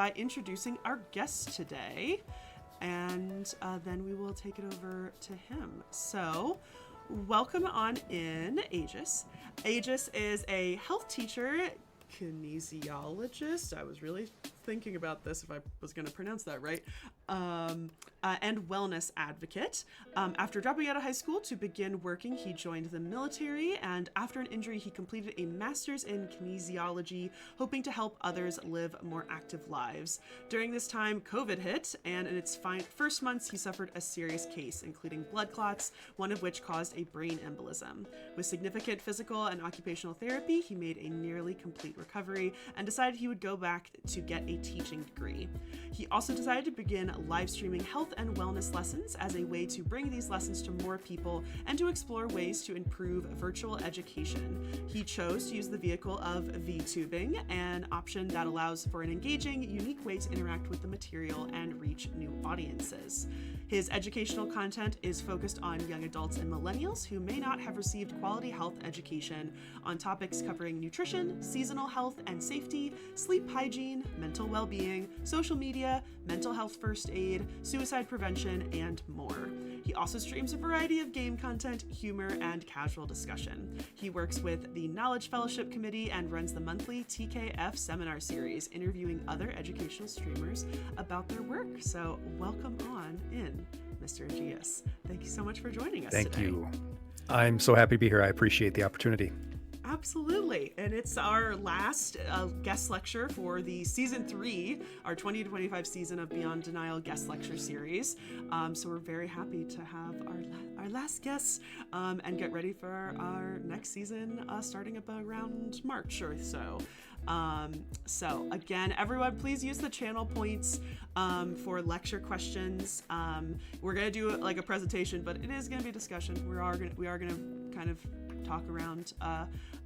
by introducing our guest today, and then we will take it over to him. So, welcome on in, Aegis. Aegis is a health teacher, kinesiologist. I was really thinking about this if I was going to pronounce that right. And wellness advocate. After dropping out of high school to begin working, he joined the military, and after an injury, he completed a master's in kinesiology, hoping to help others live more active lives. During this time, COVID hit, and in its first months, he suffered a serious case, including blood clots, one of which caused a brain embolism. With significant physical and occupational therapy, he made a nearly complete recovery and decided he would go back to get a teaching degree. He also decided to begin live streaming health and wellness lessons as a way to bring these lessons to more people and to explore ways to improve virtual education. He chose to use the vehicle of VTubing, an option that allows for an engaging, unique way to interact with the material and reach new audiences. His educational content is focused on young adults and millennials who may not have received quality health education on topics covering nutrition, seasonal health and safety, sleep hygiene, mental well-being, social media, mental health first aid, suicide prevention, and more. He also streams a variety of game content, humor, and casual discussion. He works with the Knowledge Fellowship Committee and runs the monthly TKF seminar series, interviewing other educational streamers about their work. So welcome on in, Mr. Aejis. Thank you so much for joining us today. Thank you. I'm so happy to be here. I appreciate the opportunity. Absolutely. And it's our last guest lecture for the season 3, our 2025 season of MelissainDeNile guest lecture series. So we're very happy to have our last guest and get ready for our next season starting up around March or so. So again, everyone, please use the channel points for lecture questions. We're going to do like a presentation, but it is going to be a discussion. We are going to kind of talk around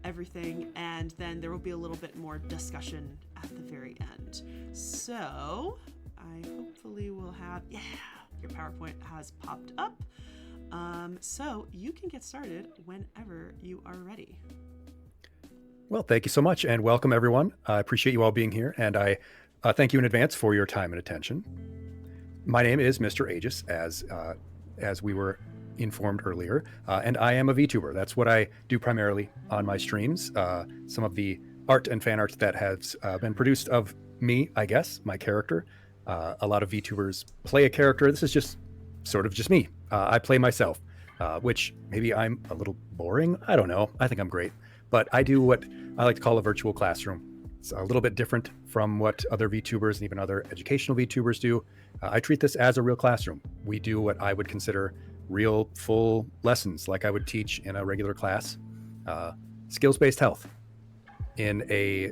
everything, and then there will be a little bit more discussion at the very end. So I hopefully will have, your PowerPoint has popped up. So you can get started whenever you are ready. Well, thank you so much, and welcome everyone. I appreciate you all being here, and I thank you in advance for your time and attention. My name is Mr. Aegis, as we were informed earlier, and I am a VTuber. That's what I do primarily on my streams. Some of the art and fan art that has been produced of me, I guess, my character. A lot of VTubers play a character. This is just sort of just me. I play myself, which maybe I'm a little boring. I don't know. I think I'm great. But I do what I like to call a virtual classroom. It's a little bit different from what other VTubers and even other educational VTubers do. I treat this as a real classroom. We do what I would consider real full lessons like I would teach in a regular class, skills-based health in a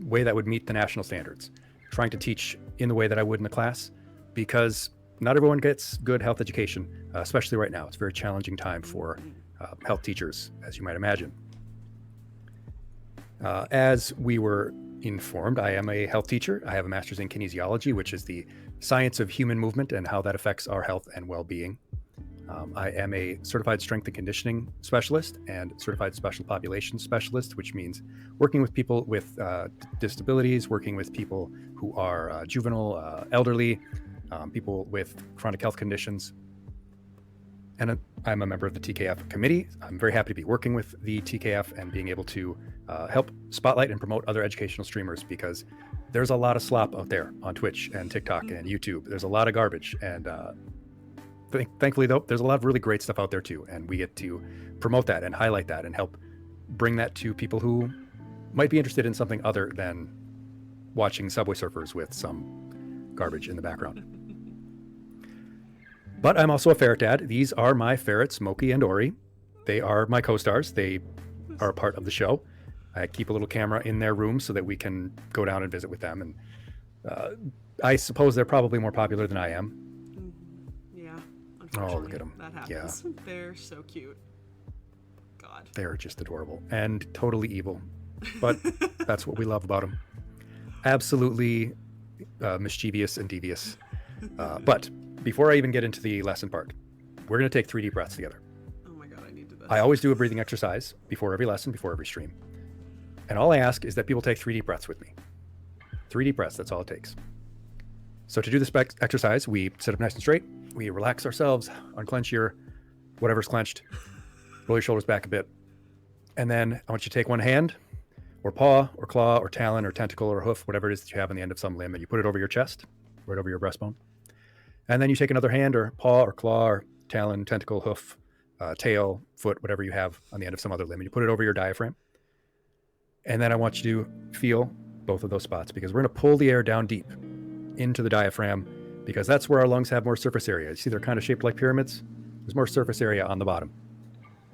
way that would meet the national standards, trying to teach in the way that I would in a class, because not everyone gets good health education, especially right now. It's a very challenging time for health teachers, as you might imagine. As we were informed, I am a health teacher. I have a master's in kinesiology, which is the science of human movement and how that affects our health and well-being. I am a certified strength and conditioning specialist and certified special population specialist, which means working with people with disabilities, working with people who are juvenile, elderly, people with chronic health conditions. And I'm a member of the TKF committee. I'm very happy to be working with the TKF and being able to help spotlight and promote other educational streamers, because there's a lot of slop out there on Twitch and TikTok and YouTube. There's a lot of garbage. And thankfully, though, there's a lot of really great stuff out there, too. And we get to promote that and highlight that and help bring that to people who might be interested in something other than watching Subway Surfers with some garbage in the background. But I'm also a ferret dad. These are my ferrets, Moki and Ori. They are my co-stars. They are a part of the show. I keep a little camera in their room so that we can go down and visit with them. And I suppose they're probably more popular than I am. Yeah, unfortunately. Oh, look at them. That happens. Yeah. They're so cute. God. They're just adorable and totally evil. But that's what we love about them. Absolutely mischievous and devious. But before I even get into the lesson part, we're going to take 3 deep breaths together. Oh my God, I need to do this. I always do a breathing exercise before every lesson, before every stream. And all I ask is that people take 3 deep breaths with me. 3 deep breaths. That's all it takes. So to do this exercise, we sit up nice and straight. We relax ourselves, unclench your whatever's clenched, roll your shoulders back a bit. And then I want you to take one hand or paw or claw or talon or tentacle or hoof, whatever it is that you have on the end of some limb, and you put it over your chest, right over your breastbone. And then you take another hand or paw or claw or talon, tentacle, hoof, tail, foot, whatever you have on the end of some other limb, and you put it over your diaphragm. And then I want you to feel both of those spots, because we're going to pull the air down deep into the diaphragm, because that's where our lungs have more surface area. You see they're kind of shaped like pyramids. There's more surface area on the bottom.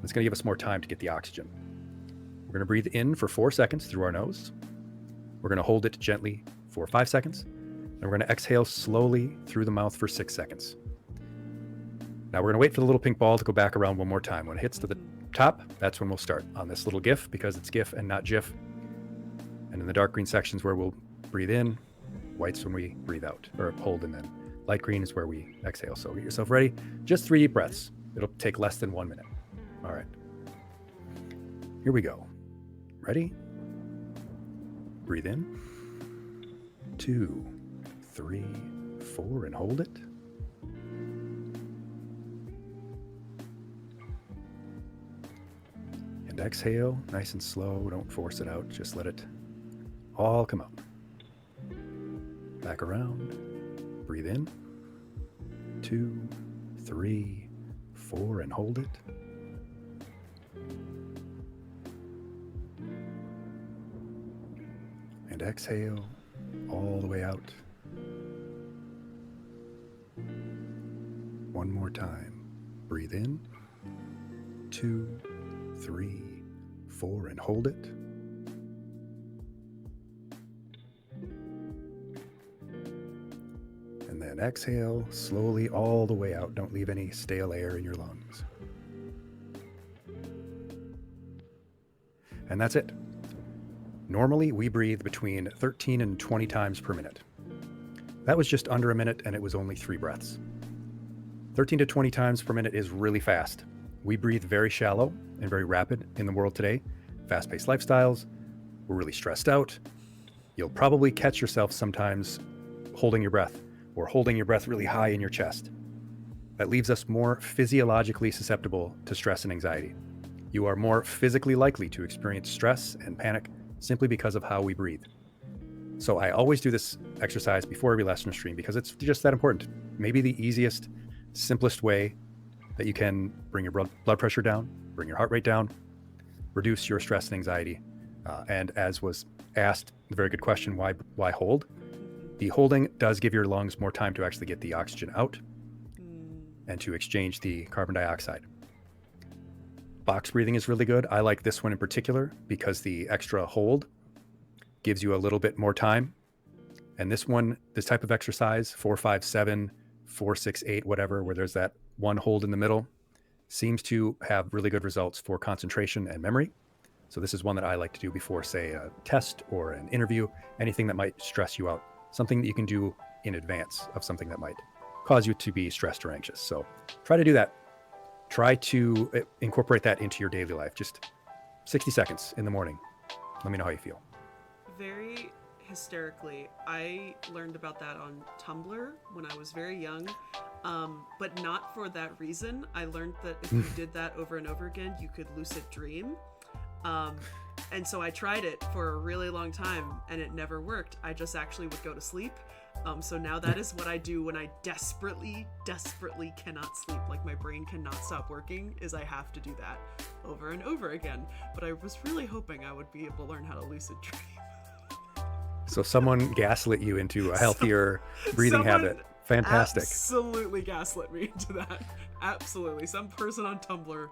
It's going to give us more time to get the oxygen. We're going to breathe in for 4 seconds through our nose. We're going to hold it gently for 5 seconds. And we're going to exhale slowly through the mouth for 6 seconds. Now we're going to wait for the little pink ball to go back around one more time. When it hits to the top, that's when we'll start on this little GIF, because it's GIF and not GIF. And in the dark green sections where we'll breathe in, white's when we breathe out, or hold, and then light green is where we exhale. So get yourself ready. Just 3 deep breaths. It'll take less than 1 minute. All right. Here we go. Ready? Breathe in. 2, 3, 4, and hold it. And exhale, nice and slow. Don't force it out. Just let it all come out. Back around. Breathe in. 2, 3, 4, and hold it. And exhale all the way out. One more time. Breathe in. 2, 3, 4, and hold it. And then exhale slowly all the way out. Don't leave any stale air in your lungs. And that's it. Normally, we breathe between 13 and 20 times per minute. That was just under a minute, and it was only 3 breaths. 13 to 20 times per minute is really fast. We breathe very shallow and very rapid in the world today. Fast-paced lifestyles. We're really stressed out. You'll probably catch yourself sometimes holding your breath, or holding your breath really high in your chest. That leaves us more physiologically susceptible to stress and anxiety. You are more physically likely to experience stress and panic simply because of how we breathe. So I always do this exercise before every lesson or stream, because it's just that important. Maybe the easiest, simplest way that you can bring your blood pressure down, bring your heart rate down, reduce your stress and anxiety. And as was asked, a very good question, why hold? The holding does give your lungs more time to actually get the oxygen out and to exchange the carbon dioxide. Box breathing is really good. I like this one in particular because the extra hold gives you a little bit more time. And this type of exercise, 4, 5, 7, 4, 6, 8, whatever, where there's that one hold in the middle, seems to have really good results for concentration and memory. So this is one that I like to do before, say, a test or an interview, anything that might stress you out, something that you can do in advance of something that might cause you to be stressed or anxious. So try to do that. Try to incorporate that into your daily life. Just 60 seconds in the morning. Let me know how you feel. Very hysterically, I learned about that on Tumblr when I was very young, but not for that reason. I learned that if you did that over and over again, you could lucid dream. And so I tried it for a really long time and it never worked. I just actually would go to sleep. So now that is what I do when I desperately cannot sleep. Like my brain cannot stop working, is I have to do that over and over again. But I was really hoping I would be able to learn how to lucid dream. So someone gaslit you into a healthier breathing habit. Fantastic. Absolutely gaslit me into that. Absolutely. Some person on Tumblr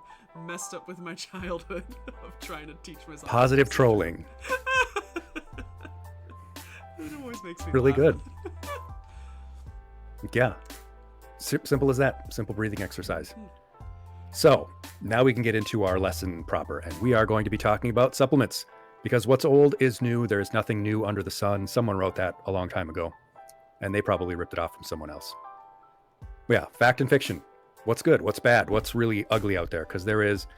messed up with my childhood of trying to teach myself. Positive trolling. It always makes me really laugh. Good. Yeah. Simple as that. Simple breathing exercise. So now we can get into our lesson proper, and we are going to be talking about supplements, because what's old is new. There is nothing new under the sun. Someone wrote that a long time ago, and they probably ripped it off from someone else. Yeah, fact and fiction. What's good? What's bad? What's really ugly out there? Because there's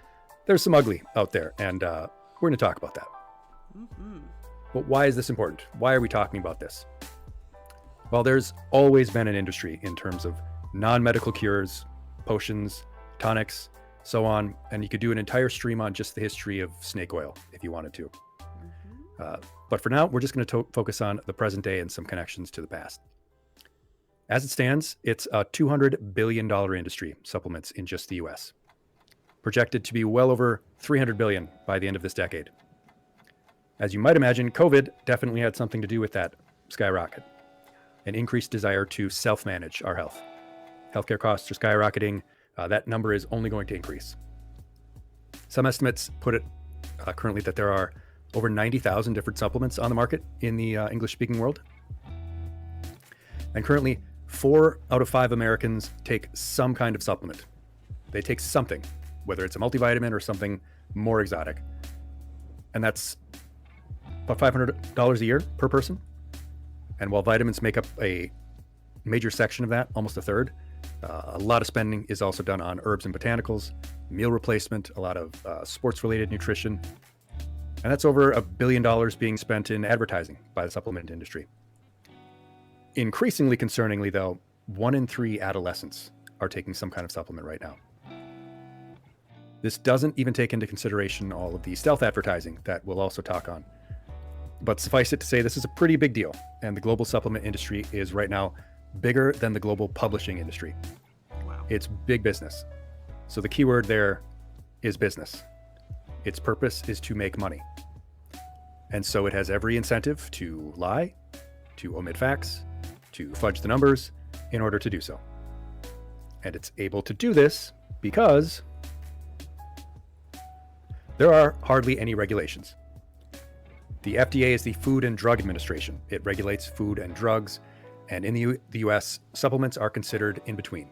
some ugly out there, and we're going to talk about that. Mm-hmm. But why is this important? Why are we talking about this? Well, there's always been an industry in terms of non-medical cures, potions, tonics, so on. And you could do an entire stream on just the history of snake oil if you wanted to. But for now, we're just going to focus on the present day and some connections to the past. As it stands, it's a $200 billion industry, supplements in just the US. Projected to be well over $300 billion by the end of this decade. As you might imagine, COVID definitely had something to do with that skyrocket. An increased desire to self-manage our health. Healthcare costs are skyrocketing. That number is only going to increase. Some estimates put it currently that there are over 90,000 different supplements on the market in the English-speaking world. And currently, 4 out of 5 Americans take some kind of supplement. They take something, whether it's a multivitamin or something more exotic. And that's about $500 a year per person. And while vitamins make up a major section of that, almost a third, a lot of spending is also done on herbs and botanicals, meal replacement, a lot of sports-related nutrition. And that's over $1 billion being spent in advertising by the supplement industry. Increasingly concerningly, though, 1 in 3 adolescents are taking some kind of supplement right now. This doesn't even take into consideration all of the stealth advertising that we'll also talk on. But suffice it to say, this is a pretty big deal, and the global supplement industry is right now bigger than the global publishing industry. Wow. It's big business. So the key word there is business. Its purpose is to make money. And so it has every incentive to lie, to omit facts, to fudge the numbers in order to do so. And it's able to do this because there are hardly any regulations. The FDA is the Food and Drug Administration. It regulates food and drugs, and in the US, supplements are considered in between.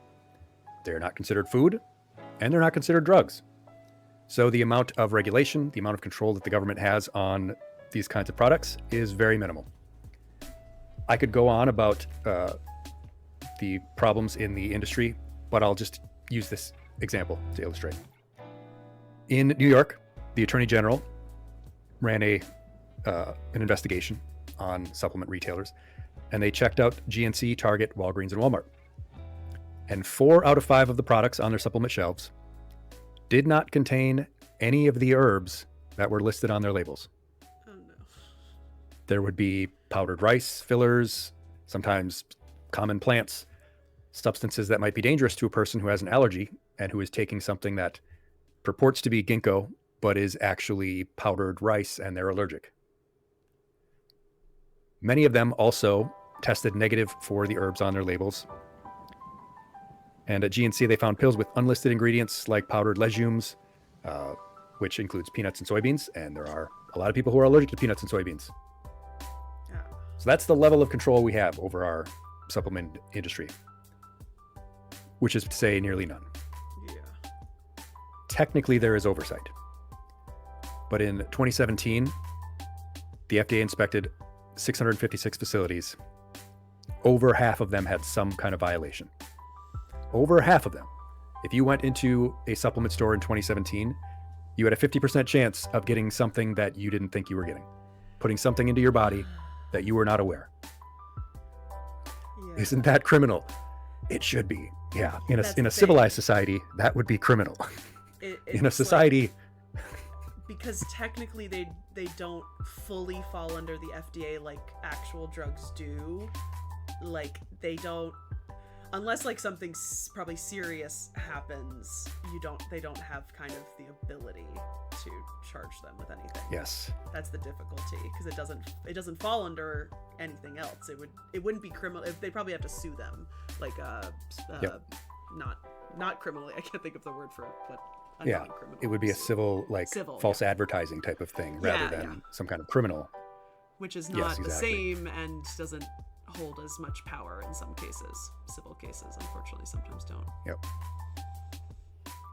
They're not considered food, and they're not considered drugs. So the amount of regulation, the amount of control that the government has on these kinds of products is very minimal. I could go on about the problems in the industry, but I'll just use this example to illustrate. In New York, the Attorney General ran an investigation on supplement retailers, and they checked out GNC, Target, Walgreens, and Walmart. And 4 out of 5 of the products on their supplement shelves did not contain any of the herbs that were listed on their labels. Oh no. There would be powdered rice, fillers, sometimes common plants, substances that might be dangerous to a person who has an allergy and who is taking something that purports to be ginkgo, but is actually powdered rice and they're allergic. Many of them also tested negative for the herbs on their labels. And at GNC, they found pills with unlisted ingredients like powdered legumes, which includes peanuts and soybeans. And there are a lot of people who are allergic to peanuts and soybeans. Yeah. So that's the level of control we have over our supplement industry, which is to say nearly none. Yeah. Technically, there is oversight. But in 2017, the FDA inspected 656 facilities. Over half of them had some kind of violation. Over half of them. If you went into a supplement store in 2017, you had a 50% chance of getting something that you didn't think you were getting, putting something into your body that you were not aware. Yeah. Isn't that criminal? It should be. Yeah. In That's a the civilized society, that would be criminal. In a it's society, because technically they don't fully fall under the FDA like actual drugs do. Like they don't, unless like something probably serious happens, they don't have kind of the ability to charge them with anything. yes. That's the difficulty, because it doesn't fall under anything else. It wouldn't be criminal. They probably have to sue them, like Yep. not criminally. I can't think of the word for it, but Yeah. non-criminal. It would be a civil, false advertising type of thing rather than some kind of criminal. which is Yes, not the exactly. same and doesn't hold as much power in some cases. Civil cases, unfortunately, sometimes don't. Yep.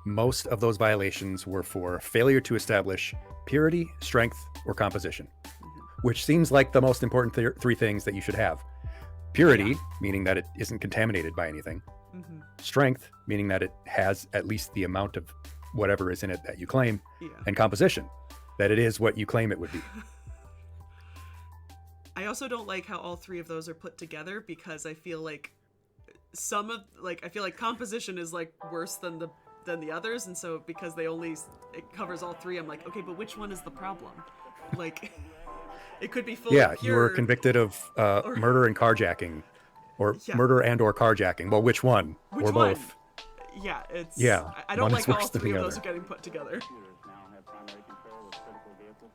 Most of those violations were for failure to establish purity, strength, or composition, which seems like the most important 3 things that you should have. Purity, meaning that it isn't contaminated by anything. Mm-hmm. Strength, meaning that it has at least the amount of whatever is in it that you claim. Yeah. And composition, that it is what you claim it would be. I also don't like how all three of those are put together, because I feel like I feel like composition is like worse than the others, and so because it covers all three, I'm like, okay, but which one is the problem? Like, it could be full of pure... you were convicted of murder and carjacking, or murder and or carjacking. Well, which one? Which or one? Both? Yeah, I don't like how all three of those are getting put together.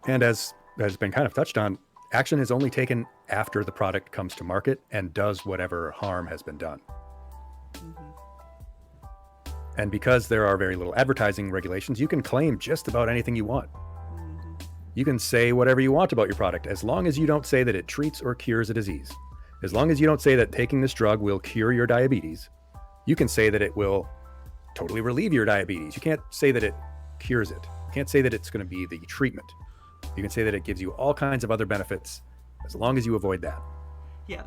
And as has been kind of touched on, action is only taken after the product comes to market and does whatever harm has been done. And because there are very little advertising regulations, you can claim just about anything you want. You can say whatever you want about your product, as long as you don't say that it treats or cures a disease. As long as you don't say that taking this drug will cure your diabetes, you can say that it will totally relieve your diabetes. You can't say that it cures it. You can't say that it's going to be the treatment. You can say that it gives you all kinds of other benefits, as long as you avoid that. Yeah.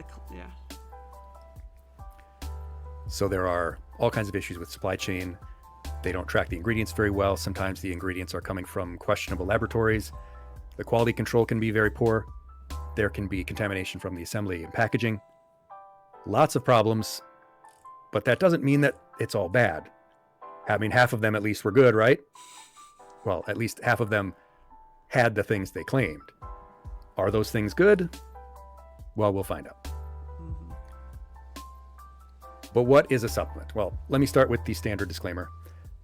So there are all kinds of issues with supply chain. They don't track the ingredients very well. Sometimes the ingredients are coming from questionable laboratories. The quality control can be very poor. There can be contamination from the assembly and packaging. Lots of problems, but that doesn't mean that it's all bad. I mean, half of them at least were good, right? Well, at least half of them had the things they claimed. Are those things good? Well, we'll find out. But what is a supplement? Well, let me start with the standard disclaimer.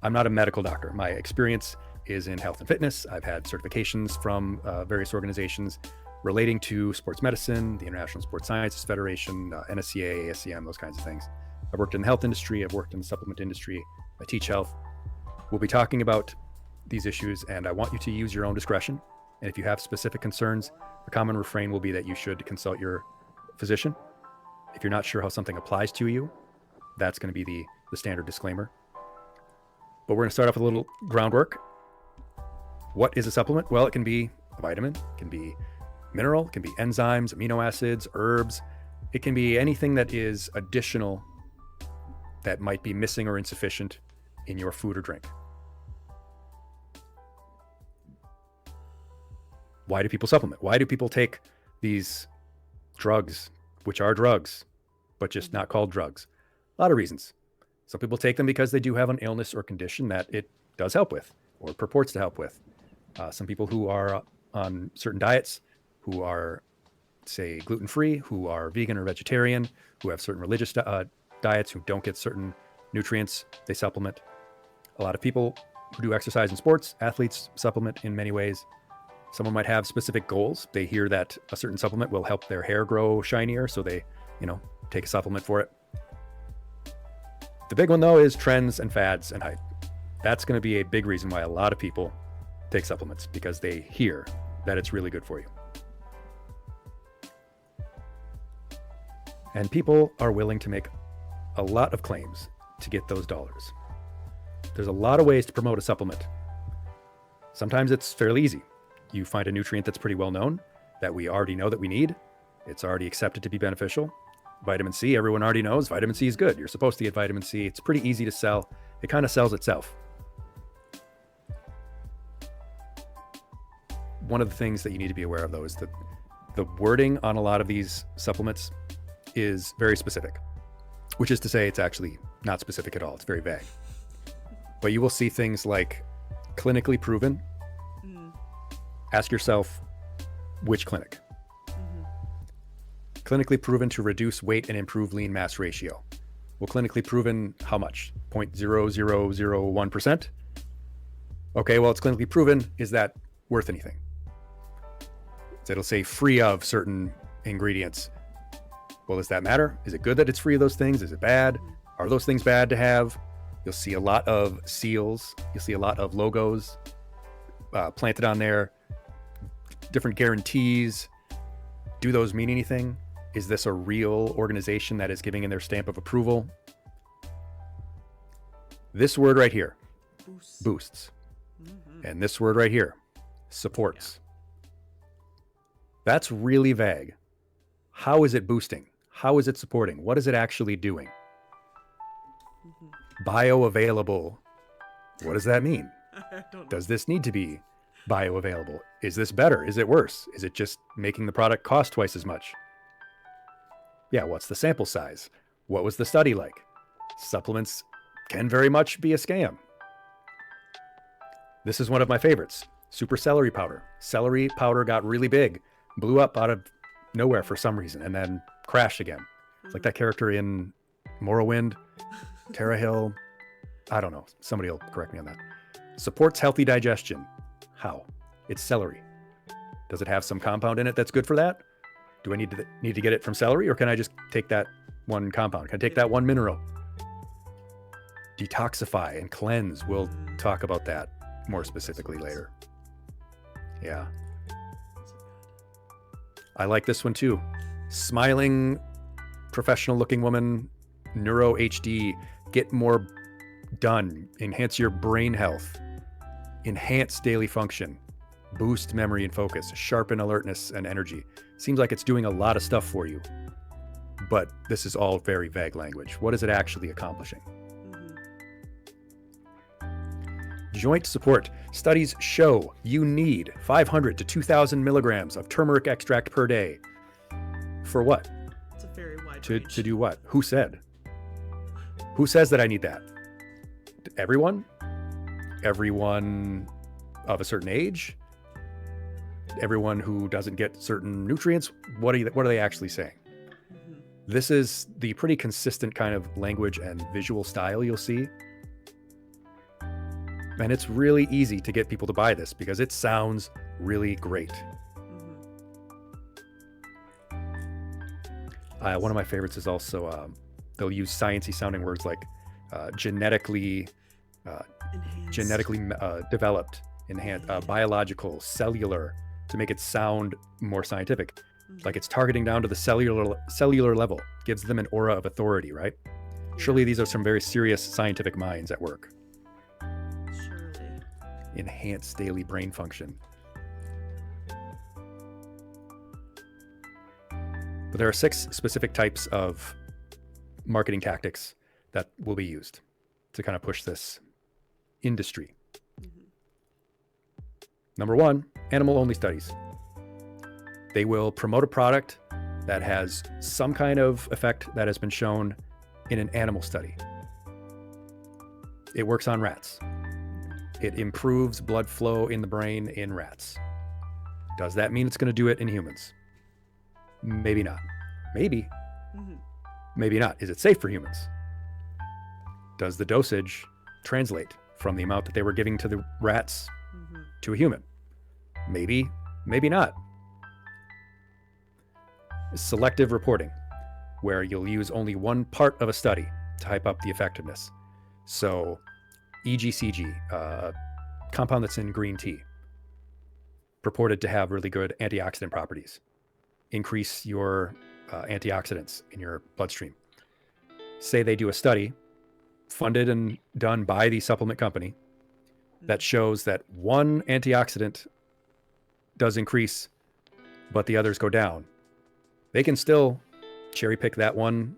I'm not a medical doctor. My experience is in health and fitness. I've had certifications from various organizations relating to sports medicine, the International Sports Sciences Federation, NSCA, ASCM, those kinds of things. I've worked in the health industry. I've worked in the supplement industry. I teach health. We'll be talking about these issues, and I want you to use your own discretion. And if you have specific concerns, the common refrain will be that you should consult your physician. If you're not sure how something applies to you, that's going to be the standard disclaimer. But we're going to start off with a little groundwork. What is a supplement? Well, it can be a vitamin, it can be mineral, it can be enzymes, amino acids, herbs. It can be anything that is additional that might be missing or insufficient in your food or drink. Why do people supplement? Why do people take these drugs, which are drugs, but just not called drugs? A lot of reasons. Some people take them because they do have an illness or condition that it does help with or purports to help with. Some people who are on certain diets, who are, say, gluten-free, who are vegan or vegetarian, who have certain religious diets, who don't get certain nutrients, they supplement. A lot of people who do exercise and sports, athletes, supplement in many ways. Someone might have specific goals. They hear that a certain supplement will help their hair grow shinier, so they, take a supplement for it. The big one, though, is trends and fads and hype. That's going to be a big reason why a lot of people take supplements, because they hear that it's really good for you. And people are willing to make a lot of claims to get those dollars. There's a lot of ways to promote a supplement. Sometimes it's fairly easy. You find a nutrient that's pretty well known, that we already know that we need. It's already accepted to be beneficial. Vitamin C, everyone already knows vitamin C is good. You're supposed to get vitamin C. It's pretty easy to sell. It kind of sells itself. One of the things that you need to be aware of, though, is that the wording on a lot of these supplements is very specific, which is to say it's actually not specific at all. It's very vague. But you will see things like clinically proven. Ask yourself, which clinic? Clinically proven to reduce weight and improve lean mass ratio. Well, clinically proven how much? 0.0001%? Okay, well, it's clinically proven. Is that worth anything? So it'll say free of certain ingredients. Well, does that matter? Is it good that it's free of those things? Is it bad? Are those things bad to have? You'll see a lot of seals. You'll see a lot of logos planted on there, different guarantees. Do those mean anything? Is this a real organization that is giving in their stamp of approval? This word right here, boosts. And this word right here, supports. That's really vague. How is it boosting? How is it supporting? What is it actually doing? Bioavailable. What does that mean? I don't know. Does this need to be bioavailable. Is this better? Is it worse? Is it just making the product cost twice as much? Yeah, what's the sample size? What was the study like? Supplements can very much be a scam. This is one of my favorites. Super celery powder. Celery powder got really big, blew up out of nowhere for some reason, and then crashed again. It's like that character in Morrowind, Terra Hill. I don't know. Somebody will correct me on that. Supports healthy digestion. How? It's celery. Does it have some compound in it that's good for that? Do I need to get it from celery, or can I just take that one compound? Can I take that one mineral? Detoxify and cleanse. We'll talk about that more specifically later. Yeah. I like this one too. Smiling, professional looking woman, Neuro HD, get more done, enhance your brain health, enhance daily function, boost memory and focus, sharpen alertness and energy. Seems like it's doing a lot of stuff for you, but this is all very vague language. What is it actually accomplishing? Joint support. Studies show you need 500 to 2,000 milligrams of turmeric extract per day. For what? It's a very wide To range. do what? Who said? Who says that I need that? Everyone? Everyone of a certain age? Everyone who doesn't get certain nutrients? What are they actually saying? This is the pretty consistent kind of language and visual style you'll see. And it's really easy to get people to buy this because it sounds really great. One of my favorites is also, they'll use sciencey sounding words like genetically developed, biological, cellular, to make it sound more scientific. Like it's targeting down to the cellular level, gives them an aura of authority, right? Surely these are some very serious scientific minds at work. Surely. Enhance daily brain function. But there are 6 specific types of marketing tactics that will be used to kind of push this industry. Number 1, animal-only studies. They will promote a product that has some kind of effect that has been shown in an animal study. It works on rats. It improves blood flow in the brain in rats. Does that mean it's going to do it in humans? Maybe not. Maybe. Maybe not. Is it safe for humans? Does the dosage translate from the amount that they were giving to the rats to a human? Maybe, maybe not. Selective reporting, where you'll use only one part of a study to hype up the effectiveness. So EGCG, compound that's in green tea, purported to have really good antioxidant properties. Increase your antioxidants in your bloodstream. Say they do a study funded and done by the supplement company that shows that one antioxidant does increase, but the others go down. They can still cherry pick that one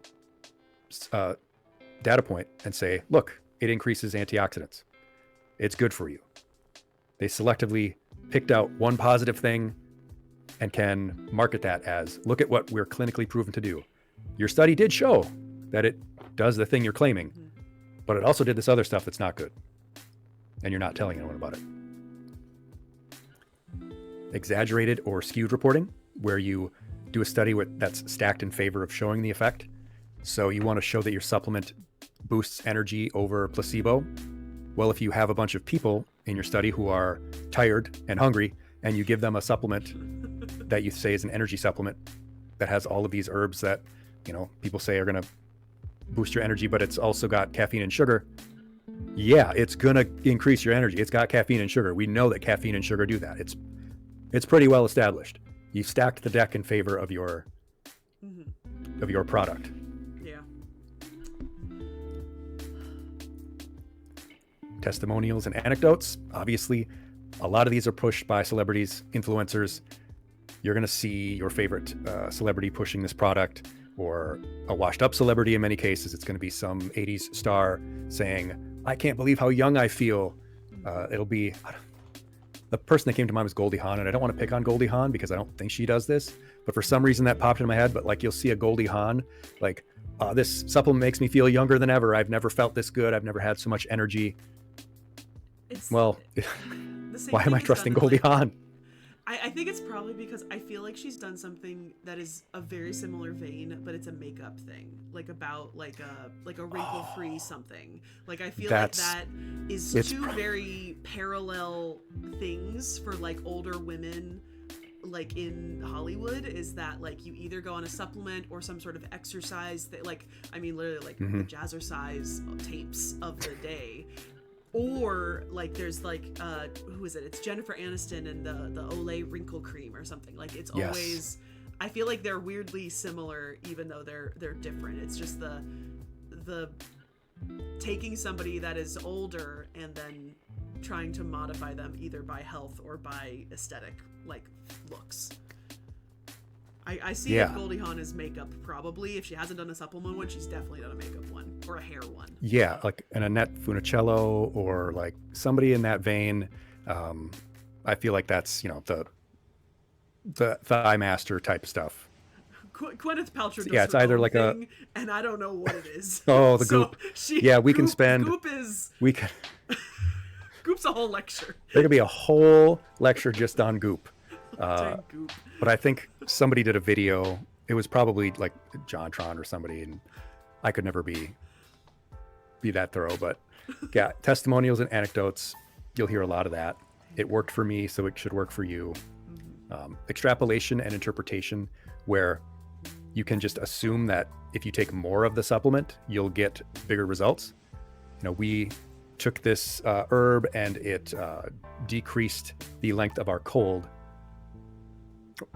data point and say, look, it increases antioxidants. It's good for you. They selectively picked out one positive thing and can market that as, look at what we're clinically proven to do. Your study did show that it does the thing you're claiming, but it also did this other stuff that's not good. And you're not telling anyone about it. Exaggerated or skewed reporting, where you do a study that's stacked in favor of showing the effect. So you want to show that your supplement boosts energy over placebo. Well, if you have a bunch of people in your study who are tired and hungry, and you give them a supplement that you say is an energy supplement that has all of these herbs that, people say are going to boost your energy, but it's also got caffeine and sugar. Yeah, it's going to increase your energy. It's got caffeine and sugar. We know that caffeine and sugar do that. It's pretty well established. You've stacked the deck in favor of your product. Yeah. Testimonials and anecdotes. Obviously, a lot of these are pushed by celebrities, influencers. You're going to see your favorite celebrity pushing this product, or a washed up celebrity in many cases. It's going to be some 80s star saying, I can't believe how young I feel. It'll be the person that came to mind was Goldie Hawn, and I don't want to pick on Goldie Hawn because I don't think she does this, but for some reason that popped in my head. But like, you'll see a Goldie Hawn, like, this supplement makes me feel younger than ever. I've never felt this good. I've never had so much energy. Well, why am I trusting Goldie Hawn? I think it's probably because I feel like she's done something that is a very similar vein, but it's a makeup thing, like about like a wrinkle-free something. Like, I feel like that is two very parallel things for like older women, like in Hollywood, is that like you either go on a supplement or some sort of exercise that, like, I mean, literally like the jazzercise tapes of the day. Or like there's like who is it? It's Jennifer Aniston and the Olay wrinkle cream or something. Like, it's always, I feel like they're weirdly similar even though they're different. It's just the taking somebody that is older and then trying to modify them either by health or by aesthetic like looks. I see if Goldie Hawn is makeup, probably. If she hasn't done a supplement one, she's definitely done a makeup one or a hair one. Yeah, like an Annette Funicello or like somebody in that vein. I feel like that's, the Thigh Master type stuff. Gwyneth Paltrow does it's either like thing, and I don't know what it is. Oh, the Goop. We can spend. Goop's a whole lecture. There could be a whole lecture just on Goop. Goop. But I think somebody did a video. It was probably like JonTron or somebody, and I could never be that thorough. But yeah, testimonials and anecdotes, you'll hear a lot of that. It worked for me, so it should work for you. Extrapolation and interpretation, where you can just assume that if you take more of the supplement, you'll get bigger results. We took this herb and it decreased the length of our cold.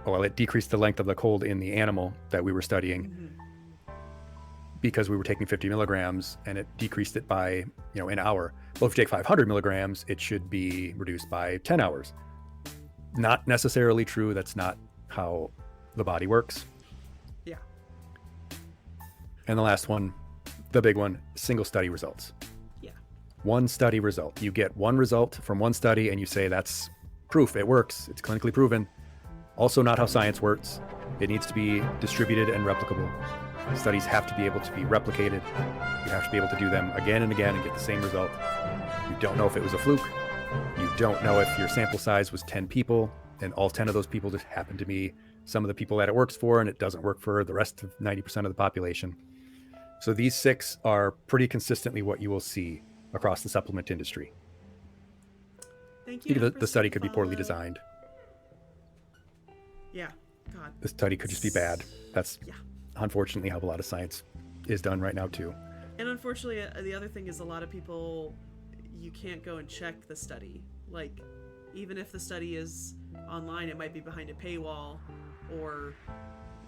Well, it decreased the length of the cold in the animal that we were studying because we were taking 50 milligrams, and it decreased it by, an hour. Well, if you take 500 milligrams, it should be reduced by 10 hours. Not necessarily true. That's not how the body works. Yeah. And the last one, the big one, single study results. Yeah. One study result. You get one result from one study and you say that's proof. It works. It's clinically proven. Also not how science works. It needs to be distributed and replicable. Studies have to be able to be replicated. You have to be able to do them again and again and get the same result. You don't know if it was a fluke. You don't know if your sample size was 10 people and all 10 of those people just happen to be some of the people that it works for, and it doesn't work for the rest of 90% of the population. So these 6 are pretty consistently what you will see across the supplement industry. Thank you. The study could be poorly designed. Yeah, God. The study could just be bad. That's unfortunately how a lot of science is done right now too. And unfortunately, the other thing is a lot of people, you can't go and check the study. Like, even if the study is online, it might be behind a paywall, or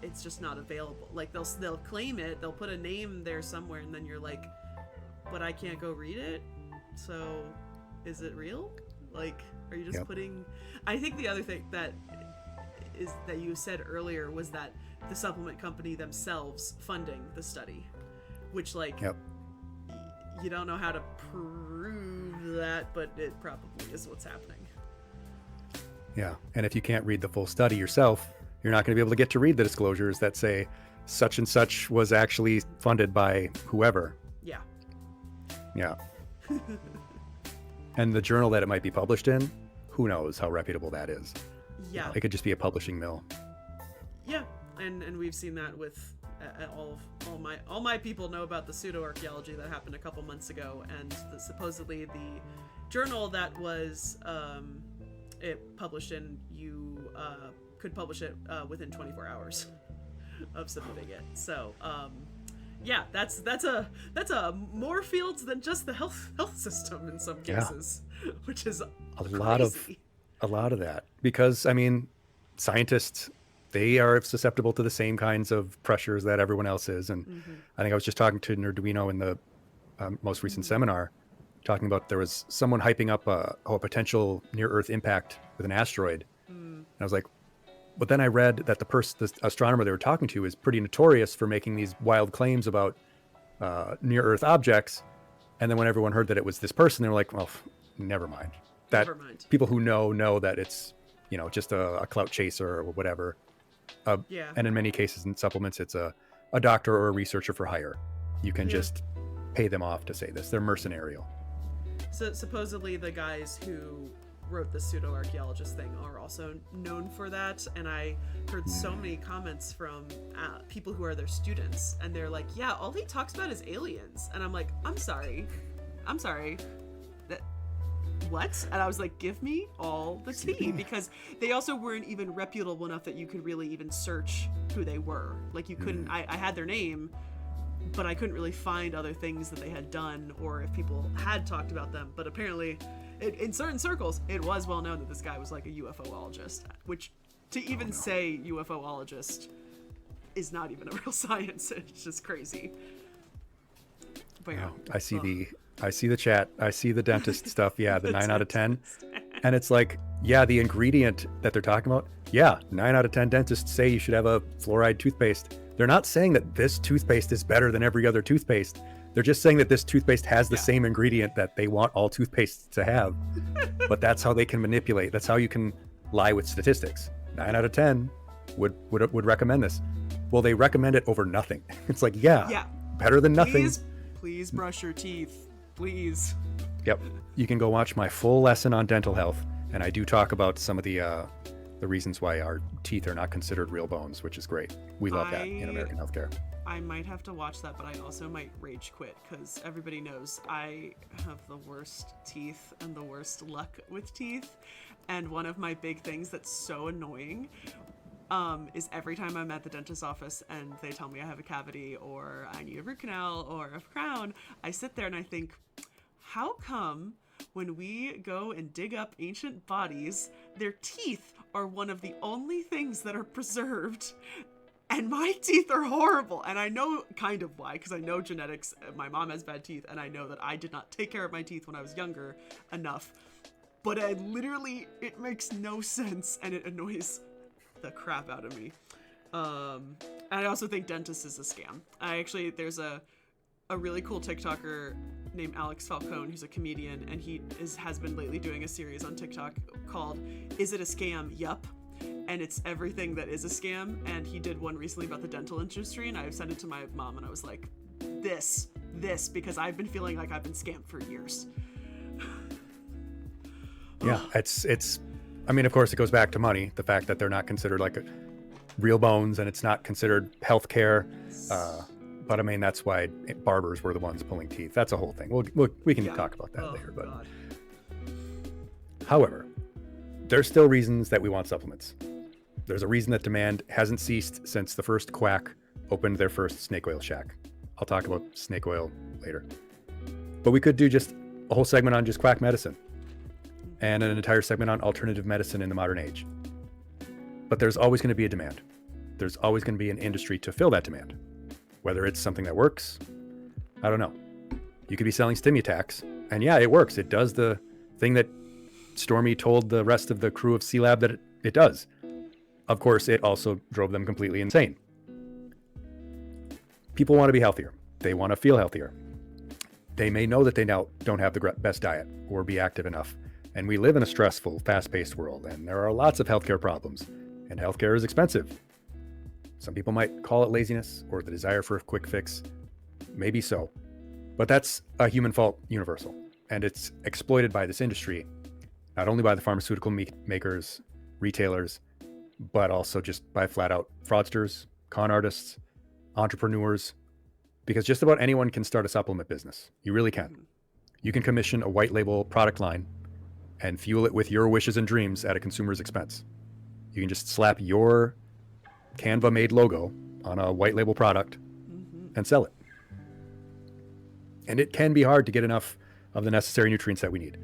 it's just not available. Like, they'll claim it, they'll put a name there somewhere, and then you're like, but I can't go read it? So, is it real? Like, are you just putting... I think the other thing that you said earlier was that the supplement company themselves funding the study, which, like, you don't know how to prove that, but it probably is what's happening. Yeah, and if you can't read the full study yourself, you're not going to be able to get to read the disclosures that say such and such was actually funded by whoever. Yeah. And the journal that it might be published in, who knows how reputable that is. Yeah. It could just be a publishing mill. Yeah, and we've seen that with all my people know about the pseudo-archaeology that happened a couple months ago, and supposedly the journal that was it published in, you could publish it within 24 hours of submitting it. So yeah, that's a more fields than just the health system in some cases, which is crazy. A lot of that, because I mean, scientists, they are susceptible to the same kinds of pressures that everyone else is. And I think I was just talking to Nerduino in the most recent seminar, talking about there was someone hyping up a potential near-Earth impact with an asteroid. And I was like, but then I read that the astronomer they were talking to is pretty notorious for making these wild claims about near-Earth objects. And then when everyone heard that it was this person, they were like, well, never mind. that Never mind. people who know that it's, just a clout chaser or whatever. Yeah. And in many cases in supplements, it's a doctor or a researcher for hire. You can just pay them off to say this. They're mercenarial. So supposedly the guys who wrote the pseudo-archaeologist thing are also known for that, and I heard so many comments from people who are their students, and they're like, yeah, all he talks about is aliens. And I'm like, I'm sorry. That what? And I was like, give me all the tea, because they also weren't even reputable enough that you could really even search who they were. Like, you couldn't, I had their name, but I couldn't really find other things that they had done or if people had talked about them. But apparently in certain circles, it was well known that this guy was like a UFOologist, which to even say UFOologist is not even a real science. It's just crazy. But yeah. I see the chat. I see the dentist stuff. Yeah, the 9 out of 10. And it's like, yeah, the ingredient that they're talking about. Yeah, 9 out of 10 dentists say you should have a fluoride toothpaste. They're not saying that this toothpaste is better than every other toothpaste. They're just saying that this toothpaste has the same ingredient that they want all toothpastes to have. But that's how they can manipulate. That's how you can lie with statistics. 9 out of 10 would recommend this. Well, they recommend it over nothing. It's like, yeah, better than nothing. Please brush your teeth. Please. Yep. You can go watch my full lesson on dental health. And I do talk about some of the reasons why our teeth are not considered real bones, which is great. We love that in American healthcare. I might have to watch that, but I also might rage quit, because everybody knows I have the worst teeth and the worst luck with teeth. And one of my big things that's so annoying is every time I'm at the dentist's office and they tell me I have a cavity or I need a root canal or a crown, I sit there and I think, how come when we go and dig up ancient bodies, their teeth are one of the only things that are preserved, and my teeth are horrible? And I know kind of why, because I know genetics. My mom has bad teeth, and I know that I did not take care of my teeth when I was younger enough. But it makes no sense, and it annoys the crap out of me. And I also think dentist is a scam. There's a really cool TikToker named Alex Falcone, who's a comedian, and he has been lately doing a series on TikTok called Is It a Scam? Yup. And it's everything that is a scam. And he did one recently about the dental industry, and I sent it to my mom, and I was like, this, because I've been feeling like I've been scammed for years. Yeah, I mean, of course, it goes back to money. The fact that they're not considered like real bones, and it's not considered healthcare. But I mean, that's why barbers were the ones pulling teeth. That's a whole thing. We can talk about that later. But God. However, there's still reasons that we want supplements. There's a reason that demand hasn't ceased since the first quack opened their first snake oil shack. I'll talk about snake oil later. But we could do just a whole segment on just quack medicine and an entire segment on alternative medicine in the modern age. But there's always going to be a demand. There's always going to be an industry to fill that demand. Whether it's something that works, I don't know. You could be selling Stimutax, and yeah, it works. It does the thing that Stormy told the rest of the crew of C-Lab that it does. Of course, it also drove them completely insane. People want to be healthier. They want to feel healthier. They may know that they now don't have the best diet or be active enough. And we live in a stressful, fast-paced world, and there are lots of healthcare problems, and healthcare is expensive. Some people might call it laziness or the desire for a quick fix. Maybe so. But that's a human fault universal, and it's exploited by this industry, not only by the pharmaceutical makers, retailers, but also just by flat-out fraudsters, con artists, entrepreneurs, because just about anyone can start a supplement business. You really can. You can commission a white label product line and fuel it with your wishes and dreams at a consumer's expense. You can just slap your Canva-made logo on a white label product and sell it. And it can be hard to get enough of the necessary nutrients that we need.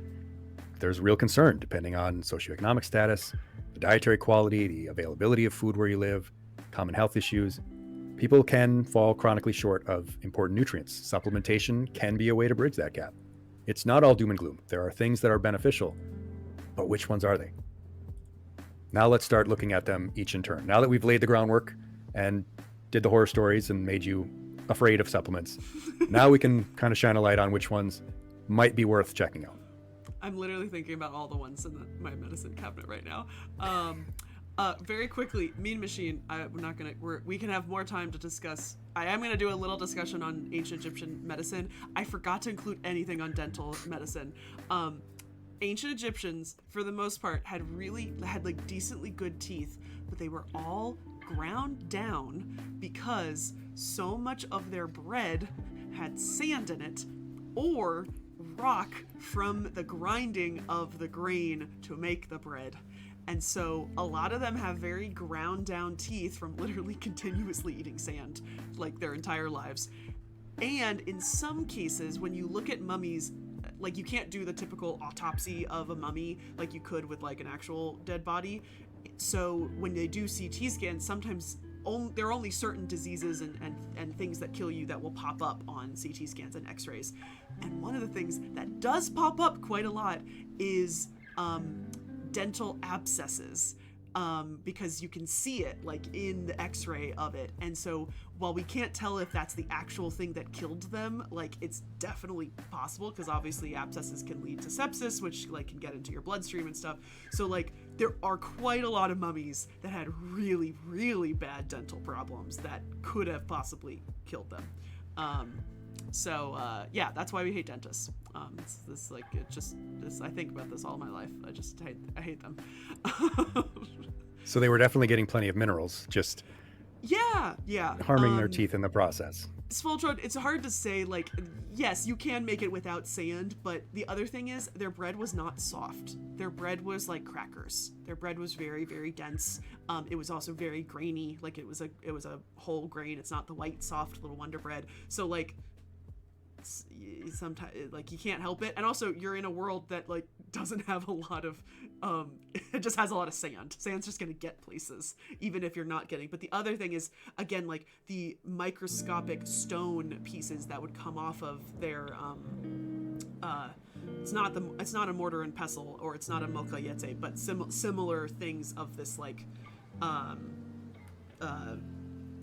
There's real concern depending on socioeconomic status, the dietary quality, the availability of food where you live, common health issues. People can fall chronically short of important nutrients. Supplementation can be a way to bridge that gap. It's not all doom and gloom. There are things that are beneficial, but which ones are they? Now let's start looking at them each in turn. Now that we've laid the groundwork and did the horror stories and made you afraid of supplements, now we can kind of shine a light on which ones might be worth checking out. I'm literally thinking about all the ones in my medicine cabinet right now. Very quickly, Mean Machine. We can have more time to discuss. I am gonna do a little discussion on ancient Egyptian medicine. I forgot to include anything on dental medicine. Ancient Egyptians, for the most part, had like decently good teeth, but they were all ground down because so much of their bread had sand in it or rock from the grinding of the grain to make the bread. And so a lot of them have very ground down teeth from literally continuously eating sand like their entire lives. And in some cases, when you look at mummies, like you can't do the typical autopsy of a mummy like you could with like an actual dead body. So when they do CT scans, sometimes there are only certain diseases and things that kill you that will pop up on CT scans and x-rays. And one of the things that does pop up quite a lot is dental abscesses, because you can see it like in the x-ray of it. And so while we can't tell if that's the actual thing that killed them, like it's definitely possible, because obviously abscesses can lead to sepsis, which like can get into your bloodstream and stuff. So like there are quite a lot of mummies that had really, really bad dental problems that could have possibly killed them. Yeah, that's why we hate dentists. It's this like it just this I think about this all my life. I hate them. So they were definitely getting plenty of minerals, just yeah. harming their teeth in the process. Svoltrod, it's hard to say, like, yes, you can make it without sand, but the other thing is their bread was not soft. Their bread was like crackers. Their bread was very, very dense. It was also very grainy, like it was a whole grain. It's not the white, soft little Wonder Bread. So like sometimes like you can't help it. And also you're in a world that like doesn't have a lot of it just has a lot of sand's just gonna get places even if you're not getting. But the other thing is, again, like the microscopic stone pieces that would come off of their it's not a mortar and pestle, or it's not a molkayete, but similar things of this like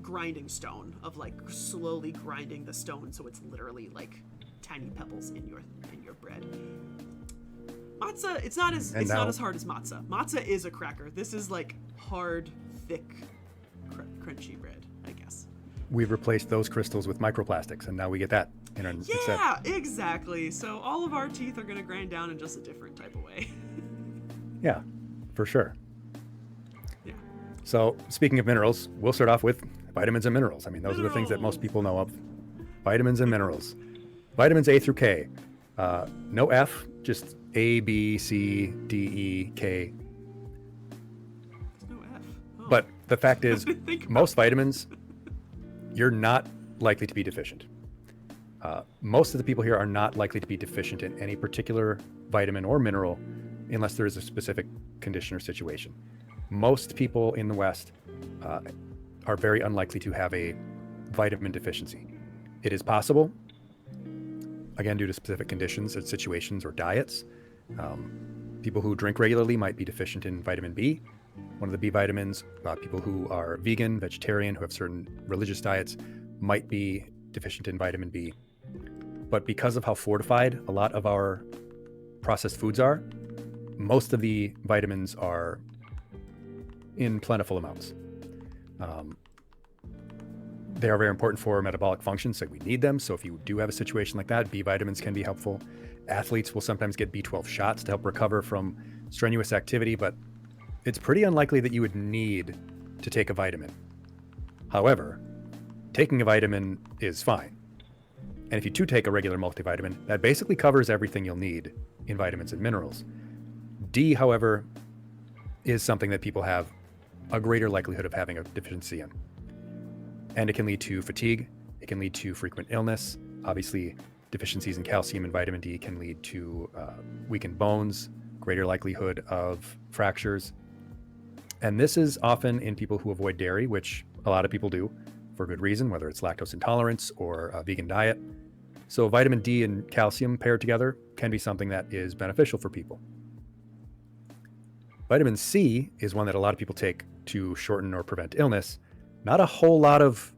grinding stone, of like slowly grinding the stone so it's literally like tiny pebbles in your bread. Matzah, it's not as hard as matzah. Matzah is a cracker. This is like hard, thick, crunchy bread, I guess. We've replaced those crystals with microplastics, and now we get that in our Yeah, exactly. So all of our teeth are gonna grind down in just a different type of way. Yeah, for sure. Yeah. So speaking of minerals, we'll start off with vitamins and minerals. I mean, those are the things that most people know of. Vitamins and minerals. Vitamins A through K. No F, just A, B, C, D, E, K. There's no F. Oh. But the fact is, most vitamins, you're not likely to be deficient. Most of the people here are not likely to be deficient in any particular vitamin or mineral unless there is a specific condition or situation. Most people in the West are very unlikely to have a vitamin deficiency. It is possible, again, due to specific conditions and situations or diets. People who drink regularly might be deficient in vitamin B, one of the B vitamins. People who are vegan, vegetarian, who have certain religious diets might be deficient in vitamin B. But because of how fortified a lot of our processed foods are, most of the vitamins are in plentiful amounts. They are very important for metabolic function, so we need them. So if you do have a situation like that, B vitamins can be helpful. Athletes will sometimes get B12 shots to help recover from strenuous activity, but it's pretty unlikely that you would need to take a vitamin. However, taking a vitamin is fine. And if you do take a regular multivitamin, that basically covers everything you'll need in vitamins and minerals. D, however, is something that people have a greater likelihood of having a deficiency in. And it can lead to fatigue. It can lead to frequent illness. Obviously, deficiencies in calcium and vitamin D can lead to weakened bones, greater likelihood of fractures. And this is often in people who avoid dairy, which a lot of people do for good reason, whether it's lactose intolerance or a vegan diet. So vitamin D and calcium paired together can be something that is beneficial for people. Vitamin C is one that a lot of people take to shorten or prevent illness. Not a whole lot of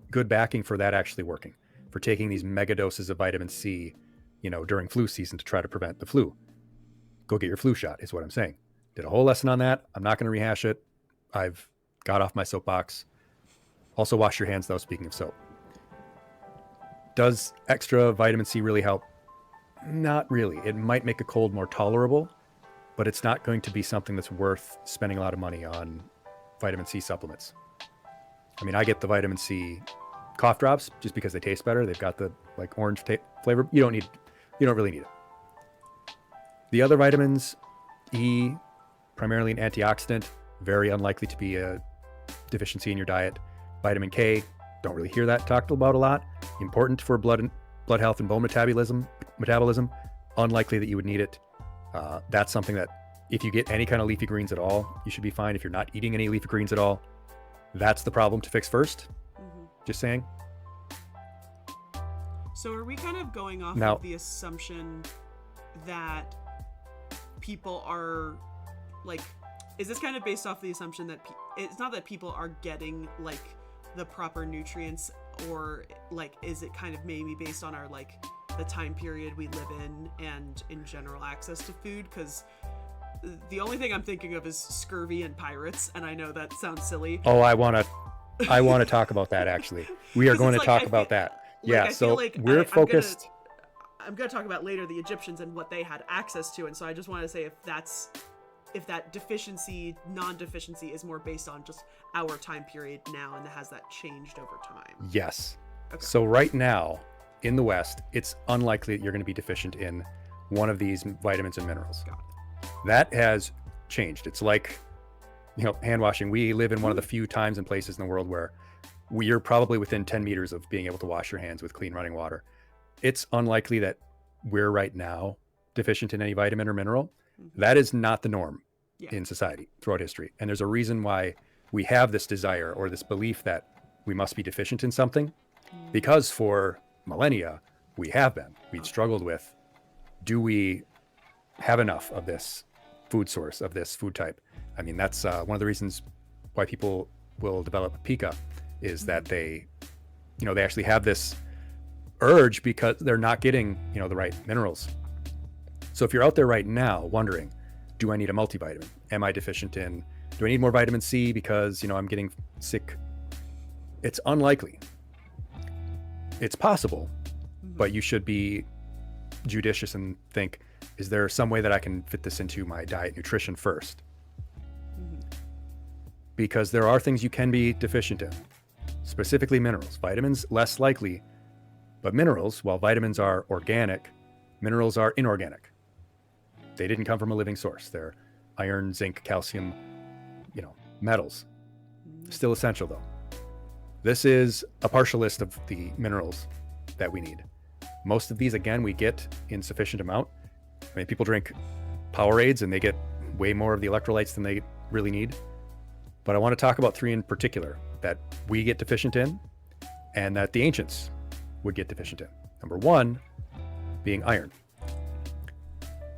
good backing for that actually working, for taking these mega doses of vitamin C, during flu season to try to prevent the flu. go get your flu shot, is what I'm saying. Did a whole lesson on that. I'm not going to rehash it. I've got off my soapbox. Also wash your hands though, speaking of soap. Does extra vitamin C really help? Not really. It might make a cold more tolerable, but it's not going to be something that's worth spending a lot of money on vitamin C supplements. I mean, I get the vitamin C cough drops just because they taste better. They've got the like orange flavor. You don't really need it. The other vitamins, E, primarily an antioxidant, very unlikely to be a deficiency in your diet. Vitamin K, don't really hear that talked about a lot. Important for blood health and bone metabolism. Unlikely that you would need it. That's something that if you get any kind of leafy greens at all, you should be fine. If you're not eating any leafy greens at all, that's the problem to fix first. Just saying. So are we kind of going off of the assumption that people are like, is this kind of based off the assumption that it's not that people are getting like the proper nutrients, or like, is it kind of maybe based on our like the time period we live in and in general access to food? Because the only thing I'm thinking of is scurvy and pirates, and I know that sounds silly. Oh, I want to talk about that actually. We are going to talk about that. Yeah, so we're focused. I'm going to talk about later the Egyptians and what they had access to, and so I just wanted to say if that deficiency, non-deficiency is more based on just our time period now, and has that changed over time? Yes. Okay. So right now in the West, it's unlikely that you're going to be deficient in one of these vitamins and minerals. Got it. That has changed. It's like, hand washing. We live in one of the few times and places in the world where you're probably within 10 meters of being able to wash your hands with clean running water. It's unlikely that we're right now deficient in any vitamin or mineral. That is not the norm in society throughout history. And there's a reason why we have this desire or this belief that we must be deficient in something, because for millennia, we have been. We'd struggled with, do we have enough of this food source, of this food type? I mean, that's one of the reasons why people will develop pica, is that they actually have this urge because they're not getting, the right minerals. So if you're out there right now wondering, do I need a multivitamin? Am I deficient in, do I need more vitamin C because, I'm getting sick? It's unlikely. It's possible, but you should be judicious and think, is there some way that I can fit this into my diet nutrition first? Because there are things you can be deficient in, specifically minerals. Vitamins, less likely, but minerals, while vitamins are organic, minerals are inorganic. They didn't come from a living source. They're iron, zinc, calcium, metals. Still essential though. This is a partial list of the minerals that we need. Most of these, again, we get in sufficient amount. I mean, people drink Powerades and they get way more of the electrolytes than they really need. But I want to talk about three in particular that we get deficient in and that the ancients would get deficient in. Number one being iron.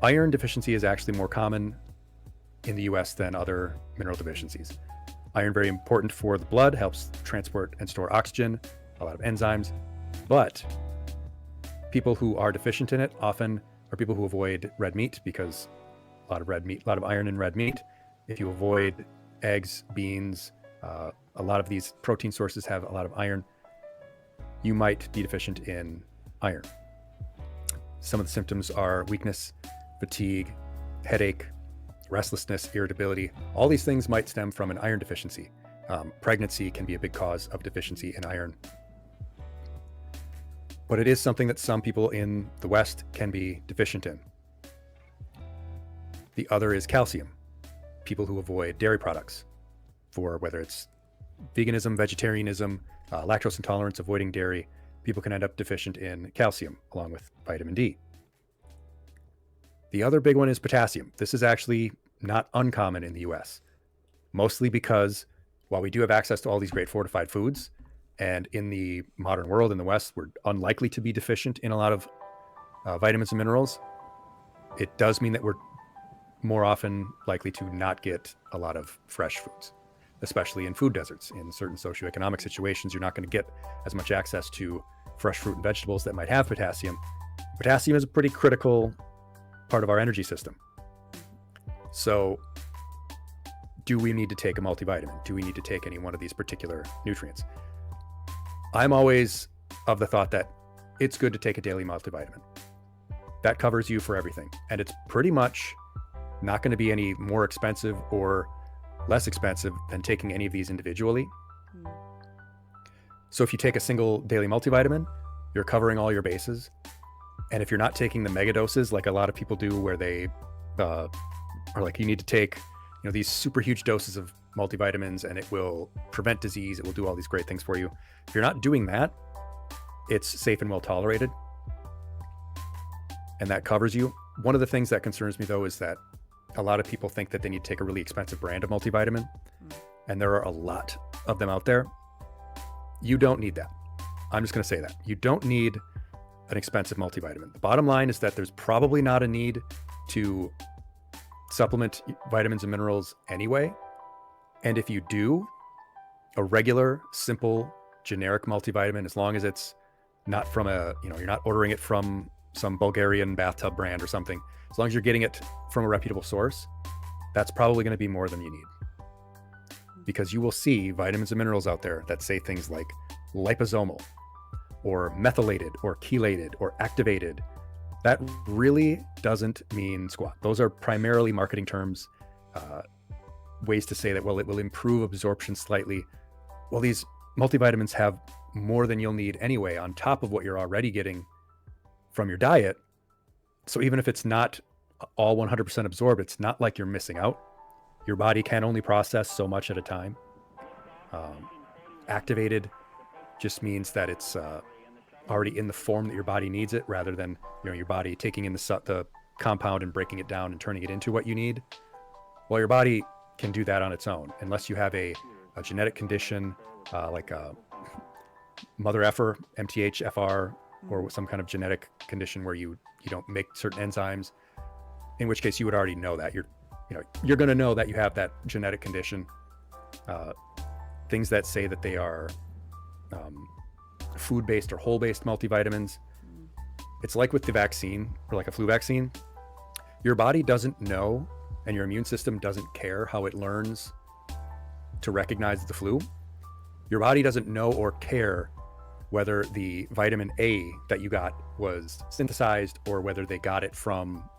Iron deficiency is actually more common in the US than other mineral deficiencies. Iron, very important for the blood, helps transport and store oxygen, a lot of enzymes, but people who are deficient in it often are people who avoid red meat, because a lot of iron in red meat. If you avoid eggs, beans, a lot of these protein sources have a lot of iron, you might be deficient in iron. Some of the symptoms are weakness, fatigue, headache, restlessness, irritability. All these things might stem from an iron deficiency. Pregnancy can be a big cause of deficiency in iron. But it is something that some people in the West can be deficient in. The other is calcium. People who avoid dairy products, for whether it's veganism, vegetarianism, lactose intolerance, avoiding dairy, people can end up deficient in calcium along with vitamin D. The other big one is potassium. This is actually not uncommon in the US, mostly because while we do have access to all these great fortified foods, and in the modern world in the West, we're unlikely to be deficient in a lot of vitamins and minerals, it does mean that we're more often likely to not get a lot of fresh foods, especially in food deserts. In certain socioeconomic situations, you're not going to get as much access to fresh fruit and vegetables that might have potassium. Potassium is a pretty critical part of our energy system. So do we need to take a multivitamin? Do we need to take any one of these particular nutrients? I'm always of the thought that it's good to take a daily multivitamin. That covers you for everything. And it's pretty much not going to be any more expensive or less expensive than taking any of these individually. So if you take a single daily multivitamin, you're covering all your bases. And if you're not taking the mega doses, like a lot of people do, where they are like, you need to take, these super huge doses of multivitamins and it will prevent disease. It will do all these great things for you. If you're not doing that, it's safe and well tolerated. And that covers you. One of the things that concerns me though is that a lot of people think that they need to take a really expensive brand of multivitamin. And there are a lot of them out there. You don't need that. I'm just going to say that. You don't need an expensive multivitamin. The bottom line is that there's probably not a need to supplement vitamins and minerals anyway. And if you do, a regular, simple, generic multivitamin, as long as it's not from you're not ordering it from some Bulgarian bathtub brand or something, as long as you're getting it from a reputable source, that's probably going to be more than you need. Because you will see vitamins and minerals out there that say things like liposomal or methylated or chelated or activated. That really doesn't mean squat. Those are primarily marketing terms, ways to say that, well, it will improve absorption slightly. Well, these multivitamins have more than you'll need anyway, on top of what you're already getting from your diet. So even if it's not all 100% absorbed, it's not like you're missing out. Your body can only process so much at a time. Activated just means that it's already in the form that your body needs it, rather than your body taking in the compound and breaking it down and turning it into what you need. Well, your body can do that on its own, unless you have a genetic condition like mother effer, MTHFR, or some kind of genetic condition where you don't make certain enzymes, in which case you would already know that. You're going to know that you have that genetic condition. Things that say that they are food-based or whole-based multivitamins. It's like with the vaccine, or like a flu vaccine. Your body doesn't know, and your immune system doesn't care how it learns to recognize the flu. Your body doesn't know or care whether the vitamin A that you got was synthesized or whether they got it from,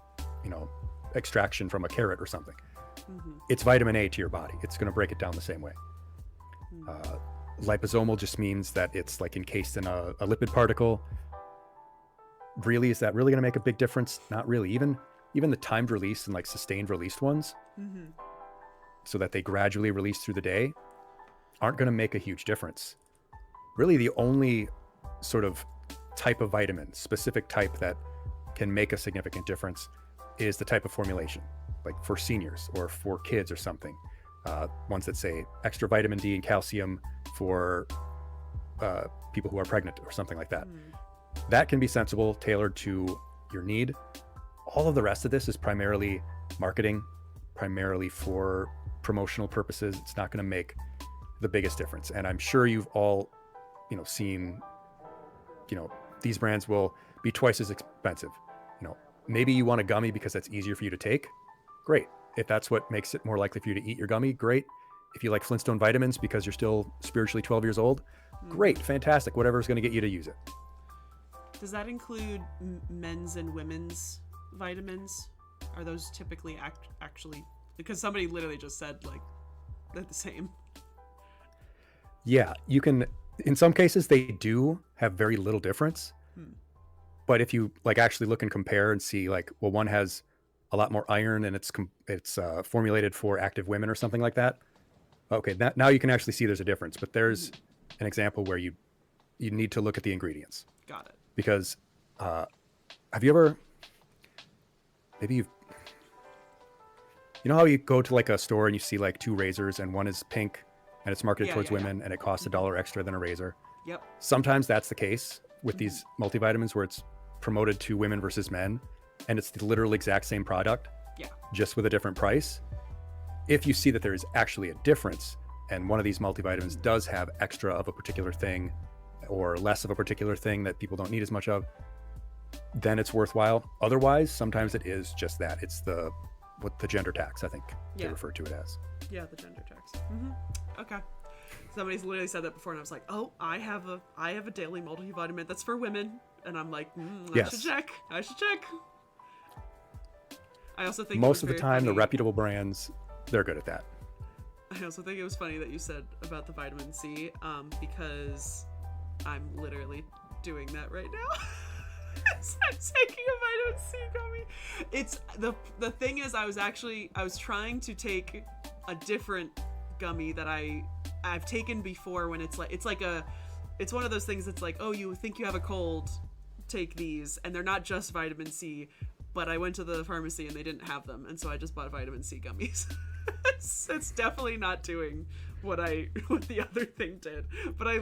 extraction from a carrot or something. It's vitamin A to your body. It's going to break it down the same way. Liposomal just means that it's like encased in a lipid particle. Really, is that really going to make a big difference? Not really. Even the timed release and like sustained released ones, so that they gradually release through the day, aren't going to make a huge difference. Really, the only sort of type of vitamin, specific type, that can make a significant difference is the type of formulation, like for seniors or for kids or something. Ones that say extra vitamin D and calcium for people who are pregnant or something like that. That can be sensible, tailored to your need. All of the rest of this is primarily marketing, primarily for promotional purposes. It's not going to make the biggest difference. And I'm sure you've all, seen, these brands will be twice as expensive. Maybe you want a gummy because that's easier for you to take. Great. If that's what makes it more likely for you to eat your gummy, great. If you like Flintstone vitamins because you're still spiritually 12 years old, great, fantastic. Whatever's going to get you to use it. Does that include men's and women's vitamins? Are those typically actually, because somebody literally just said like they're the same? Yeah, you can, in some cases they do have very little difference. But if you like actually look and compare and see like, well, one has a lot more iron and it's formulated for active women or something like that. Okay, now you can actually see there's a difference. But there's an example where you need to look at the ingredients. Got it. Because have you ever, maybe how you go to like a store and you see like two razors and one is pink and it's marketed towards women and it costs $1 extra than a razor. Yep. Sometimes that's the case with these multivitamins where it's promoted to women versus men, and it's the literal exact same product, just with a different price. If you see that there is actually a difference, and one of these multivitamins does have extra of a particular thing or less of a particular thing that people don't need as much of, then it's worthwhile. Otherwise, sometimes it is just that. It's the what the gender tax, I think they Yeah. refer to it as. Yeah, the gender tax. Okay. Somebody's literally said that before, and I was like, "Oh, I have a daily multivitamin that's for women," and I'm like, Yes. I should check. I also think Most of the very time, the funny- reputable brands, they're good at that. I also think it was funny that you said about the vitamin C, because I'm literally doing that right now. I'm taking a vitamin C gummy. It's the thing is, I was trying to take a different gummy that I've taken before when it's one of those things that's like, oh, you think you have a cold, take these, and they're not just vitamin C. But I went to the pharmacy and they didn't have them, and so I just bought vitamin C gummies. It's definitely not doing what the other thing did. But I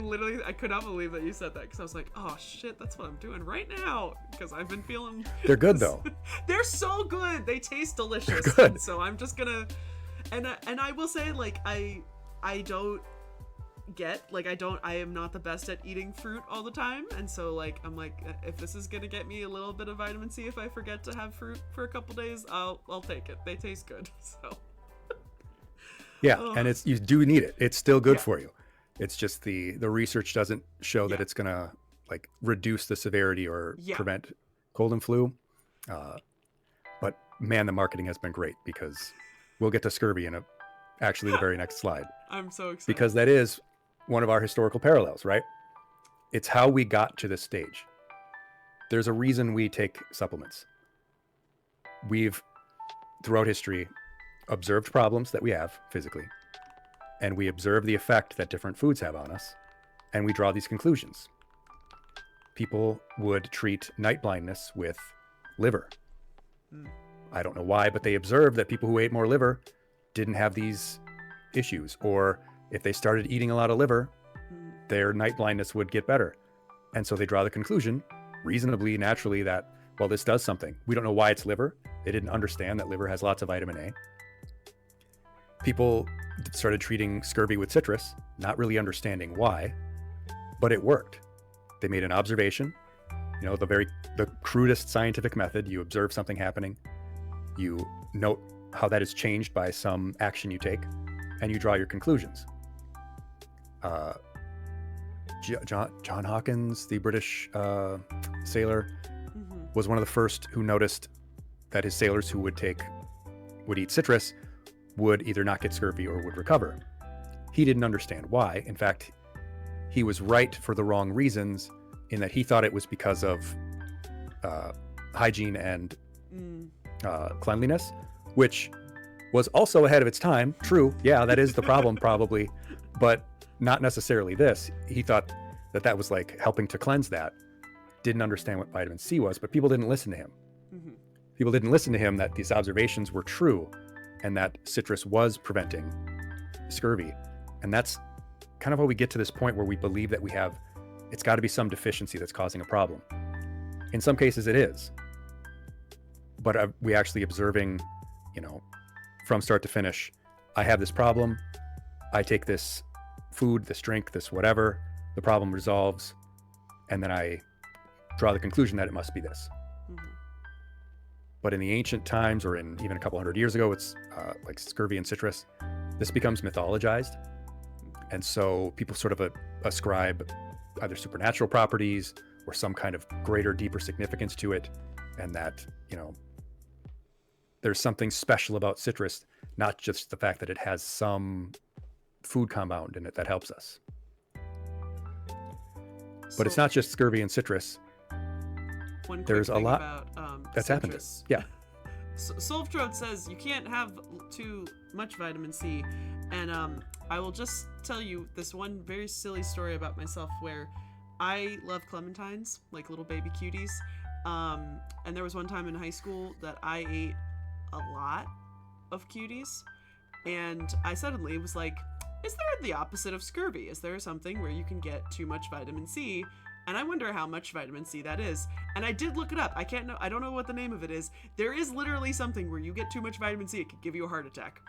could not believe that you said that, because I was like, oh shit, that's what I'm doing right now, because I've been feeling. They're good though. They're so good. They taste delicious. They're good. And so I'm just gonna, and I will say, like, I don't get, like, I am not the best at eating fruit all the time, and so, like, I'm like, if this is gonna get me a little bit of vitamin C if I forget to have fruit for a couple days, I'll take it. They taste good. So yeah, and you do need it. It's still good Yeah. for you. It's just the research doesn't show that it's gonna like reduce the severity or prevent cold and flu. But man, the marketing has been great, because we'll get to scurvy in actually the very next slide. I'm so excited. Because that is one of our historical parallels, right? It's how we got to this stage. There's a reason we take supplements. We've, throughout history, observed problems that we have physically, and we observe the effect that different foods have on us, and we draw these conclusions. People would treat night blindness with liver. I don't know why, but they observed that people who ate more liver didn't have these issues, or if they started eating a lot of liver, their night blindness would get better. And so they draw the conclusion, reasonably, naturally, that, well, this does something. We don't know why it's liver. They didn't understand that liver has lots of vitamin A. People started treating scurvy with citrus, not really understanding why, but it worked. They made an observation, the crudest scientific method. You observe something happening, you note how that is changed by some action you take, and you draw your conclusions. John Hawkins, the British sailor, was one of the first who noticed that his sailors who would eat citrus would either not get scurvy or would recover. He didn't understand why. In fact, he was right for the wrong reasons, in that he thought it was because of hygiene and cleanliness, which was also ahead of its time. True, yeah, that is the problem probably, but not necessarily this. He thought that was like helping to cleanse that. Didn't understand what vitamin C was, but people didn't listen to him. People didn't listen to him that these observations were true and that citrus was preventing scurvy. And that's kind of how we get to this point where we believe that it's got to be some deficiency that's causing a problem. In some cases it is, but we actually observing, from start to finish, I have this problem, I take this food, this drink, this whatever, the problem resolves, and then I draw the conclusion that it must be this. But in the ancient times, or in even a couple hundred years ago, it's like scurvy and citrus, this becomes mythologized. And so people sort of ascribe either supernatural properties or some kind of greater, deeper significance to it. And that, there's something special about citrus, not just the fact that it has some food compound in it that helps us. But it's not just scurvy and citrus. There's a lot that's happened. Yeah. Solftrode says you can't have too much vitamin C, and I will just tell you this one very silly story about myself where I love clementines, like little baby cuties, and there was one time in high school that I ate a lot of cuties, and I suddenly was like, is there the opposite of scurvy? Is there something where you can get too much vitamin C? And I wonder how much vitamin C that is. And I did look it up. I don't know what the name of it is. There is literally something where you get too much vitamin C, it could give you a heart attack.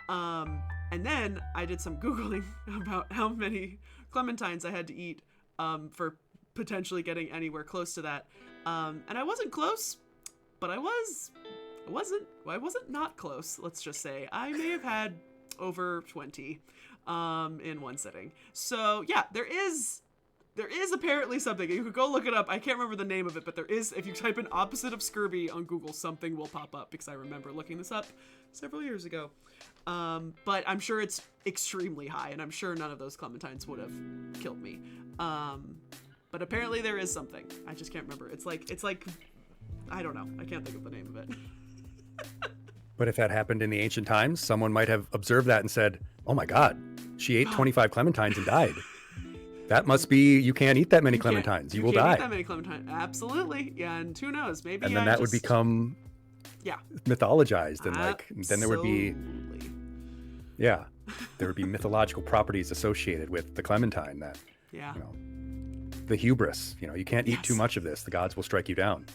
And then I did some Googling about how many clementines I had to eat for potentially getting anywhere close to that. And I wasn't close, but I was I wasn't not close. Let's just say I may have had over 20 in one sitting. So yeah, there is apparently something. You could go look it up. I can't remember the name of it, but there is, if you type in opposite of scurvy on Google, something will pop up, because I remember looking this up several years ago. But I'm sure it's extremely high, and I'm sure none of those clementines would have killed me. But apparently there is something. I just can't remember. It's like, I don't know. I can't think of the name of it. But if that happened in the ancient times, someone might have observed that and said, "Oh my God, she ate 25 clementines and died. That must be, you can't eat that many clementines. You will die." Eat that many clementines. Absolutely. Yeah, and who knows? Maybe. And then that would become mythologized, and then there would be, there would be mythological properties associated with the clementine. That the hubris. You can't eat too much of this. The gods will strike you down.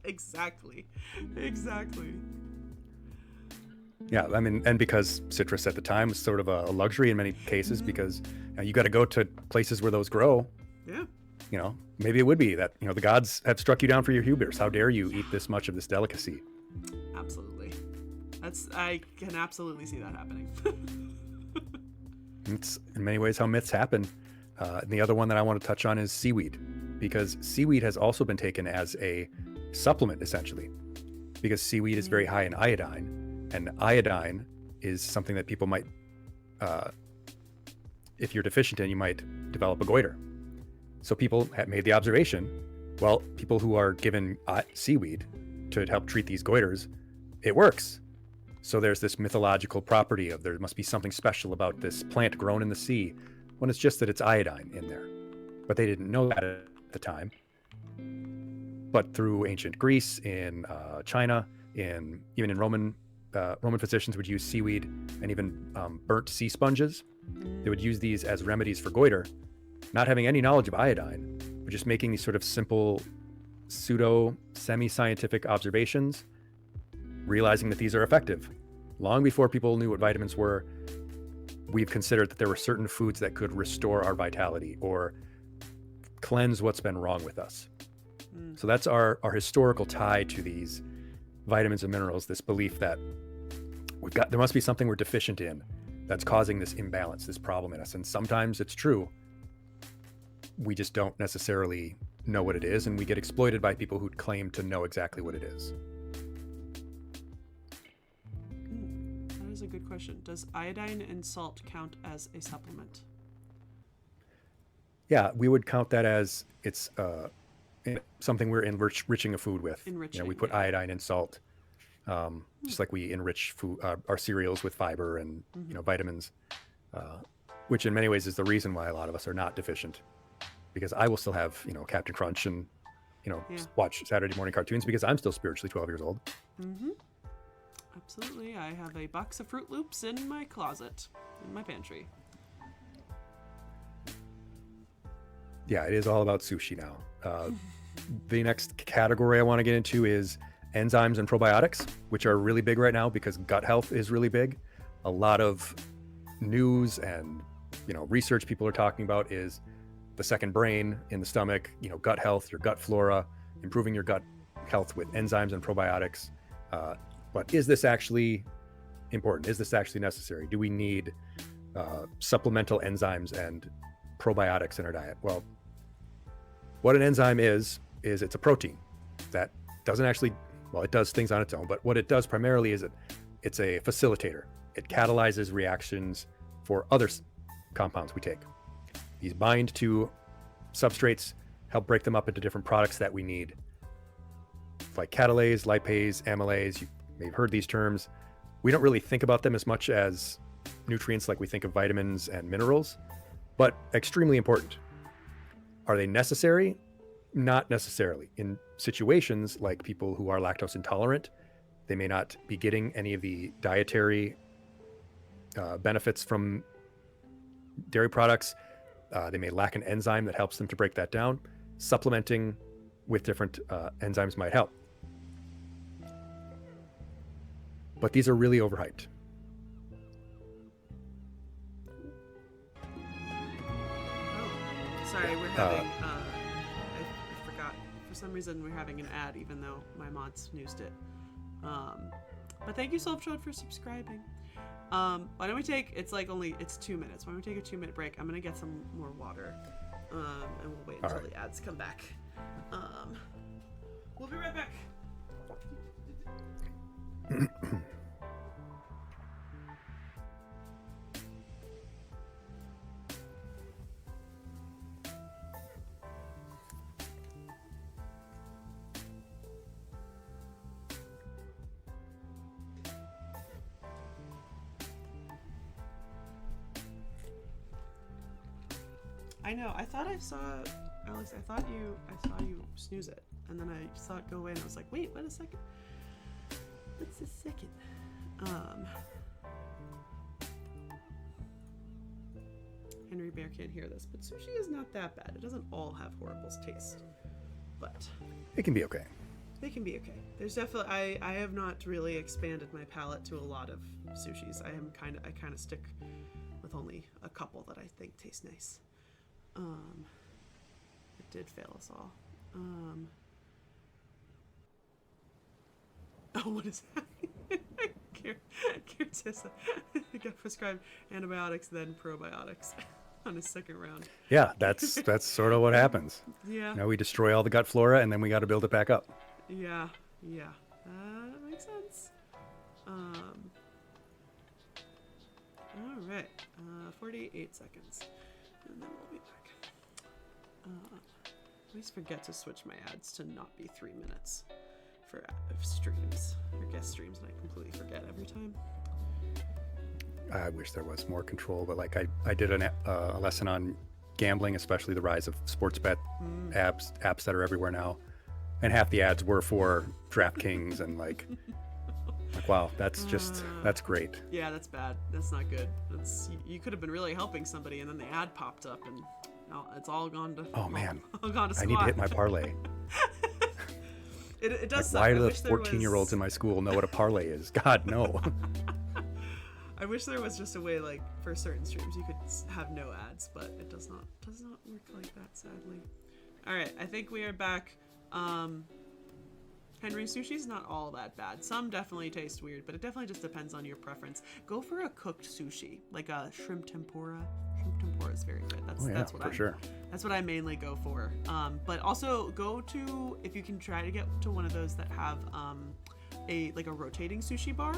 Exactly. Yeah, I mean, and because citrus at the time was sort of a luxury in many cases, because you got to go to places where those grow. Yeah. Maybe it would be that, the gods have struck you down for your hubris. How dare you eat this much of this delicacy? Absolutely. I can absolutely see that happening. It's in many ways how myths happen. And the other one that I want to touch on is seaweed, because seaweed has also been taken as a supplement, essentially, because seaweed is very high in iodine. And iodine is something that people might, if you're deficient in, you might develop a goiter. So people have made the observation, well, people who are given seaweed to help treat these goiters, it works. So there's this mythological property of there must be something special about this plant grown in the sea, when it's just that it's iodine in there. But they didn't know that at the time. But through ancient Greece, in China, even in Roman physicians would use seaweed, and even burnt sea sponges. They would use these as remedies for goiter, not having any knowledge of iodine, but just making these sort of simple pseudo semi-scientific observations, realizing that these are effective. Long before people knew what vitamins were, we've considered that there were certain foods that could restore our vitality or cleanse what's been wrong with us. So that's our historical tie to these vitamins and minerals, this belief that there must be something we're deficient in that's causing this imbalance, this problem in us. And sometimes it's true. We just don't necessarily know what it is, and we get exploited by people who claim to know exactly what it is. That is a good question. Does iodine and salt count as a supplement? Yeah, we would count that as it's something we're enriching a food with. We put iodine and salt, just like we enrich food, our cereals with fiber and vitamins, which in many ways is the reason why a lot of us are not deficient. Because I will still have Captain Crunch and watch Saturday morning cartoons because I'm still spiritually 12 years old. Absolutely, I have a box of Fruit Loops in my closet, in my pantry. Yeah, it is all about sushi now. The next category I want to get into is enzymes and probiotics, which are really big right now because gut health is really big. A lot of news and research people are talking about is the second brain in the stomach, gut health, your gut flora, improving your gut health with enzymes and probiotics. But is this actually important? Is this actually necessary? Do we need supplemental enzymes and probiotics in our diet? Well, what an enzyme is it's a protein that doesn't actually, it does things on its own, but what it does primarily is it's a facilitator. It catalyzes reactions for other compounds we take. These bind to substrates, help break them up into different products that we need, like catalase, lipase, amylase. You may have heard these terms. We don't really think about them as much as nutrients like we think of vitamins and minerals, but extremely important. Are they necessary? Not necessarily. In situations like people who are lactose intolerant, they may not be getting any of the dietary benefits from dairy products. They may lack an enzyme that helps them to break that down. Supplementing with different enzymes might help. But these are really overhyped. Sorry, we're having, I forgot. For some reason, we're having an ad, even though my mod snoozed it. But thank you, Self-Showed, for subscribing. Why don't we take, it's 2 minutes. Why don't we take a 2-minute break? I'm going to get some more water. And we'll wait until the ads come back. We'll be right back. I know. I thought I saw, Alex. I saw you snooze it, and then I saw it go away, and I was like, "Wait, wait a second. What's a second?" Henry Bear can't hear this, but sushi is not that bad. It doesn't all have horrible taste, but it can be okay. It can be okay. There's definitely I have not really expanded my palate to a lot of sushis. I kind of stick with only a couple that I think taste nice. It did fail us all. Oh, what is that? Curtis got prescribed antibiotics, then probiotics on his second round. Yeah, that's sort of what happens. Yeah. Now we destroy all the gut flora, and then we got to build it back up. Yeah. That makes sense. All right. 48 seconds, and then we'll be back. I always forget to switch my ads to not be 3 minutes for streams or guest streams, and I completely forget every time. I wish there was more control, but like I did a lesson on gambling, especially the rise of sports bet apps that are everywhere now, and half the ads were for DraftKings and like wow, that's great. Yeah, that's bad. That's not good. You could have been really helping somebody, and then the ad popped up, and now it's all gone to. Oh man, all gone to squat. I need to hit my parlay. It does. Like, why do the 14-year-olds in my school know what a parlay is? God, no. I wish there was just a way, like for certain streams, you could have no ads, but it does not work like that, sadly. All right, I think we are back. Henry, sushi's not all that bad. Some definitely taste weird, but it definitely just depends on your preference. Go for a cooked sushi, like a shrimp tempura. Shrimp tempura is very good. That's what I mainly go for. But also go to, if you can try to get to one of those that have a rotating sushi bar,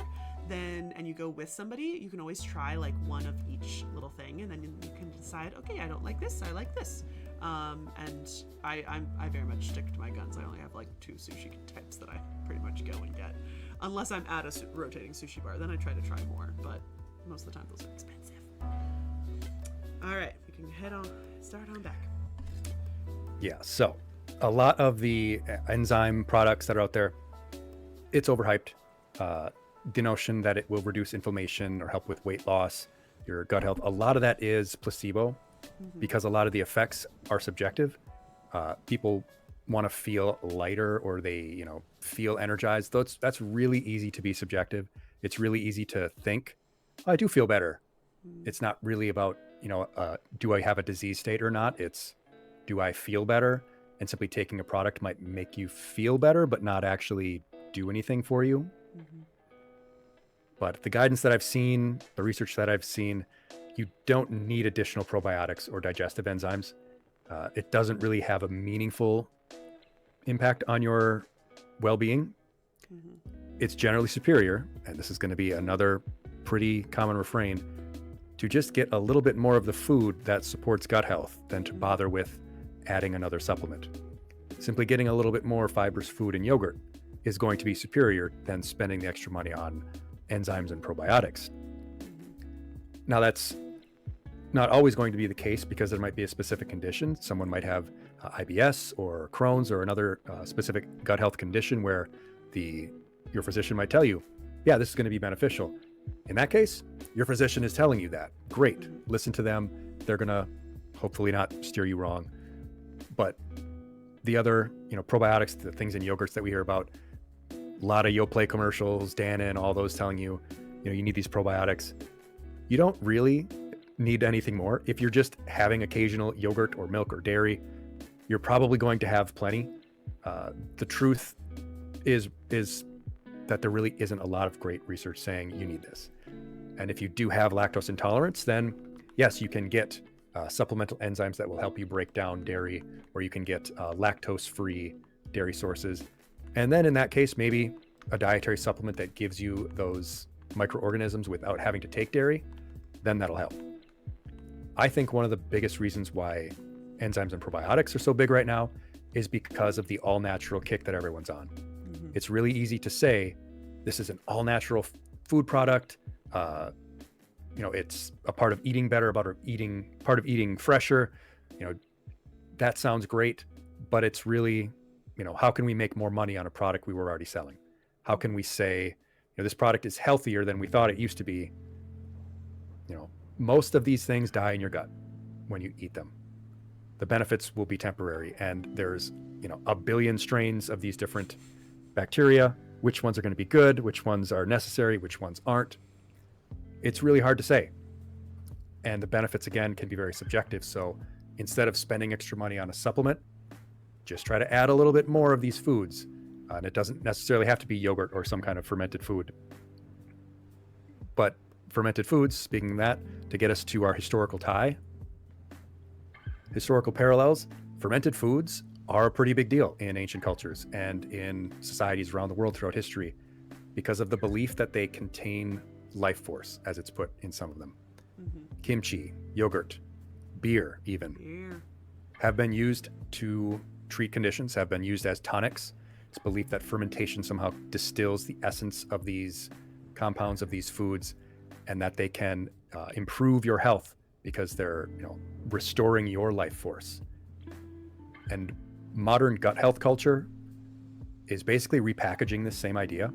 and you go with somebody, you can always try like one of each little thing, and then you can decide, okay, I don't like this, I like this. And I very much stick to my guns. I only have like 2 sushi types that I pretty much go and get, unless I'm at a rotating sushi bar. Then I try to try more, but most of the time those are expensive. All right, we can start on back. Yeah, so a lot of the enzyme products that are out there, it's overhyped. The notion that it will reduce inflammation or help with weight loss, your gut health, a lot of that is placebo. Because a lot of the effects are subjective. People want to feel lighter, or they, feel energized. That's really easy to be subjective. It's really easy to think, oh, I do feel better. It's not really about, do I have a disease state or not? It's, do I feel better? And simply taking a product might make you feel better, but not actually do anything for you. But the guidance that I've seen, the research that I've seen, you don't need additional probiotics or digestive enzymes. It doesn't really have a meaningful impact on your well-being. It's generally superior, and this is going to be another pretty common refrain, to just get a little bit more of the food that supports gut health than to bother with adding another supplement. Simply getting a little bit more fibrous food and yogurt is going to be superior than spending the extra money on enzymes and probiotics. Now, that's not always going to be the case, because there might be a specific condition. Someone might have IBS or Crohn's or another specific gut health condition where your physician might tell you, yeah, this is going to be beneficial. In that case, your physician is telling you that. Great. Listen to them. They're going to hopefully not steer you wrong. But the other, probiotics, the things in yogurts that we hear about, a lot of Yoplait commercials, Dannon, all those telling you, you need these probiotics. You don't really need anything more. If you're just having occasional yogurt or milk or dairy, you're probably going to have plenty. The truth is that there really isn't a lot of great research saying you need this. And if you do have lactose intolerance, then yes, you can get supplemental enzymes that will help you break down dairy, or you can get lactose-free dairy sources. And then in that case, maybe a dietary supplement that gives you those microorganisms without having to take dairy, then that'll help. I think one of the biggest reasons why enzymes and probiotics are so big right now is because of the all-natural kick that everyone's on. Mm-hmm. It's really easy to say, this is an all-natural food product. It's a part of eating better, part of eating fresher. That sounds great, but it's really, how can we make more money on a product we were already selling? How can we say, this product is healthier than we thought it used to be? Most of these things die in your gut when you eat them. The benefits will be temporary, and there's, a billion strains of these different bacteria. Which ones are going to be good? Which ones are necessary? Which ones aren't? It's really hard to say. And the benefits, again, can be very subjective. So instead of spending extra money on a supplement, just try to add a little bit more of these foods. And it doesn't necessarily have to be yogurt or some kind of fermented food. But fermented foods, speaking of that, to get us to our historical parallels, fermented foods are a pretty big deal in ancient cultures and in societies around the world throughout history because of the belief that they contain life force, as it's put in some of them. Mm-hmm. Kimchi, yogurt, beer even, have been used to treat conditions, have been used as tonics. It's believed that fermentation somehow distills the essence of these compounds of these foods, and that they can improve your health because they're restoring your life force. And modern gut health culture is basically repackaging this same idea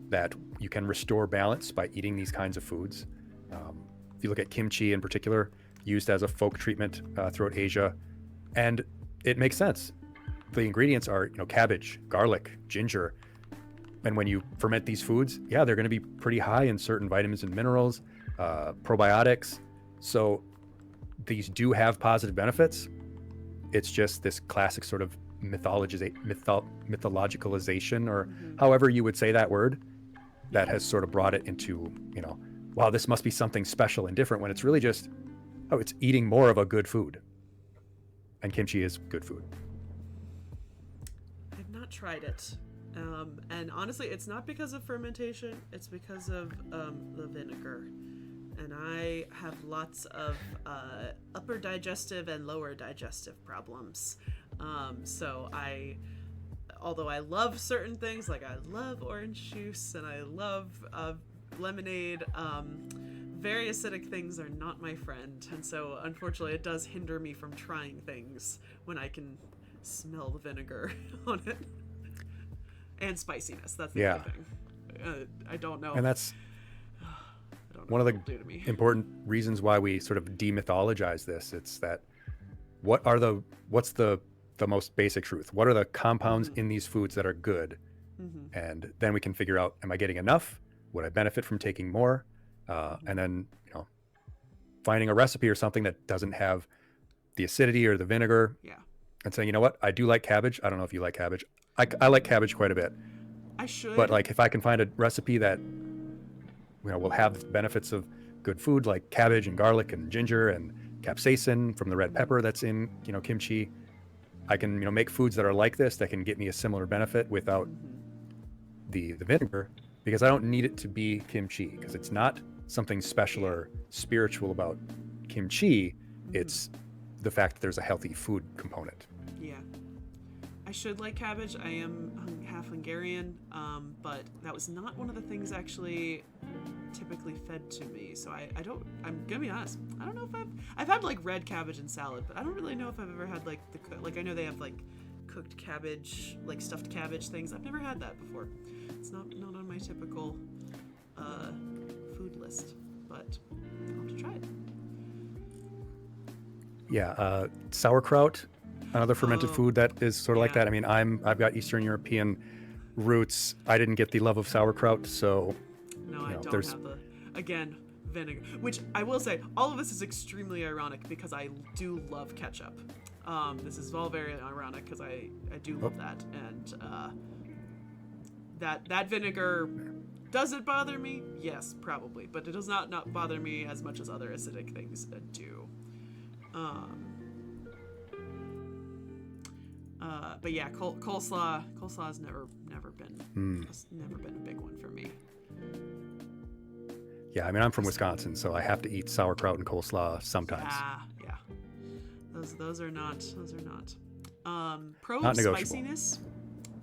that you can restore balance by eating these kinds of foods. If you look at kimchi in particular, used as a folk treatment throughout Asia, and it makes sense. The ingredients are cabbage, garlic, ginger. And when you ferment these foods, they're going to be pretty high in certain vitamins and minerals, probiotics. So these do have positive benefits. It's just this classic sort of mythologicalization, or however you would say that word, that has sort of brought it into, wow, this must be something special and different, when it's really just, it's eating more of a good food. And kimchi is good food. I've not tried it. And honestly, it's not because of fermentation, it's because of the vinegar. And I have lots of upper digestive and lower digestive problems. So although I love certain things, like I love orange juice and I love lemonade, very acidic things are not my friend. And so unfortunately it does hinder me from trying things when I can smell the vinegar on it. And spiciness, that's the other thing. I don't know. And that's one of the important reasons why we sort of demythologize this. It's that what's the most basic truth? What are the compounds in these foods that are good? Mm-hmm. And then we can figure out, am I getting enough? Would I benefit from taking more? And then, finding a recipe or something that doesn't have the acidity or the vinegar. Yeah. And saying, I do like cabbage. I don't know if you like cabbage. I like cabbage quite a bit. I should. But if I can find a recipe that will have the benefits of good food, like cabbage and garlic and ginger and capsaicin from the red pepper that's in kimchi, I can make foods that are like this that can get me a similar benefit without the vinegar, because I don't need it to be kimchi, because it's not something special or spiritual about kimchi. It's the fact that there's a healthy food component. Yeah. I should like cabbage. I am half Hungarian, but that was not one of the things actually typically fed to me. So I'm gonna be honest, I don't know if I've had red cabbage and salad, but I don't really know if I've ever had I know they have cooked cabbage, stuffed cabbage things. I've never had that before. It's not on my typical food list, but I'll have to try it. Yeah, sauerkraut, another fermented food that is sort of like that. I mean, I've got Eastern European roots. I didn't get the love of sauerkraut, so no, I don't have vinegar. Which I will say, all of this is extremely ironic because I do love ketchup. This is all very ironic because I do love that, and that vinegar, does it bother me? Yes, probably, but it does not bother me as much as other acidic things do. But yeah, coleslaw has never been a big one for me. Yeah, I mean, I'm from Wisconsin, so I have to eat sauerkraut and coleslaw sometimes. Yeah. Those are not. Pro Not of negotiable. spiciness.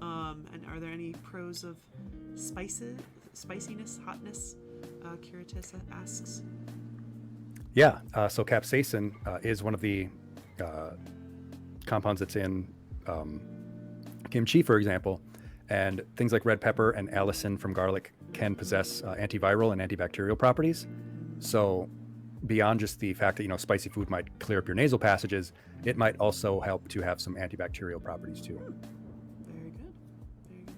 And are there any pros of spiciness, hotness? Curatis asks. Yeah, so capsaicin is one of the compounds that's in kimchi, for example, and things like red pepper and allicin from garlic can possess antiviral and antibacterial properties. So beyond just the fact that, spicy food might clear up your nasal passages, it might also help to have some antibacterial properties too. Very good to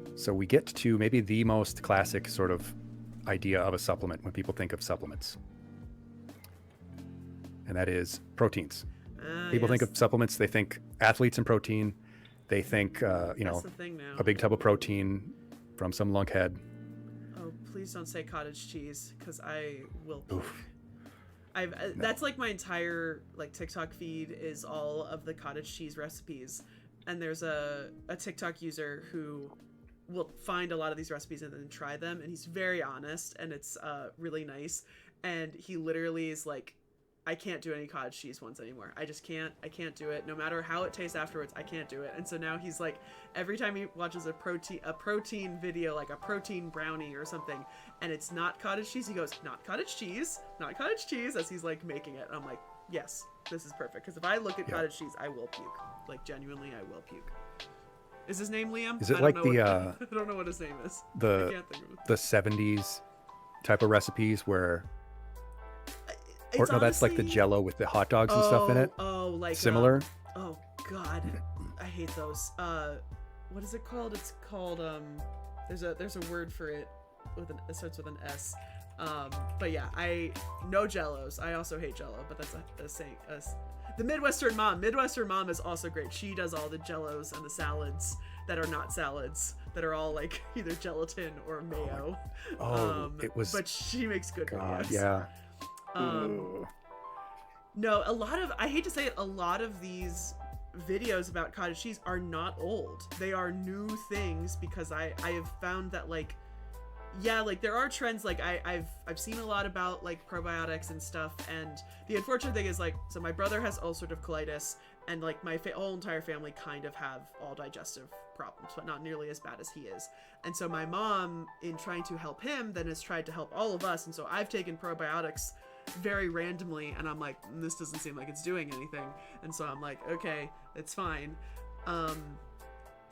know. So we get to maybe the most classic sort of idea of a supplement when people think of supplements, and that is proteins. People think of supplements, they think athletes and protein. They think, That's the thing now. a big tub of protein from some lunkhead. Oh, please don't say cottage cheese, because I will puke. Oof. That's like my entire TikTok feed is all of the cottage cheese recipes, and there's a TikTok user who will find a lot of these recipes and then try them, and he's very honest, and it's really nice. And he literally is like, I can't do any cottage cheese ones anymore. I can't do it. No matter how it tastes afterwards, I can't do it. And so now he's like, every time he watches a protein video, like a protein brownie or something, and it's not cottage cheese, he goes, not cottage cheese, as he's like making it. And I'm like, yes, this is perfect. Because if I look at cottage cheese, I will puke. Like, genuinely, I will puke. Is his name Liam? Is it like the I don't know what his name is. the I can't think of it. the 70s type of recipes where, or no, that's like the Jello with the hot dogs and stuff in it. Oh, like similar. Oh God, I hate those. What is it called? It's called There's a word for it it starts with an S. But yeah, no Jellos. I also hate Jello, but that's a saying. The Midwestern Mom is also great. She does all the Jellos and the salads that are not salads, that are all like either gelatin or mayo. It was. But she makes good God, videos. yeah. No, I hate to say it, a lot of these videos about cottage cheese are not old. They are new things, because I have found that there are trends. I've seen a lot about probiotics and stuff, and the unfortunate thing is so my brother has ulcerative colitis, and my whole entire family kind of have all digestive problems, but not nearly as bad as he is. And so my mom, in trying to help him, then has tried to help all of us, and so I've taken probiotics very randomly, and I'm like, this doesn't seem like it's doing anything, and so I'm like, okay, it's fine.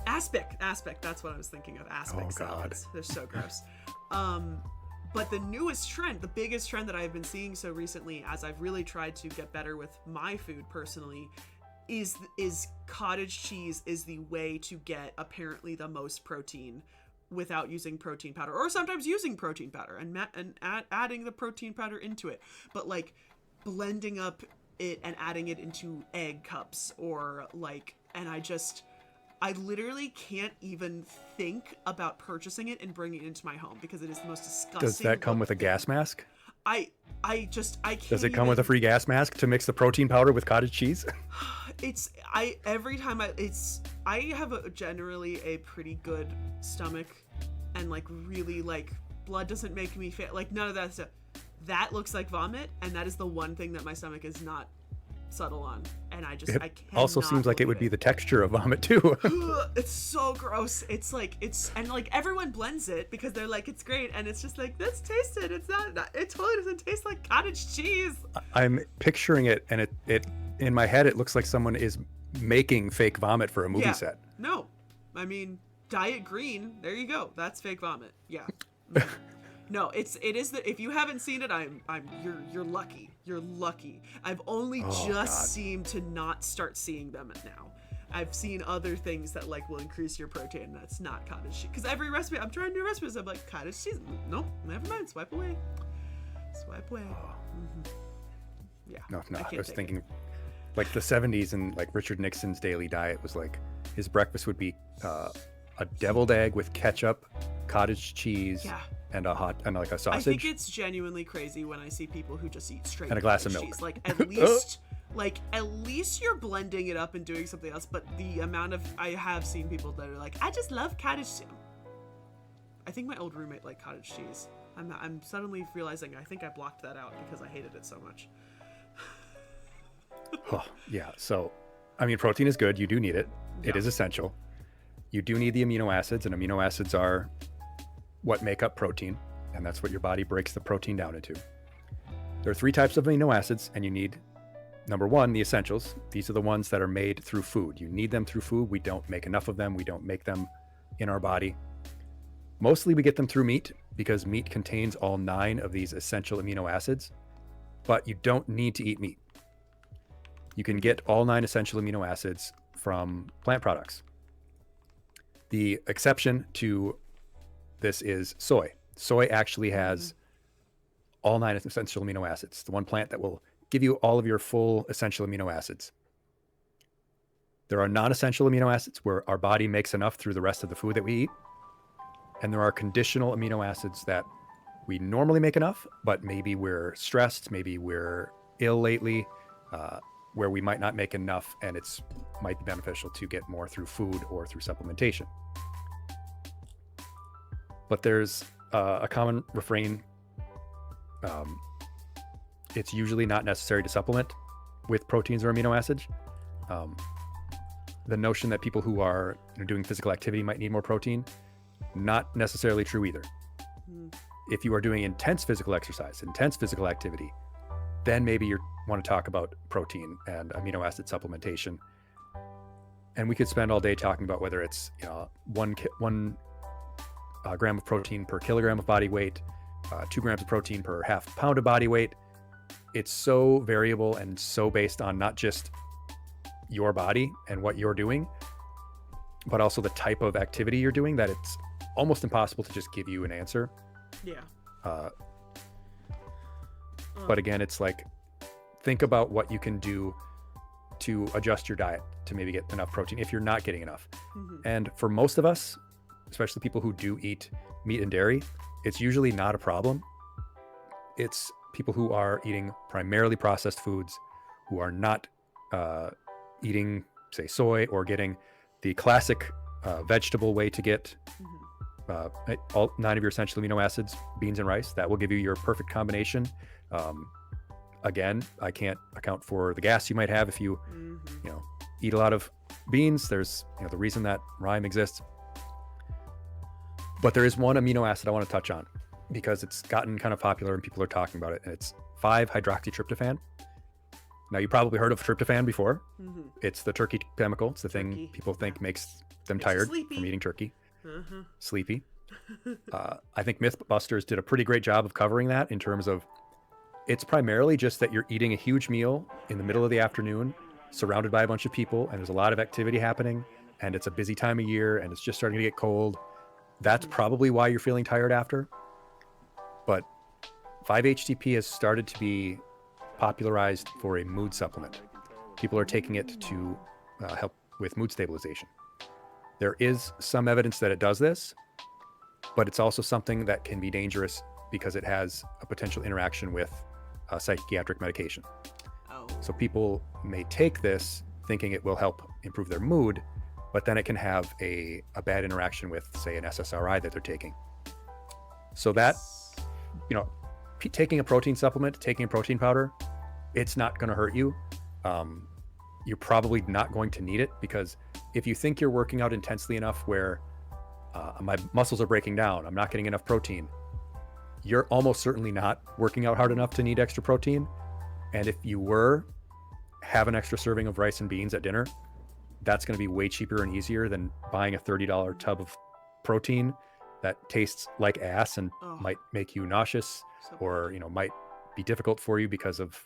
Aspic, that's what I was thinking of. Aspic salads. They're so gross. But the newest trend, the biggest trend that I've been seeing so recently, as I've really tried to get better with my food personally, is cottage cheese is the way to get apparently the most protein without using protein powder, or sometimes using protein powder and adding the protein powder into it, but blending up it and adding it into egg cups, or and I literally can't even think about purchasing it and bringing it into my home, because it is the most disgusting. Does that come with a gas mask? I can't. Does it come with a free gas mask to mix the protein powder with cottage cheese? I have generally a pretty good stomach, and really blood doesn't make me feel none of that stuff. That looks like vomit, and that is the one thing that my stomach is not subtle on, and I can't. Also seems like it would be the texture of vomit too. It's so gross. It's everyone blends it because they're like, it's great, and it's just let's taste it. It's not it totally doesn't taste like cottage cheese. I'm picturing it, and it in my head it looks like someone is making fake vomit for a movie set. No, I mean, Diet Green, there you go, that's fake vomit. Yeah. No, it is if you haven't seen it, you're lucky. I've only seemed to not start seeing them now. I've seen other things that will increase your protein. That's not cottage cheese, because every recipe I'm trying new recipes, I'm like, cottage cheese, nope, never mind, swipe away. Mm-hmm. Yeah. No, I was thinking like the 70s, and like Richard Nixon's daily diet was like his breakfast would be a deviled egg with ketchup, cottage cheese, Yeah. and like a I sausage. think it's genuinely crazy when I see people who just eat straight And a glass of cottage milk. cheese. Like at least you're blending it up and doing something else. But the amount of I have seen people that are like, I just love cottage cheese. I think my old roommate liked cottage cheese. I'm suddenly realizing I think I blocked that out because I hated it so much. Oh, yeah. So, I mean, protein is good. You do need it. It Yeah. is essential. You do need the amino acids, and amino acids are what make up protein, and that's what your body breaks the protein down into. There are 3 types of amino acids, and you need, number 1, the essentials. These are the ones that are made through food. You need them through food. We don't make enough of them. We don't make them in our body. Mostly we get them through meat because meat contains all 9 of these essential amino acids, but you don't need to eat meat. You can get all 9 essential amino acids from plant products. The exception to this is soy. Soy actually has all 9 essential amino acids, the one plant that will give you all of your full essential amino acids. There are non-essential amino acids where our body makes enough through the rest of the food that we eat. And there are conditional amino acids that we normally make enough, but maybe we're stressed, maybe we're ill lately, where we might not make enough, and it's might be beneficial to get more through food or through supplementation. But there's a common refrain. It's usually not necessary to supplement with proteins or amino acids. The notion that people who are doing physical activity might need more protein, not necessarily true either. If you are doing intense physical exercise, intense physical activity, then maybe you want to talk about protein and amino acid supplementation. And we could spend all day talking about whether it's 1 gram of protein per kilogram of body weight, 2 grams of protein per half pound of body weight. It's so variable and so based on not just your body and what you're doing, but also the type of activity you're doing, that it's almost impossible to just give you an answer. Yeah. But again, it's like, think about what you can do to adjust your diet to maybe get enough protein if you're not getting enough. And for most of us, especially people who do eat meat and dairy, it's usually not a problem. It's people who are eating primarily processed foods, who are not eating, say, soy, or getting the classic vegetable way to get all 9 of your essential amino acids, beans and rice. That will give you your perfect combination. Again, I can't account for the gas you might have if you eat a lot of beans. There's the reason that rhyme exists. But there is one amino acid I want to touch on because it's gotten kind of popular and people are talking about it, and it's 5-hydroxytryptophan. Now, you probably heard of tryptophan before. It's the turkey chemical. It's the thing people think makes them tired from eating turkey. Sleepy. I think Mythbusters did a pretty great job of covering that in terms of it's primarily just that you're eating a huge meal in the middle of the afternoon, surrounded by a bunch of people, and there's a lot of activity happening, and it's a busy time of year, and it's just starting to get cold. That's probably why you're feeling tired after. But 5-HTP has started to be popularized for a mood supplement. People are taking it to help with mood stabilization. There is some evidence that it does this, but it's also something that can be dangerous because it has a potential interaction with psychiatric medication. So people may take this thinking it will help improve their mood, but then it can have a bad interaction with, say, an SSRI that they're taking. So that, taking a protein supplement, taking a protein powder, it's not going to hurt you. You're probably not going to need it, because if you think you're working out intensely enough where my muscles are breaking down, I'm not getting enough protein, you're almost certainly not working out hard enough to need extra protein. And if you were, have an extra serving of rice and beans at dinner, that's going to be way cheaper and easier than buying a $30 tub of protein that tastes like ass and might make you nauseous, or might be difficult for you because of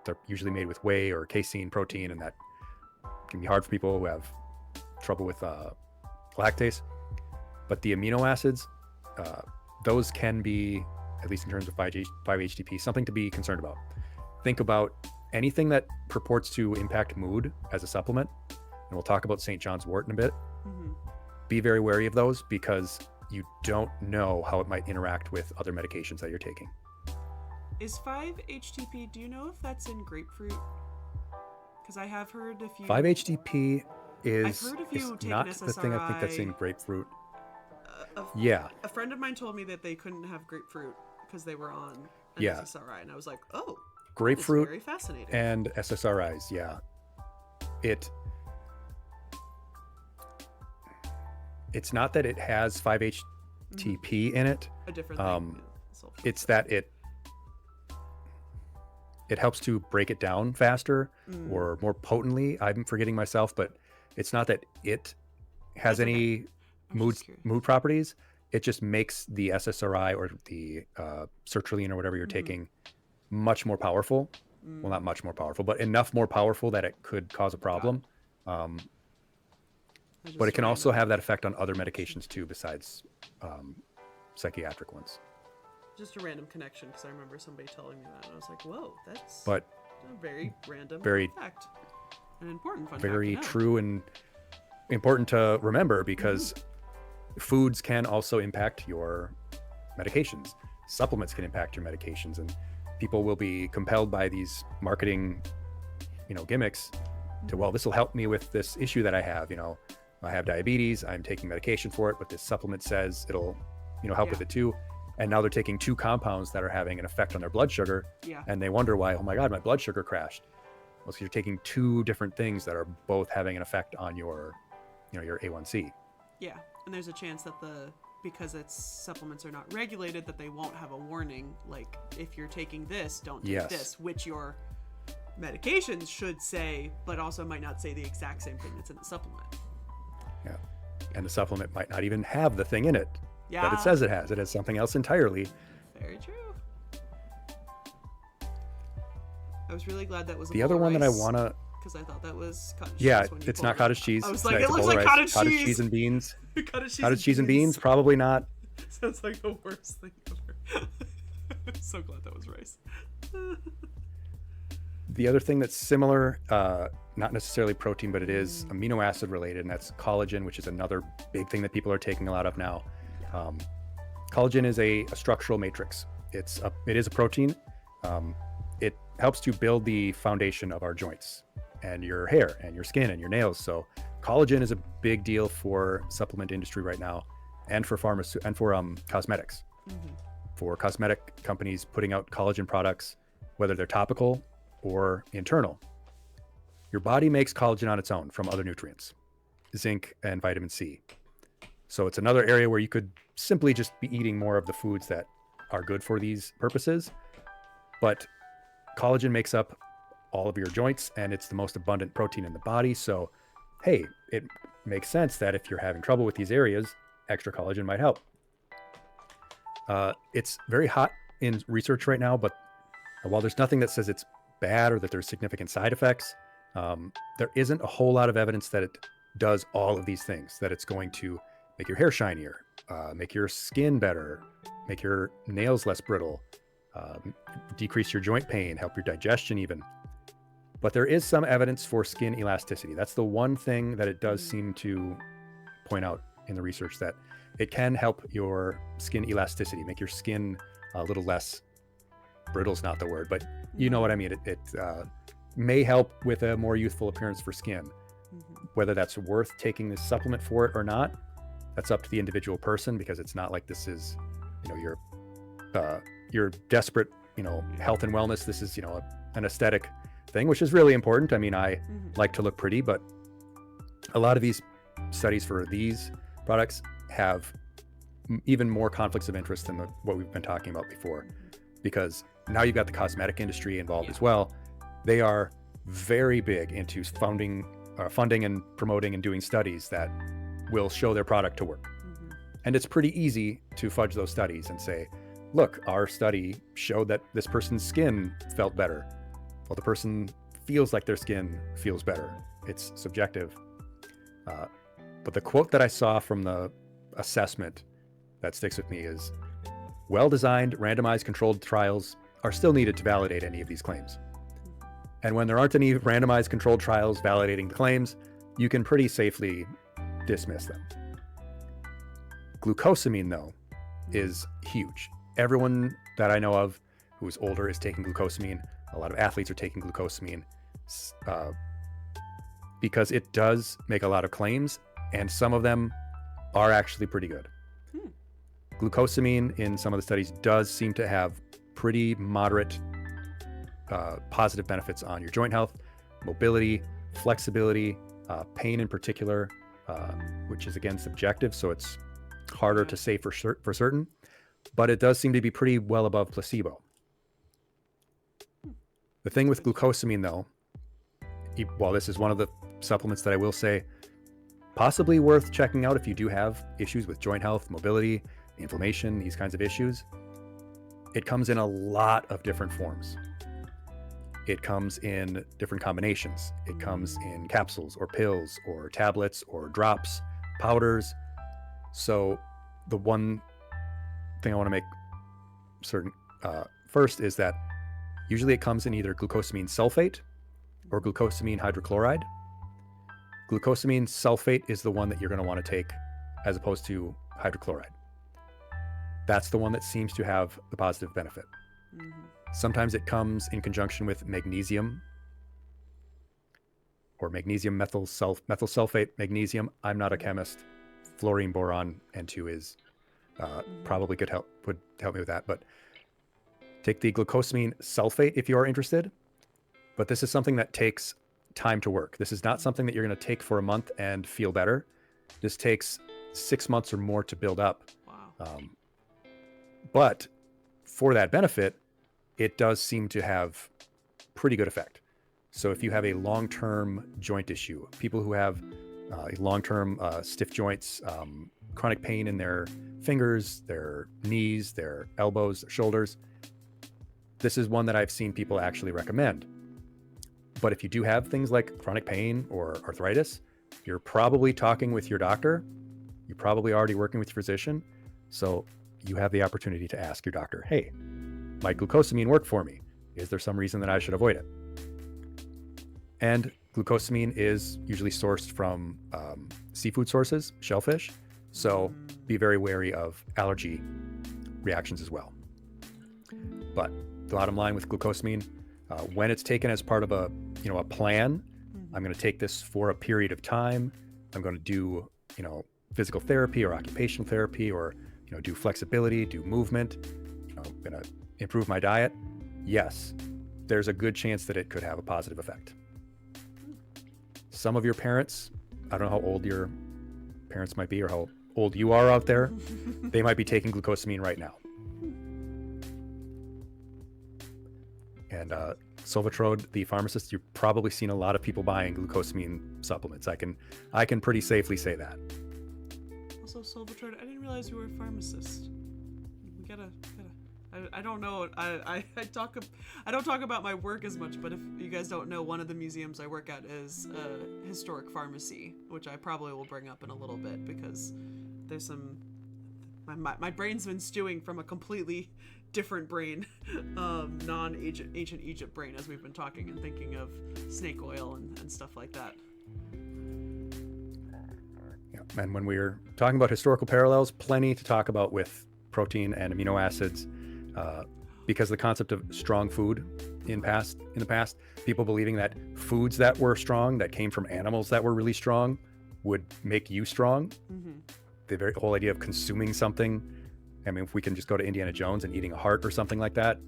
they're usually made with whey or casein protein, and that can be hard for people who have trouble with lactase. But the amino acids, those can be, at least in terms of 5-HTP, something to be concerned about. Think about anything that purports to impact mood as a supplement, and we'll talk about St. John's wort in a bit, be very wary of those because you don't know how it might interact with other medications that you're taking. Is 5-HTP, do you know if that's in grapefruit? Because I have heard if you... 5-HTP is take not an the thing I think that's in SSRI, grapefruit. a friend of mine told me that they couldn't have grapefruit because they were on an SSRI, and I was like, oh, grapefruit very fascinating. and SSRIs, it's not that it has 5-HTP in it. A different thing. It's that it helps to break it down faster or more potently. I'm forgetting myself, but it's not that it has any mood properties. It just makes the SSRI or the sertraline or whatever you're taking much more powerful. Well, not much more powerful, but enough more powerful that it could cause a problem. But it can also have that effect on other medications too, besides psychiatric ones. Just a random connection, because I remember somebody telling me that, and I was like, whoa, that's a very random fact. An important fun very fact to know. True and important to remember, because foods can also impact your medications. Supplements can impact your medications, and people will be compelled by these marketing, gimmicks to, well, this will help me with this issue that I have. I have diabetes, I'm taking medication for it, but this supplement says it'll, help with it too. And now they're taking 2 compounds that are having an effect on their blood sugar, and they wonder why, oh my God, my blood sugar crashed. Well, so you're taking 2 different things that are both having an effect on your, your A1C. Yeah, and there's a chance that because its supplements are not regulated, that they won't have a warning, like, if you're taking this, don't take this, which your medications should say, but also might not say the exact same thing that's in the supplement. Yeah, and the supplement might not even have the thing in it that it says it has. It has something else entirely. Very true. I was really glad that was the other one that I want to... Because I thought that was cottage cheese. Yeah, it's not cottage cheese. I was like, it looks like cottage cheese. Cottage cheese and beans. Cottage cheese and beans, probably not. Sounds like the worst thing ever. I'm so glad that was rice. The other thing that's similar, not necessarily protein, but it is amino acid related, and that's collagen, which is another big thing that people are taking a lot of now. Collagen is a structural matrix. It is a protein. It helps to build the foundation of our joints and your hair and your skin and your nails. So collagen is a big deal for supplement industry right now, and for cosmetics. For cosmetic companies putting out collagen products, whether they're topical or internal. Your body makes collagen on its own from other nutrients, zinc and vitamin C. So it's another area where you could simply just be eating more of the foods that are good for these purposes. But collagen makes up all of your joints, and it's the most abundant protein in the body. So, hey, it makes sense that if you're having trouble with these areas, extra collagen might help. It's very hot in research right now, but while there's nothing that says it's bad or that there's significant side effects, there isn't a whole lot of evidence that it does all of these things, that it's going to make your hair shinier, make your skin better, make your nails less brittle, decrease your joint pain, help your digestion even. But there is some evidence for skin elasticity. That's the one thing that it does seem to point out in the research, that it can help your skin elasticity, make your skin a little less, brittle's not the word, but you know what I mean. It may help with a more youthful appearance for skin. Whether that's worth taking this supplement for it or not, that's up to the individual person, because it's not like this is, your desperate, health and wellness. This is, an aesthetic thing, which is really important. I mean, I like to look pretty, but a lot of these studies for these products have even more conflicts of interest than what we've been talking about before, because now you've got the cosmetic industry involved as well. They are very big into funding and promoting and doing studies that will show their product to work. And it's pretty easy to fudge those studies and say, look, our study showed that this person's skin felt better. Well, the person feels like their skin feels better. It's subjective. But the quote that I saw from the assessment that sticks with me is, well-designed, randomized controlled trials are still needed to validate any of these claims. And when there aren't any randomized controlled trials validating the claims, you can pretty safely dismiss them. Glucosamine, though, is huge. Everyone that I know of who's older is taking glucosamine. A lot of athletes are taking glucosamine because it does make a lot of claims, and some of them are actually pretty good. Glucosamine in some of the studies does seem to have pretty moderate positive benefits on your joint health, mobility, flexibility, pain in particular, which is again subjective, so it's harder to say for certain, but it does seem to be pretty well above placebo. The thing with glucosamine, though, while this is one of the supplements that I will say possibly worth checking out if you do have issues with joint health, mobility, inflammation, these kinds of issues, it comes in a lot of different forms. It comes in different combinations. It comes in capsules or pills or tablets or drops, powders. So the one thing I want to make certain first is that usually it comes in either glucosamine sulfate or glucosamine hydrochloride. Glucosamine sulfate is the one that you're going to want to take as opposed to hydrochloride. That's the one that seems to have the positive benefit. Sometimes it comes in conjunction with magnesium or magnesium methyl sulfate magnesium. I'm not a chemist. Fluorine, boron, N2 is probably would help me with that. But take the glucosamine sulfate if you are interested. But this is something that takes time to work. This is not something that you're going to take for a month and feel better. This takes 6 months or more to build up. Wow. But for that benefit, it does seem to have pretty good effect. So if you have a long-term joint issue, people who have long-term stiff joints, chronic pain in their fingers, their knees, their elbows, their shoulders, this is one that I've seen people actually recommend. But if you do have things like chronic pain or arthritis, you're probably talking with your doctor. You're probably already working with your physician. So you have the opportunity to ask your doctor, hey, might glucosamine work for me? Is there some reason that I should avoid it? And glucosamine is usually sourced from seafood sources, shellfish. So be very wary of allergy reactions as well. But the bottom line with glucosamine, when it's taken as part of a plan, I'm going to take this for a period of time. I'm going to do, physical therapy or occupational therapy, or, do flexibility, do movement, I'm going to improve my diet. Yes, there's a good chance that it could have a positive effect. Some of your parents, I don't know how old your parents might be or how old you are out there, they might be taking glucosamine right now. And Silvatrode, the pharmacist, you've probably seen a lot of people buying glucosamine supplements. I can pretty safely say that. Also, Silvatrode, I didn't realize you were a pharmacist. We gotta. I don't know. I don't talk about my work as much, but if you guys don't know, one of the museums I work at is a historic pharmacy, which I probably will bring up in a little bit because there's some. My brain's been stewing from a completely different brain, non-ancient Egypt brain, as we've been talking and thinking of snake oil and stuff like that. Yeah, and when we're talking about historical parallels, plenty to talk about with protein and amino acids, because the concept of strong food in the past, people believing that foods that were strong, that came from animals that were really strong, would make you strong. The whole idea of consuming something. I mean, if we can just go to Indiana Jones and eating a heart or something like that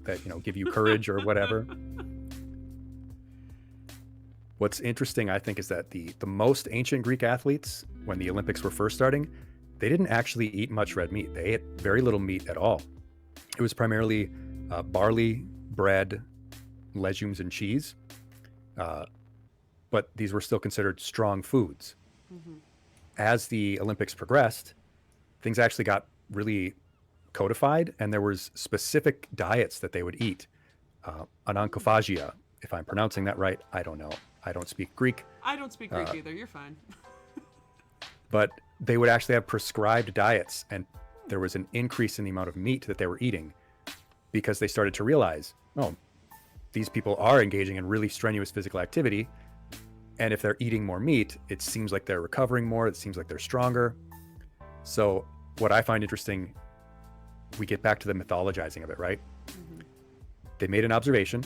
give you courage or whatever. What's interesting, I think, is that the most ancient Greek athletes, when the Olympics were first starting, they didn't actually eat much red meat. They ate very little meat at all. It was primarily barley, bread, legumes, and cheese. But these were still considered strong foods. As the Olympics progressed, things actually got really codified, and there was specific diets that they would eat. Anankophagia, if I'm pronouncing that right, I don't know. I don't speak Greek. I don't speak Greek either. You're fine. But they would actually have prescribed diets, and there was an increase in the amount of meat that they were eating because they started to realize, these people are engaging in really strenuous physical activity, and if they're eating more meat, it seems like they're recovering more. It seems like they're stronger. So what I find interesting, we get back to the mythologizing of it, right? Mm-hmm. They made an observation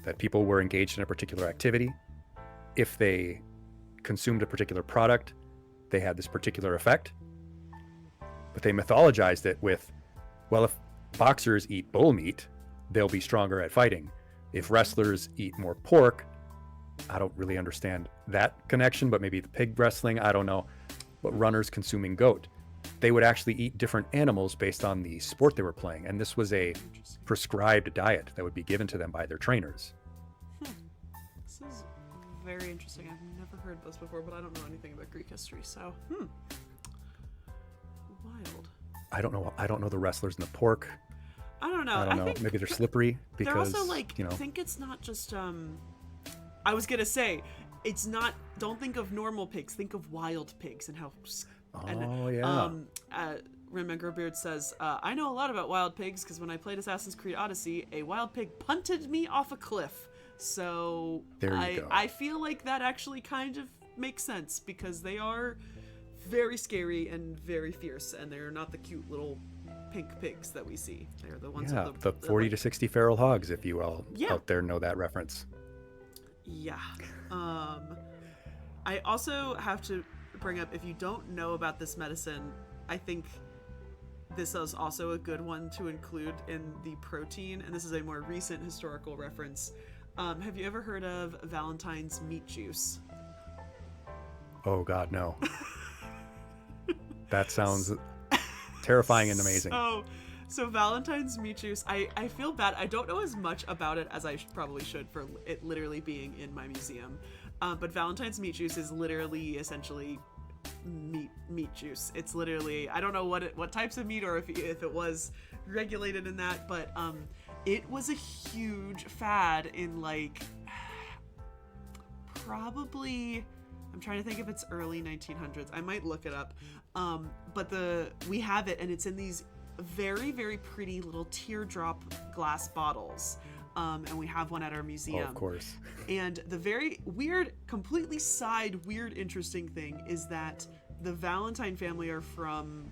that people were engaged in a particular activity. If they consumed a particular product, they had this particular effect. But they mythologized it with, well, if boxers eat bull meat, they'll be stronger at fighting. If wrestlers eat more pork, I don't really understand that connection, but maybe the pig wrestling, I don't know. But runners consuming goat, they would actually eat different animals based on the sport they were playing. And this was a prescribed diet that would be given to them by their trainers. This is very interesting. I've never heard this before, but I don't know anything about Greek history, so wild. I don't know the wrestlers in the pork. I don't know. I don't know. Maybe they're slippery because they're also like, I think it's not just I was gonna say, it's not. Don't think of normal pigs. Think of wild pigs and how. Remember Beard says, I know a lot about wild pigs because when I played Assassin's Creed Odyssey, a wild pig punted me off a cliff. So there you go. I feel like that actually kind of makes sense because they are very scary and very fierce, and they're not the cute little pink pigs that we see. They're the ones with the 40 to 60 feral hogs, if you all out there know that reference. Yeah. I also have to bring up, if you don't know about this medicine, I think this is also a good one to include in the protein, and this is a more recent historical reference. Have you ever heard of Valentine's meat juice? Oh God, no. That sounds terrifying and amazing. So Valentine's meat juice, I feel bad. I don't know as much about it as I probably should for it literally being in my museum. But Valentine's meat juice is literally essentially meat juice. It's literally, I don't know what types of meat or if it was regulated in that, but it was a huge fad in like probably, I'm trying to think if it's early 1900s. I might look it up. But we have it, and it's in these very, very pretty little teardrop glass bottles. And we have one at our museum. Oh, of course. And the very weird, completely interesting thing is that the Valentine family are from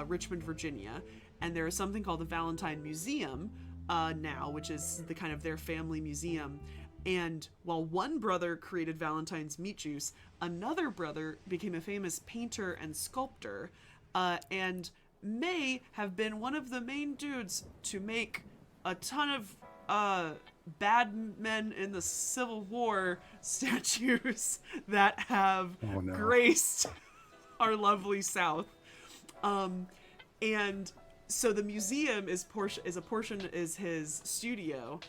Richmond, Virginia, and there is something called the Valentine Museum now, which is the kind of their family museum. And while one brother created Valentine's meat juice, another brother became a famous painter and sculptor, and may have been one of the main dudes to make a ton of bad men in the Civil War statues that have graced our lovely South. And so the museum is his studio,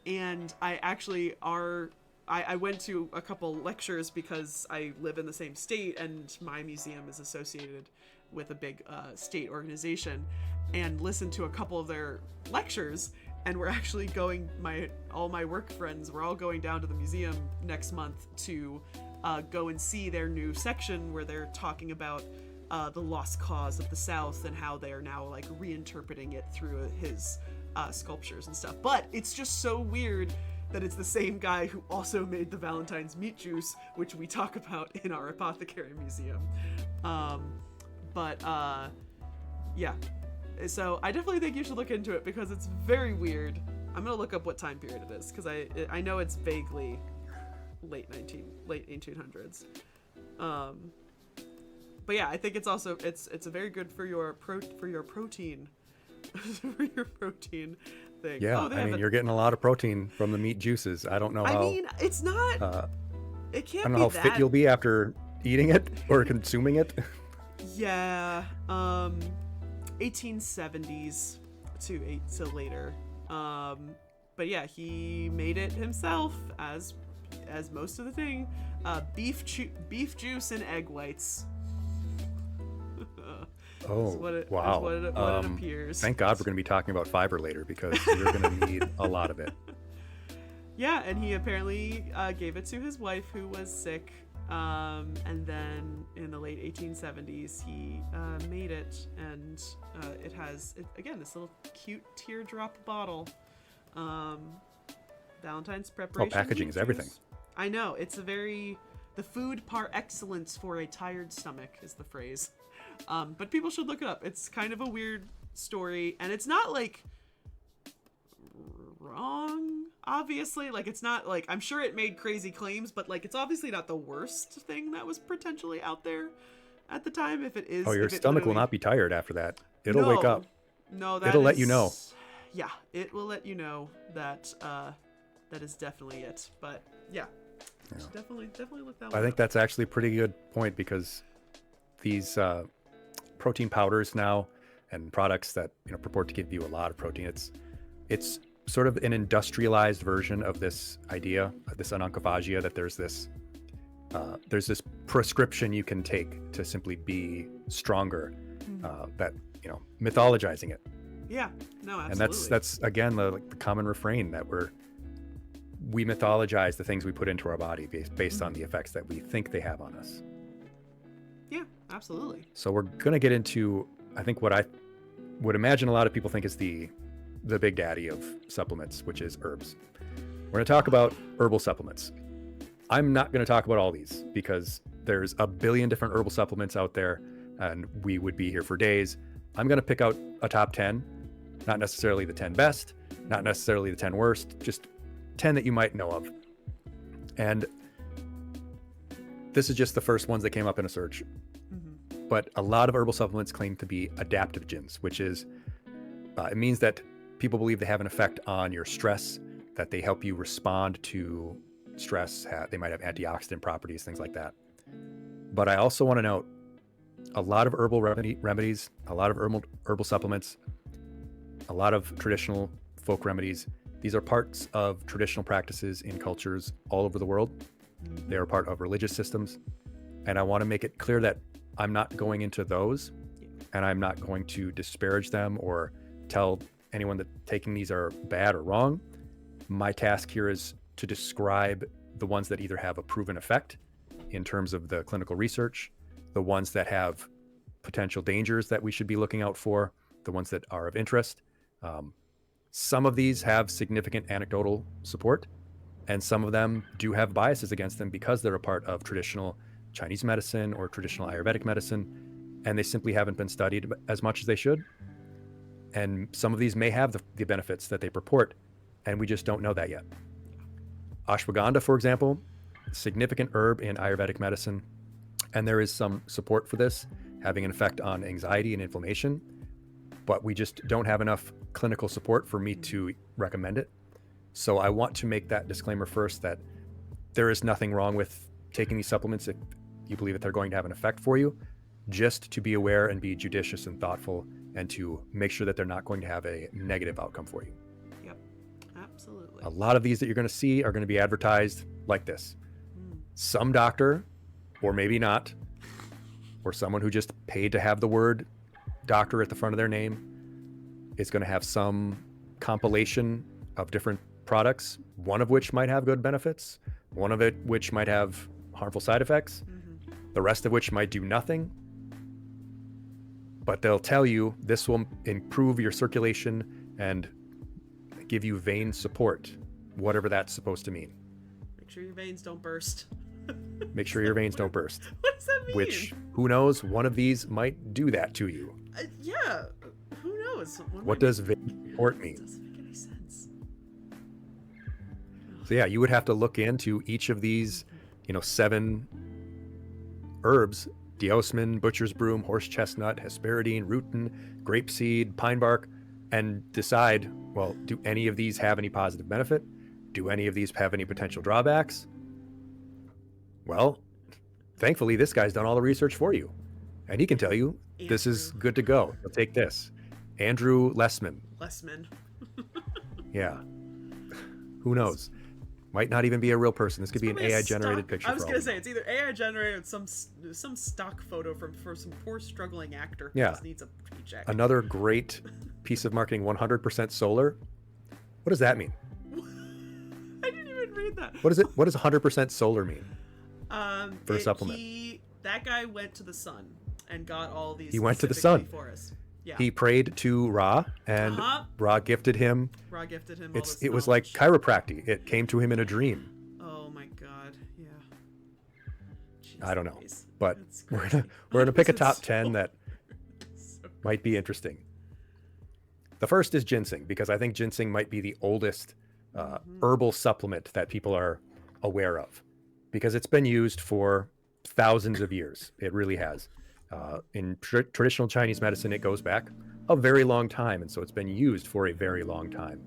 and I went to a couple lectures because I live in the same state, and my museum is associated with a big state organization, and listened to a couple of their lectures. And we're actually all my work friends, we're all going down to the museum next month to go and see their new section where they're talking about the lost cause of the South and how they are now like reinterpreting it through his sculptures and stuff. But it's just so weird that it's the same guy who also made the Valentine's meat juice, which we talk about in our apothecary museum. Yeah. So I definitely think you should look into it because it's very weird. I'm gonna look up what time period it is because I know it's vaguely late 1800s. But yeah, I think it's also it's a very good for your protein for your protein thing. Yeah, you're getting a lot of protein from the meat juices. I don't know how. I mean, it's not. It can't. I don't know how fit you'll be after eating it or consuming it. Yeah. 1870s to later. But yeah, he made it himself as most of the thing. Beef juice and egg whites. Wow. What it appears. Thank God we're going to be talking about fiber later because you're going to need a lot of it. Yeah, and he apparently gave it to his wife who was sick. And then in the late 1870s, he made it, and it has, again, this little cute teardrop bottle Valentine's Oh, preparations. packaging is everything. I know. It's the food par excellence for a tired stomach is the phrase. But people should look it up. It's kind of a weird story, and it's not like wrong, obviously. Like, it's not like, I'm sure it made crazy claims, but like, it's obviously not the worst thing that was potentially out there at the time. If it is, Oh, your stomach will not be tired after that. It'll wake up. No, that it'll let you know. Yeah, it will let you know that that is definitely it. But yeah, definitely look that one I think up. that's actually a pretty good point, because these protein powders now and products that purport to give you a lot of protein, it's sort of an industrialized version of this idea, this oncophagia, that there's this prescription you can take to simply be stronger. That mythologizing it. Yeah, no, absolutely. And that's again the common refrain, that we mythologize the things we put into our body based on the effects that we think they have on us. Yeah, absolutely. So we're gonna get into, I think, what I would imagine a lot of people think is the big daddy of supplements, which is herbs. We're gonna talk about herbal supplements. I'm not gonna talk about all these, because there's a billion different herbal supplements out there, and we would be here for days. I'm gonna pick out a top 10, not necessarily the 10 best, not necessarily the 10 worst, just 10 that you might know of. And this is just the first ones that came up in a search. But a lot of herbal supplements claim to be adaptogens, which is, it means that people believe they have an effect on your stress, that they help you respond to stress. They might have antioxidant properties, things like that. But I also want to note, a lot of herbal remedies, a lot of herbal supplements, a lot of traditional folk remedies, these are parts of traditional practices in cultures all over the world. They are part of religious systems. And I want to make it clear that I'm not going into those, and I'm not going to disparage them or tell anyone that taking these are bad or wrong. My task here is to describe the ones that either have a proven effect in terms of the clinical research, the ones that have potential dangers that we should be looking out for, the ones that are of interest. Some of these have significant anecdotal support, and some of them do have biases against them because they're a part of traditional Chinese medicine or traditional Ayurvedic medicine, and they simply haven't been studied as much as they should. And some of these may have the benefits that they purport, and we just don't know that yet. Ashwagandha, for example, significant herb in Ayurvedic medicine, and there is some support for this having an effect on anxiety and inflammation, but we just don't have enough clinical support for me to recommend it. So I want to make that disclaimer first, that there is nothing wrong with taking these supplements if you believe that they're going to have an effect for you, just to be aware and be judicious and thoughtful, and to make sure that they're not going to have a negative outcome for you. Yep, absolutely. A lot of these that you're going to see are going to be advertised like this. Some doctor, or maybe not, or someone who just paid to have the word doctor at the front of their name, is going to have some compilation of different products, one of which might have good benefits, one of it which might have harmful side effects, the rest of which might do nothing. But they'll tell you this will improve your circulation and give you vein support, whatever that's supposed to mean. Make sure your veins don't burst. Make sure your veins don't burst. What does that mean? Which, who knows, one of these might do that to you. Yeah, who knows? What does vein support mean? It doesn't make any sense. So yeah, you would have to look into each of these, 7 herbs: deosmin, butcher's broom, horse chestnut, hesperidine, rutin, grapeseed, pine bark, and decide, well, do any of these have any positive benefit? Do any of these have any potential drawbacks? Well, thankfully, this guy's done all the research for you, and he can tell you this is good to go. You'll take this. Andrew Lessman. Yeah. Who knows? Might not even be a real person. This could be an AI generated picture. I was going to say, it's either AI generated or some stock photo for some poor struggling actor who just needs a paycheck. Another great piece of marketing, 100% solar. What does that mean? I didn't even read that. What does 100% solar mean? For a supplement. That guy went to the sun and got all these. He went to the sun for us. Yeah. He prayed to Ra, and Ra gifted him Ra gifted him all this it was like knowledge. chiropractic. It came to him in a dream. Oh my god, yeah. Jeez I don't know, Louise. but It's we're crazy. gonna pick a This is top so- 10 that so might be interesting. The first is ginseng, because I think ginseng might be the oldest herbal supplement that people are aware of, because it's been used for thousands of years. It really has. In traditional Chinese medicine, it goes back a very long time, and so it's been used for a very long time.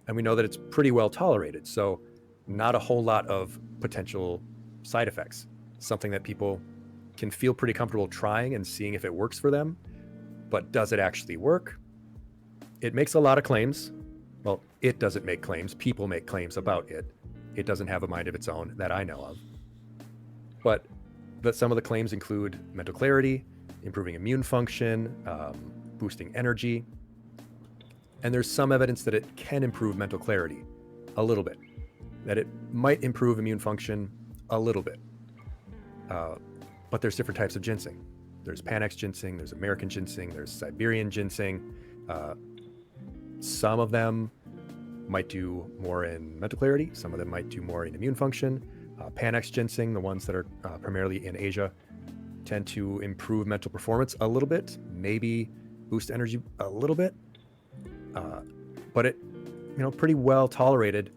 And we know that it's pretty well tolerated, so not a whole lot of potential side effects. Something that people can feel pretty comfortable trying and seeing if it works for them. But does it actually work? It makes a lot of claims. Well, it doesn't make claims. People make claims about it. It doesn't have a mind of its own that I know of. But some of the claims include mental clarity, improving immune function, boosting energy. And there's some evidence that it can improve mental clarity a little bit, that it might improve immune function a little bit. But there's different types of ginseng. There's Panax ginseng, there's American ginseng, there's Siberian ginseng. Some of them might do more in mental clarity. Some of them might do more in immune function. Panax ginseng, the ones that are primarily in Asia, tend to improve mental performance a little bit, maybe boost energy a little bit. But it, pretty well tolerated.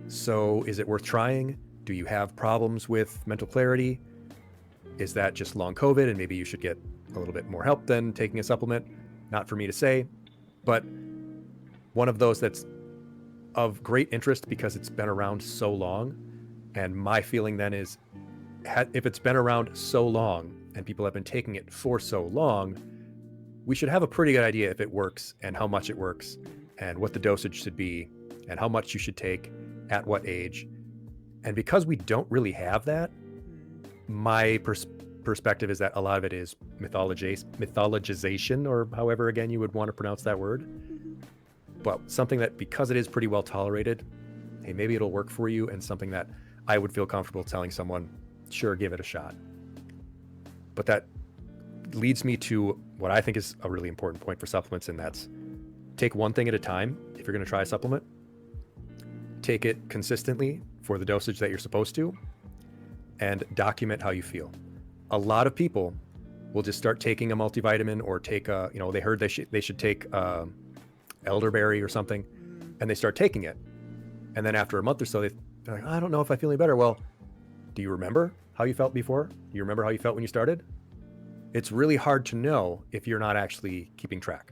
So is it worth trying? Do you have problems with mental clarity? Is that just long COVID and maybe you should get a little bit more help than taking a supplement? Not for me to say, but one of those that's of great interest because it's been around so long. And my feeling then is, if it's been around so long and people have been taking it for so long, we should have a pretty good idea if it works and how much it works and what the dosage should be and how much you should take at what age. And because we don't really have that, my perspective is that a lot of it is mythologization, or however, again, you would want to pronounce that word. Well, something that, because it is pretty well tolerated, hey, maybe it'll work for you, and something that I would feel comfortable telling someone, sure, give it a shot. But that leads me to what I think is a really important point for supplements, and that's take one thing at a time. If you're going to try a supplement, take it consistently for the dosage that you're supposed to, and document how you feel. A lot of people will just start taking a multivitamin or take a, they heard they should take elderberry or something, and they start taking it. And then after a month or so, they're like, I don't know if I feel any better. Well, do you remember how you felt before? Do you remember how you felt when you started? It's really hard to know if you're not actually keeping track.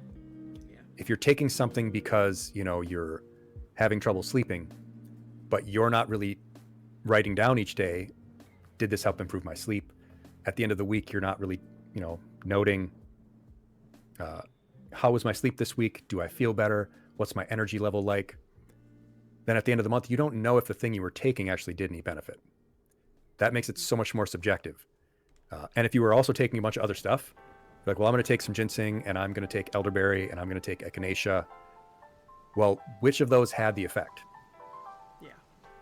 Yeah. If you're taking something because, you're having trouble sleeping, but you're not really writing down each day, did this help improve my sleep? At the end of the week, you're not really, noting, how was my sleep this week? Do I feel better? What's my energy level like? Then at the end of the month, you don't know if the thing you were taking actually did any benefit. That makes it so much more subjective. And if you were also taking a bunch of other stuff, like, well, I'm going to take some ginseng and I'm going to take elderberry and I'm going to take echinacea. Well, which of those had the effect? Yeah.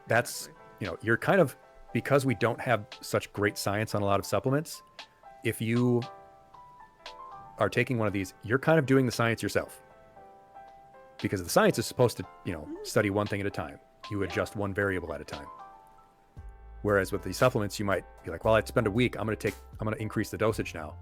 That's, Exactly. you're kind of, because we don't have such great science on a lot of supplements, if you are taking one of these, you're kind of doing the science yourself. Because the science is supposed to, study one thing at a time. You adjust one variable at a time. Whereas with these supplements, you might be like, well, I'd spend a week, I'm going to increase the dosage now.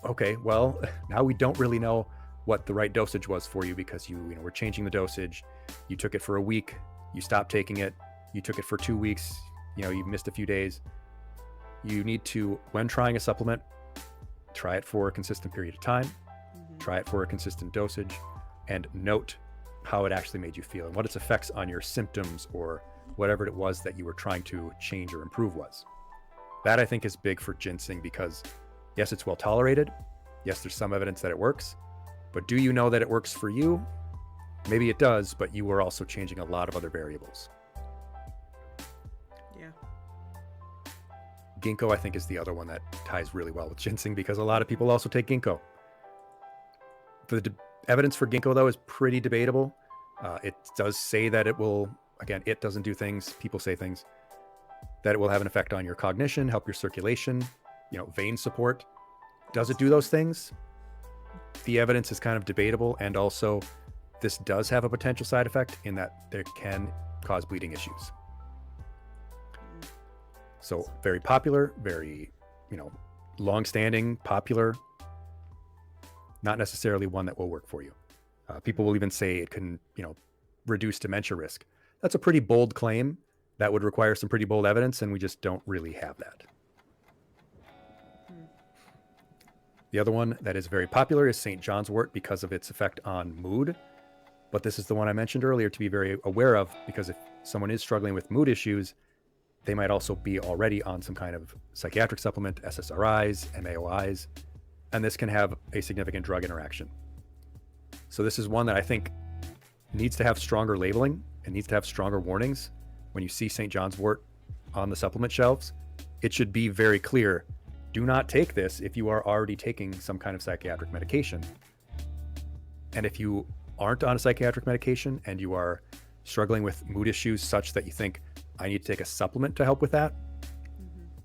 Okay, well, now we don't really know what the right dosage was for you, because you were changing the dosage. You took it for a week, you stopped taking it, you took it for 2 weeks, you missed a few days. You need to, when trying a supplement, try it for a consistent period of time, try it for a consistent dosage, and note how it actually made you feel and what its effects on your symptoms or whatever it was that you were trying to change or improve was. That, I think, is big for ginseng, because yes, it's well tolerated. Yes, there's some evidence that it works, but do you know that it works for you? Maybe it does, but you were also changing a lot of other variables. Yeah. Ginkgo, I think, is the other one that ties really well with ginseng, because a lot of people also take ginkgo. The evidence for ginkgo, though, is pretty debatable. It does say that it will, again, it doesn't do things, people say things, that it will have an effect on your cognition, help your circulation, vein support. Does it do those things? The evidence is kind of debatable, and also this does have a potential side effect in that there can cause bleeding issues. So very popular, very, long-standing, popular, not necessarily one that will work for you. People will even say it can, reduce dementia risk. That's a pretty bold claim. That would require some pretty bold evidence, and we just don't really have that. The other one that is very popular is St. John's wort because of its effect on mood. But this is the one I mentioned earlier to be very aware of, because if someone is struggling with mood issues, they might also be already on some kind of psychiatric supplement, SSRIs, MAOIs, and this can have a significant drug interaction. So this is one that I think needs to have stronger labeling and needs to have stronger warnings. When you see St. John's wort on the supplement shelves, it should be very clear. Do not take this if you are already taking some kind of psychiatric medication. And if you aren't on a psychiatric medication and you are struggling with mood issues such that you think, I need to take a supplement to help with that,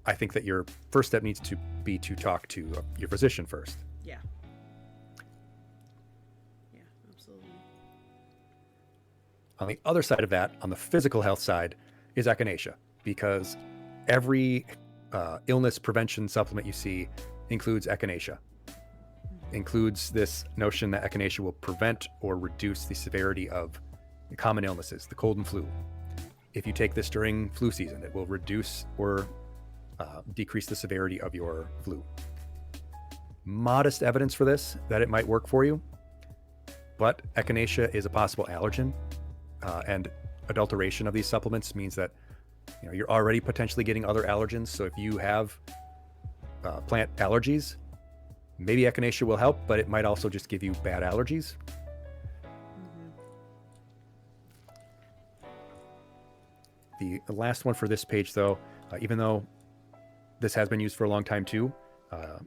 I think that your first step needs to be to talk to your physician first. Yeah. Yeah, absolutely. On the other side of that, on the physical health side, is echinacea, because every illness prevention supplement you see includes echinacea. Includes this notion that echinacea will prevent or reduce the severity of common illnesses, the cold and flu. If you take this during flu season, it will reduce or decrease the severity of your flu. Modest evidence for this, that it might work for you, but echinacea is a possible allergen, and adulteration of these supplements means that you're already potentially getting other allergens. So if you have plant allergies, maybe echinacea will help, but it might also just give you bad allergies. The last one for this page, though, even though this has been used for a long time too, I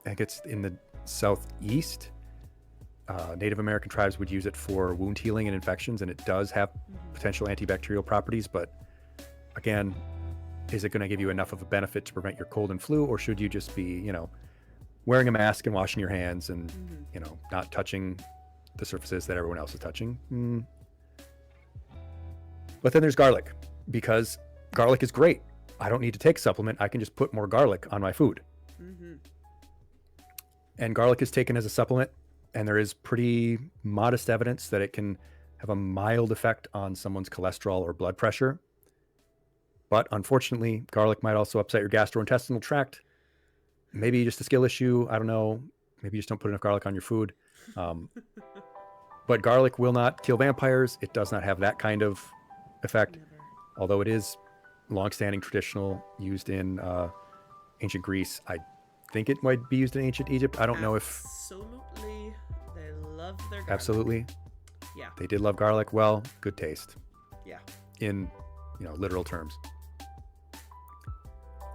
think it's in the Southeast, Native American tribes would use it for wound healing and infections, and it does have potential antibacterial properties. But again, is it going to give you enough of a benefit to prevent your cold and flu, or should you just be, wearing a mask and washing your hands and, not touching the surfaces that everyone else is touching? But then there's garlic, because garlic is great. I don't need to take a supplement. I can just put more garlic on my food. And garlic is taken as a supplement, and there is pretty modest evidence that it can have a mild effect on someone's cholesterol or blood pressure. But unfortunately, garlic might also upset your gastrointestinal tract. Maybe just a skill issue. I don't know. Maybe you just don't put enough garlic on your food. But garlic will not kill vampires. It does not have that kind of effect. Never. Although it is long-standing, traditional, used in ancient Greece. I think it might be used in ancient Egypt. I don't know if... Absolutely. They love their garlic. Absolutely. Yeah. They did love garlic. Well, good taste. Yeah. In, literal terms.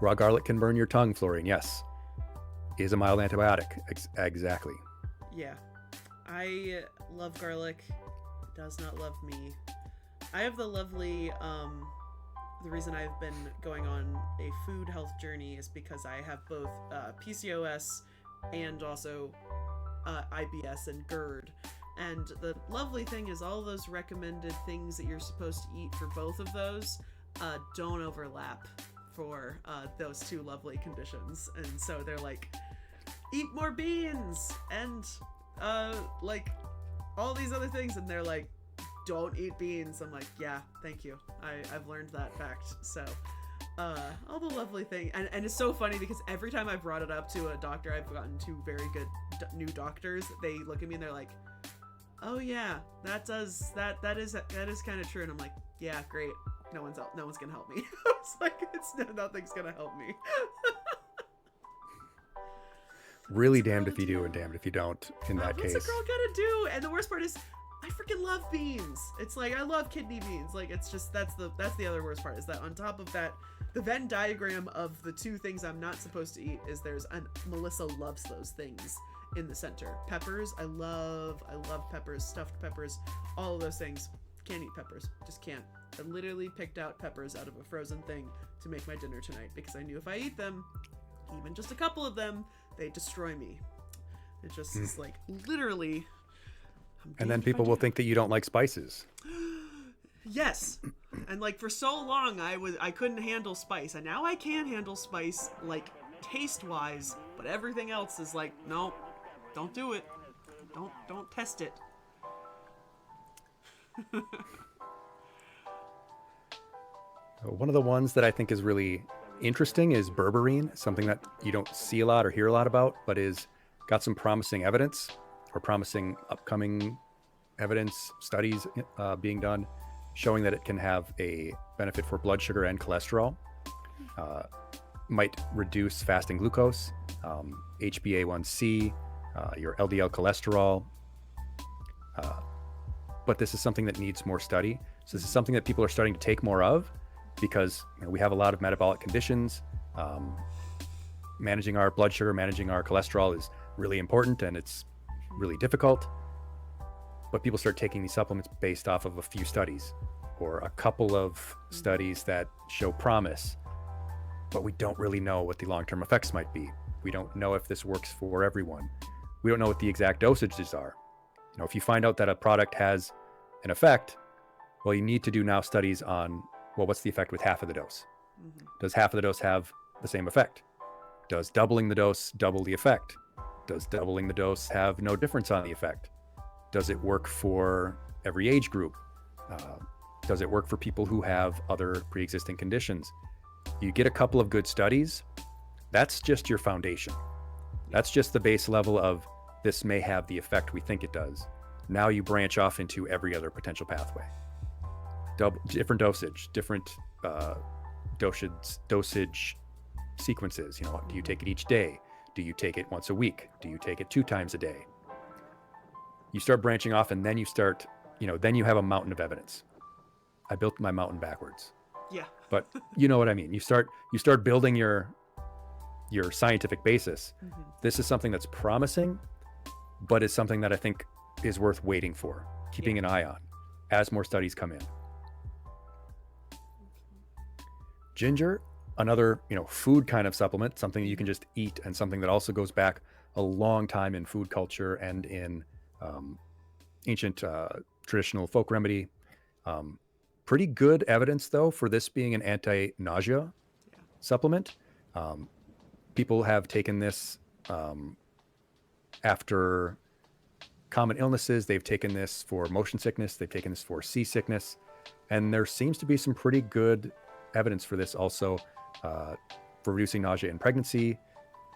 Raw garlic can burn your tongue, Florian. Yes. Is a mild antibiotic. Exactly. Yeah. I love garlic. It does not love me. I have the lovely, the reason I've been going on a food health journey is because I have both PCOS and also IBS and GERD. And the lovely thing is all those recommended things that you're supposed to eat for both of those don't overlap for those two lovely conditions. And so they're like, eat more beans and like all these other things. And they're like, don't eat beans. I'm like, yeah, thank you. I've learned that fact. So all the lovely thing. And it's so funny because every time I brought it up to a doctor, I've gotten two very good new doctors. They look at me and they're like, oh yeah, that is kind of true. And I'm like, yeah, great. No one's gonna help me. I was like, nothing's gonna help me. Really damned if you do and damned if you don't in that What's case. a girl gonna do? And the worst part is I freaking love beans. It's like I love kidney beans. Like it's just that's the other worst part is that on top of that, the Venn diagram of the two things I'm not supposed to eat is Melissa loves those things in the center. Peppers, I love peppers, stuffed peppers, all of those things. Can't eat peppers. Just can't. I literally picked out peppers out of a frozen thing to make my dinner tonight because I knew if I eat them, even just a couple of them, they destroy me. It just is like literally And then people will think that you don't like spices. Yes. And like for so long I couldn't handle spice, and now I can handle spice, like taste wise, but everything else is like, no, don't do it. Don't test it. One of the ones that I think is really interesting is berberine, something that you don't see a lot or hear a lot about, but is got some promising evidence or promising upcoming evidence studies being done showing that it can have a benefit for blood sugar and cholesterol. Might reduce fasting glucose, HbA1c, your LDL cholesterol. But this is something that needs more study. So this is something that people are starting to take more of because we have a lot of metabolic conditions. Managing our blood sugar, managing our cholesterol is really important, and it's really difficult. But people start taking these supplements based off of a few studies or a couple of studies that show promise, but we don't really know what the long-term effects might be. We don't know if this works for everyone. We don't know what the exact dosages are. If you find out that a product has an effect, well, you need to do now studies on, well, what's the effect with half of the dose? Does half of the dose have the same effect? Does doubling the dose double the effect? Does doubling the dose have no difference on the effect? Does it work for every age group? Does it work for people who have other pre-existing conditions? You get a couple of good studies, that's just your foundation. That's just the base level of this may have the effect we think it does. Now you branch off into every other potential pathway. Different dosage, different dosage sequences. Do you take it each day? Do you take it once a week? Do you take it 2 times a day? You start branching off, and then you start, then you have a mountain of evidence. I built my mountain backwards. Yeah. But you know what I mean. You start building your scientific basis. This is something that's promising, but it's something that I think is worth waiting for, keeping an eye on as more studies come in. Ginger, another food kind of supplement, something that you can just eat, and something that also goes back a long time in food culture and in ancient traditional folk remedy. Pretty good evidence, though, for this being an anti-nausea supplement. People have taken this after common illnesses. They've taken this for motion sickness. They've taken this for seasickness. And there seems to be some pretty good evidence for this also for reducing nausea in pregnancy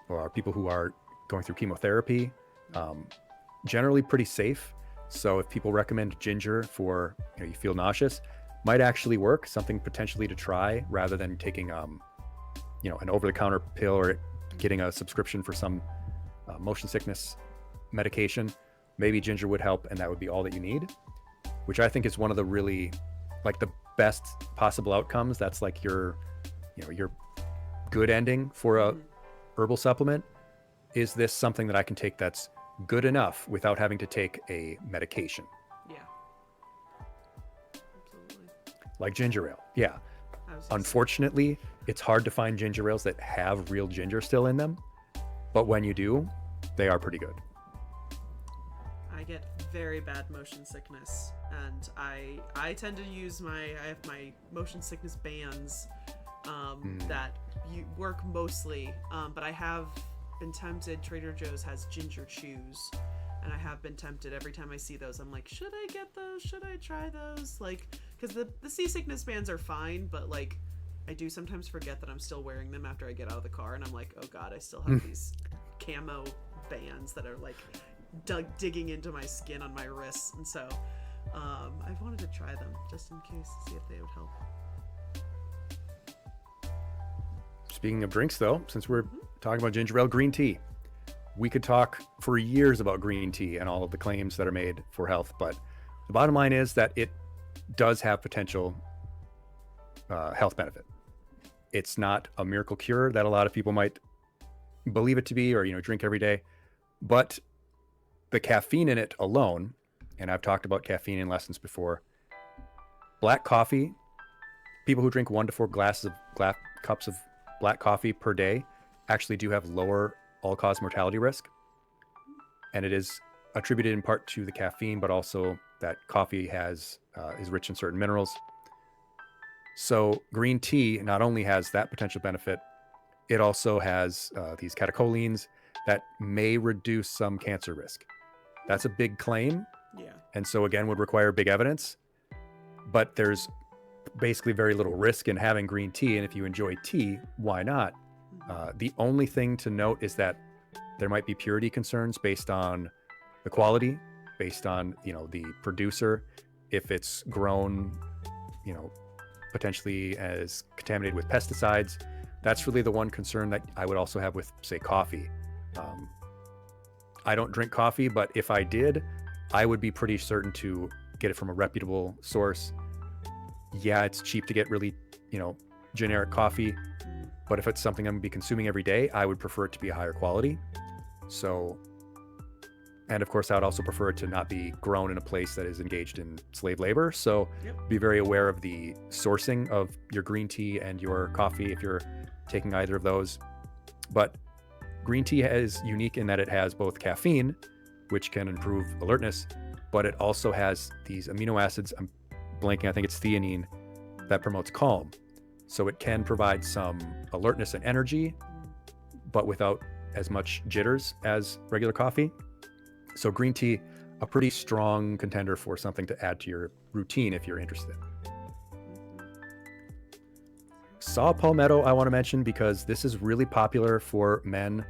or people who are going through chemotherapy. Generally pretty safe. So if people recommend ginger for, you feel nauseous, might actually work, something potentially to try rather than taking, an over-the-counter pill or getting a subscription for some motion sickness medication. Maybe ginger would help, and that would be all that you need, which I think is one of the really, the best possible outcomes. That's like your good ending for a herbal supplement. Is this something that I can take that's good enough without having to take a medication? Yeah. Absolutely. Like ginger ale. Yeah. Unfortunately, it's hard to find ginger ales that have real ginger still in them. But when you do, they are pretty good. I get very bad motion sickness, and I tend to use I have my motion sickness bands that work mostly, but I have been tempted. Trader Joe's has ginger chews, and I have been tempted every time I see those. I'm like, should I get those? Should I try those? Because the seasickness bands are fine, but I do sometimes forget that I'm still wearing them after I get out of the car, and I'm like, oh god, I still have these camo bands that are digging into my skin on my wrists, and so I wanted to try them just in case to see if they would help. Speaking of drinks, though, since we're talking about ginger ale, green tea. We could talk for years about green tea and all of the claims that are made for health, but the bottom line is that it does have potential health benefit. It's not a miracle cure that a lot of people might believe it to be or drink every day, but the caffeine in it alone, and I've talked about caffeine in lessons before, black coffee, people who drink 1 to 4 cups of black coffee per day actually do have lower all-cause mortality risk. And it is attributed in part to the caffeine, but also that coffee is rich in certain minerals. So green tea not only has that potential benefit, it also has these catecholamines that may reduce some cancer risk. That's a big claim. Yeah. And so again, would require big evidence, but there's basically very little risk in having green tea. And if you enjoy tea, why not? The only thing to note is that there might be purity concerns based on the quality, based on, the producer, if it's grown, potentially as contaminated with pesticides. That's really the one concern that I would also have with, say, coffee. I don't drink coffee, but if I did, I would be pretty certain to get it from a reputable source. Yeah, it's cheap to get really, generic coffee, but if it's something I'm gonna be consuming every day, I would prefer it to be a higher quality. So, and of course, I would also prefer it to not be grown in a place that is engaged in slave labor. So be very aware of the sourcing of your green tea and your coffee if you're taking either of those. But green tea is unique in that it has both caffeine, which can improve alertness, but it also has these amino acids, I'm blanking, I think it's theanine, that promotes calm. So it can provide some alertness and energy, but without as much jitters as regular coffee. So green tea, a pretty strong contender for something to add to your routine if you're interested. Saw palmetto I want to mention because this is really popular for men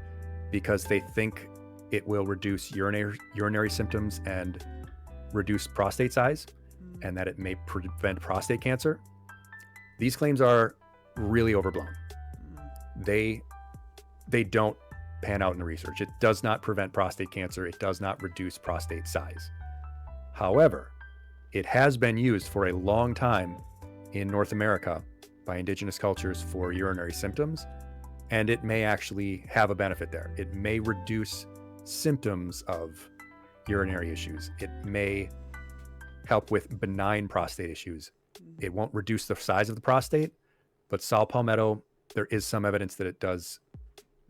because they think it will reduce urinary symptoms and reduce prostate size, and that it may prevent prostate cancer. These claims are really overblown. They don't pan out in the research. It does not prevent prostate cancer. It does not reduce prostate size. However, it has been used for a long time in North America by indigenous cultures for urinary symptoms, and it may actually have a benefit there. It may reduce symptoms of urinary issues. It may help with benign prostate issues. It won't reduce the size of the prostate, but saw palmetto, there is some evidence that it does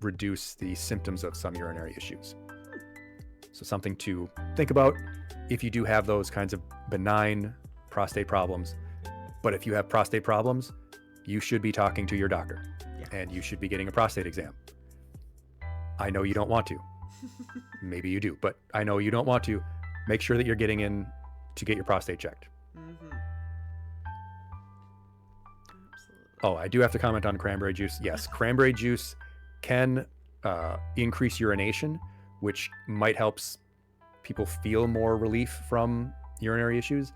reduce the symptoms of some urinary issues. So something to think about if you do have those kinds of benign prostate problems. But if you have prostate problems, you should be talking to your doctor and you should be getting a prostate exam. I know you don't want to. Maybe you do, but I know you don't want to. Make sure that you're getting in to get your prostate checked. Oh, I do have to comment on cranberry juice. Yes, cranberry juice can increase urination, which might help people feel more relief from urinary issues.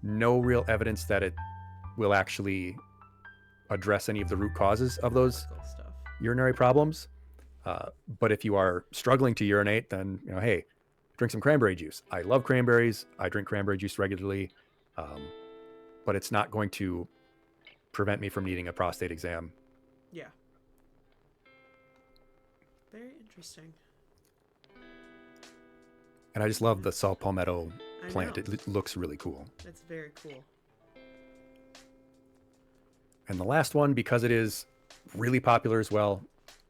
No real evidence that it will actually address any of the root causes of those urinary problems. But if you are struggling to urinate, then, hey, drink some cranberry juice. I love cranberries. I drink cranberry juice regularly, but it's not going to prevent me from needing a prostate exam. Yeah. Very interesting. And I just love the saw palmetto plant. It looks really cool. It's very cool. And the last one, because it is really popular as well,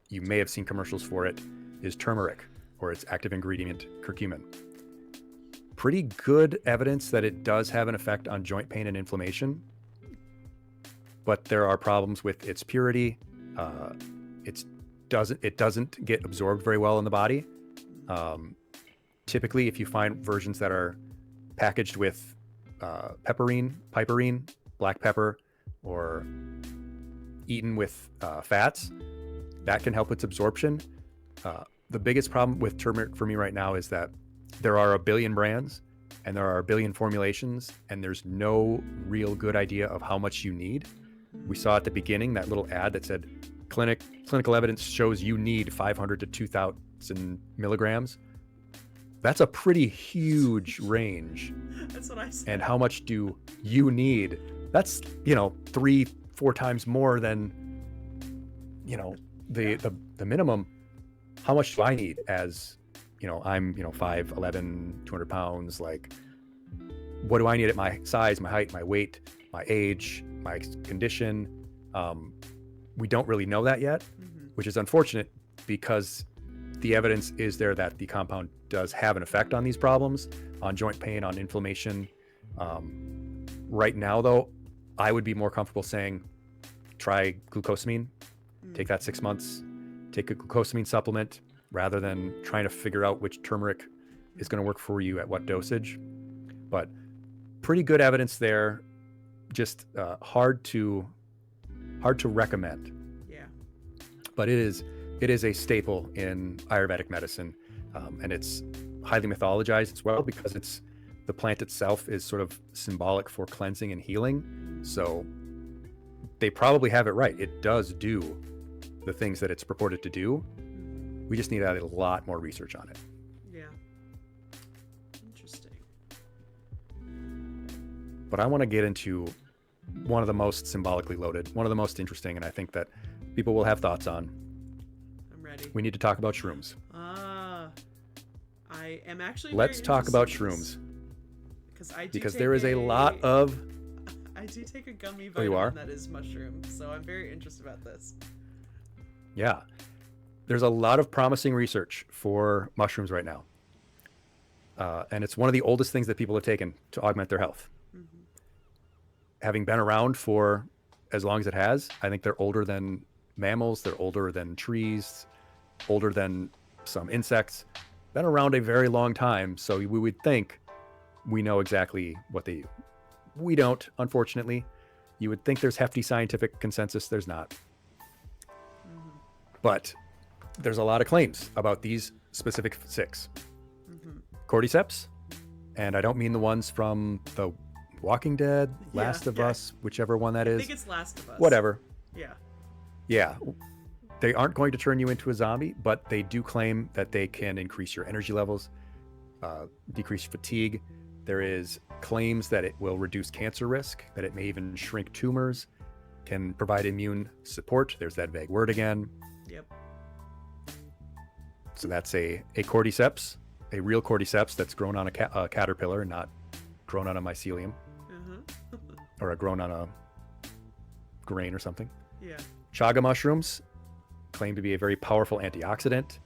you may have seen commercials for it, is turmeric, or its active ingredient, curcumin. Pretty good evidence that it does have an effect on joint pain and inflammation, but there are problems with its purity. It doesn't get absorbed very well in the body. Typically, if you find versions that are packaged with piperine, black pepper, or eaten with fats, that can help its absorption. The biggest problem with turmeric for me right now is that there are a billion brands and there are a billion formulations, and there's no real good idea of how much you need. We saw at the beginning that little ad that said clinical evidence shows you need 500 to 2,000 milligrams. That's a pretty huge range. That's what I said. And how much do you need? That's, 3-4 times more than, the minimum. How much do I need as, I'm, 5'11", 200 pounds. Like, what do I need at my size, my height, my weight, my age, my condition? We don't really know that yet, which is unfortunate because the evidence is there that the compound does have an effect on these problems, on joint pain, on inflammation. Right now, though, I would be more comfortable saying try glucosamine, take that 6 months, take a glucosamine supplement rather than trying to figure out which turmeric is going to work for you at what dosage. But pretty good evidence there, just hard to recommend. Yeah. But it is a staple in Ayurvedic medicine, and it's highly mythologized as well because the plant itself is sort of symbolic for cleansing and healing. So they probably have it right. It does do the things that it's purported to do. We just need to add a lot more research on it. Yeah. Interesting. But I want to get into one of the most symbolically loaded, one of the most interesting, and I think that people will have thoughts on. I'm ready. We need to talk about shrooms. I am actually. Let's talk about shrooms. Because there is a lot of. I do take a gummy vitamin that is mushroom, so I'm very interested about this. Yeah. There's a lot of promising research for mushrooms right now. And it's one of the oldest things that people have taken to augment their health. Mm-hmm. Having been around for as long as it has, I think they're older than mammals, they're older than trees, older than some insects. Been around a very long time, so we would think we know exactly what they do. We don't, unfortunately. You would think there's hefty scientific consensus. There's not. Mm-hmm. But there's a lot of claims about these specific 6. Mm-hmm. Cordyceps, and I don't mean the ones from The Walking Dead, Last of Us, whichever one that is. I think it's Last of Us. Whatever. Yeah. Yeah. They aren't going to turn you into a zombie, but they do claim that they can increase your energy levels, decrease fatigue. There is claims that it will reduce cancer risk, that it may even shrink tumors, can provide immune support. There's that vague word again. Yep. So that's a cordyceps, a real cordyceps that's grown on a caterpillar, not grown on a mycelium. Or grown on a grain or something. Yeah. Chaga mushrooms claim to be a very powerful antioxidant.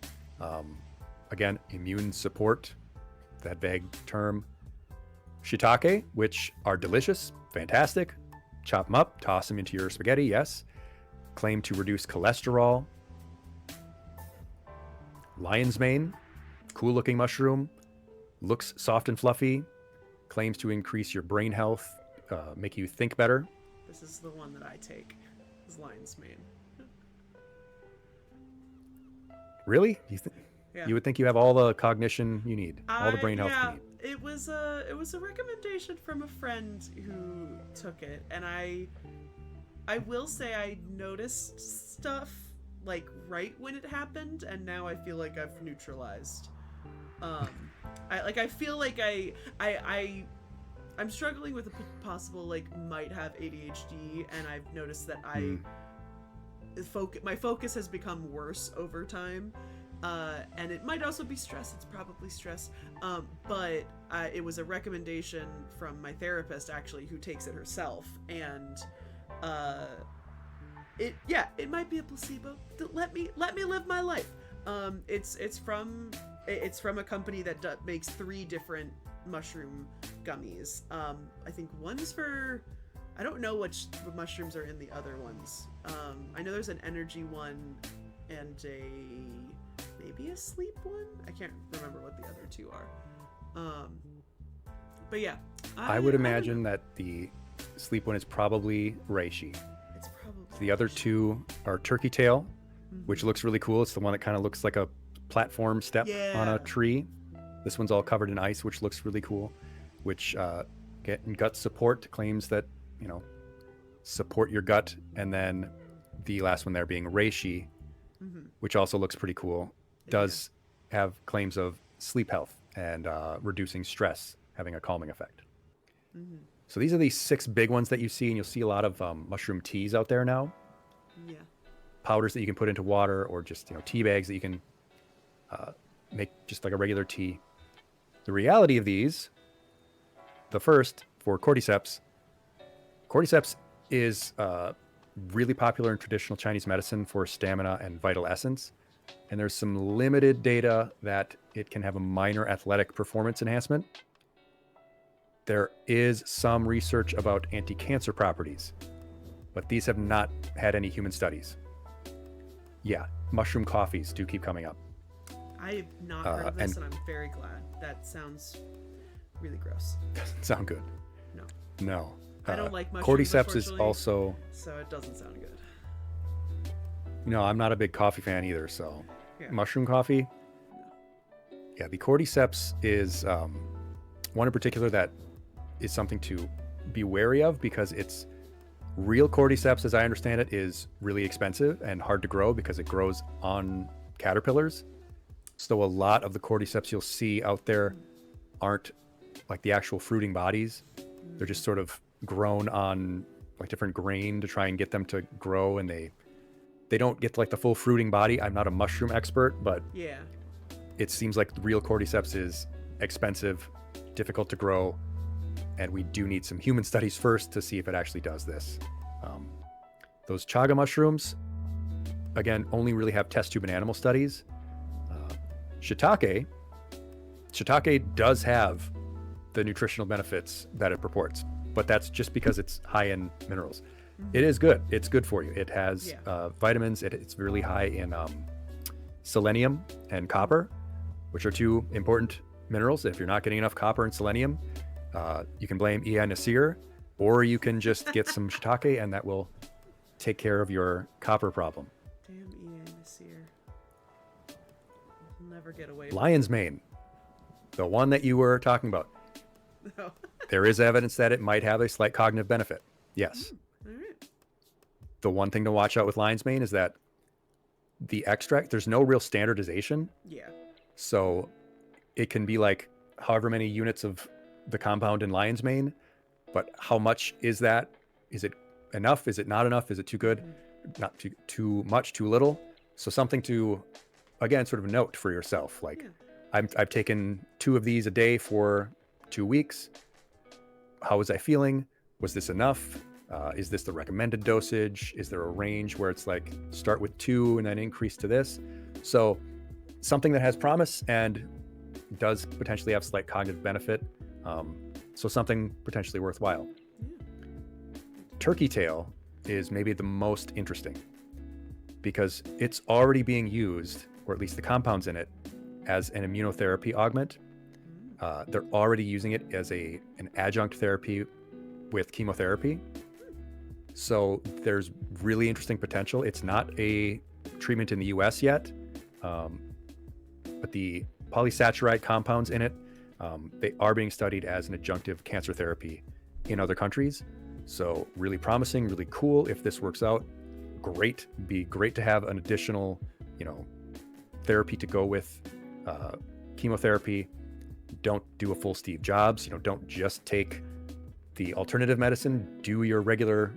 Again, immune support, that vague term. Shiitake, which are delicious, fantastic. Chop them up, toss them into your spaghetti, yes. Claim to reduce cholesterol. Lion's mane, cool looking mushroom, looks soft and fluffy, claims to increase your brain health, make you think better. This is the one that I take, is lion's mane. Really? Yeah. You would think you have all the cognition you need, all the brain health you need. It was a recommendation from a friend who took it, and I will say I noticed stuff like right when it happened, and now I feel like I've neutralized. I feel like I'm struggling with a possible might have ADHD, and I've noticed that my focus has become worse over time. And it might also be stress. It's probably stress. But it was a recommendation from my therapist, actually, who takes it herself. And it might be a placebo. Let me live my life. It's from a company that makes 3 different mushroom gummies. I think one's for, I don't know which mushrooms are in the other ones. I know there's an energy one and maybe a sleep one. I can't remember what the other 2 are. But yeah, I would imagine that the sleep one is probably reishi. It's probably the other 2 are turkey tail, which looks really cool. It's the one that kind of looks like a platform step on a tree. This one's all covered in ice, which looks really cool. Which gut support, claims that support your gut. And then the last one there being reishi, which also looks pretty cool, does have claims of sleep health and reducing stress, having a calming effect. So these are the 6 big ones that you see, and you'll see a lot of mushroom teas out there now. Yeah. Powders that you can put into water, or just tea bags that you can make just like a regular tea. The reality of these, the first for cordyceps is really popular in traditional Chinese medicine for stamina and vital essence. and there's some limited data that it can have a minor athletic performance enhancement. There is some research about anti-cancer properties, but these have not had any human studies. Yeah, mushroom coffees do keep coming up. I've not heard of this, and I'm very glad. That sounds really gross. Doesn't sound good. No. I don't like mushrooms. Cordyceps is also... So it doesn't sound good. No, I'm not a big coffee fan either, so... Yeah. Mushroom coffee? No. Yeah, the cordyceps is one in particular that is something to be wary of, because it's real cordyceps, as I understand it, is really expensive and hard to grow because it grows on caterpillars. So a lot of the cordyceps you'll see out there aren't like the actual fruiting bodies. They're just sort of grown on like different grain to try and get them to grow, and they don't get like the full fruiting body. I'm not a mushroom expert, but yeah, it seems like the real cordyceps is expensive, difficult to grow, and we do need some human studies first to see if it actually does this. Those chaga mushrooms, again, only really have test tube and animal studies. Shiitake does have the nutritional benefits that it purports, but that's just because it's high in minerals. It is good. It's good for you. It has vitamins. It's really high in selenium and copper, which are two important minerals. If you're not getting enough copper and selenium, you can blame EI Nasir, or you can just get some shiitake, and that will take care of your copper problem. Damn EI Nasir. I'll never get away. Lion's mane, the one that you were talking about. No. There is evidence that it might have a slight cognitive benefit. Yes. All right. The one thing to watch out with lion's mane is that the extract, there's no real standardization. Yeah. So it can be like however many units of the compound in lion's mane, but how much is that? Is it enough? Is it not enough? Is it too good? Not too much, too little? So something to, again, sort of note for yourself. Like, I've taken 2 of these a day for 2 weeks. How was I feeling? Was this enough? Is this the recommended dosage? Is there a range where it's like start with 2 and then increase to this? So something that has promise and does potentially have slight cognitive benefit. So something potentially worthwhile. Turkey tail is maybe the most interesting because it's already being used, or at least the compounds in it, as an immunotherapy augment. They're already using it as an adjunct therapy with chemotherapy. So there's really interesting potential. It's not a treatment in the US yet, but the polysaccharide compounds in it, they are being studied as an adjunctive cancer therapy in other countries. So really promising, really cool. If this works out, great. Be great to have an additional, therapy to go with chemotherapy. Don't do a full Steve Jobs. Don't just take the alternative medicine. Do your regular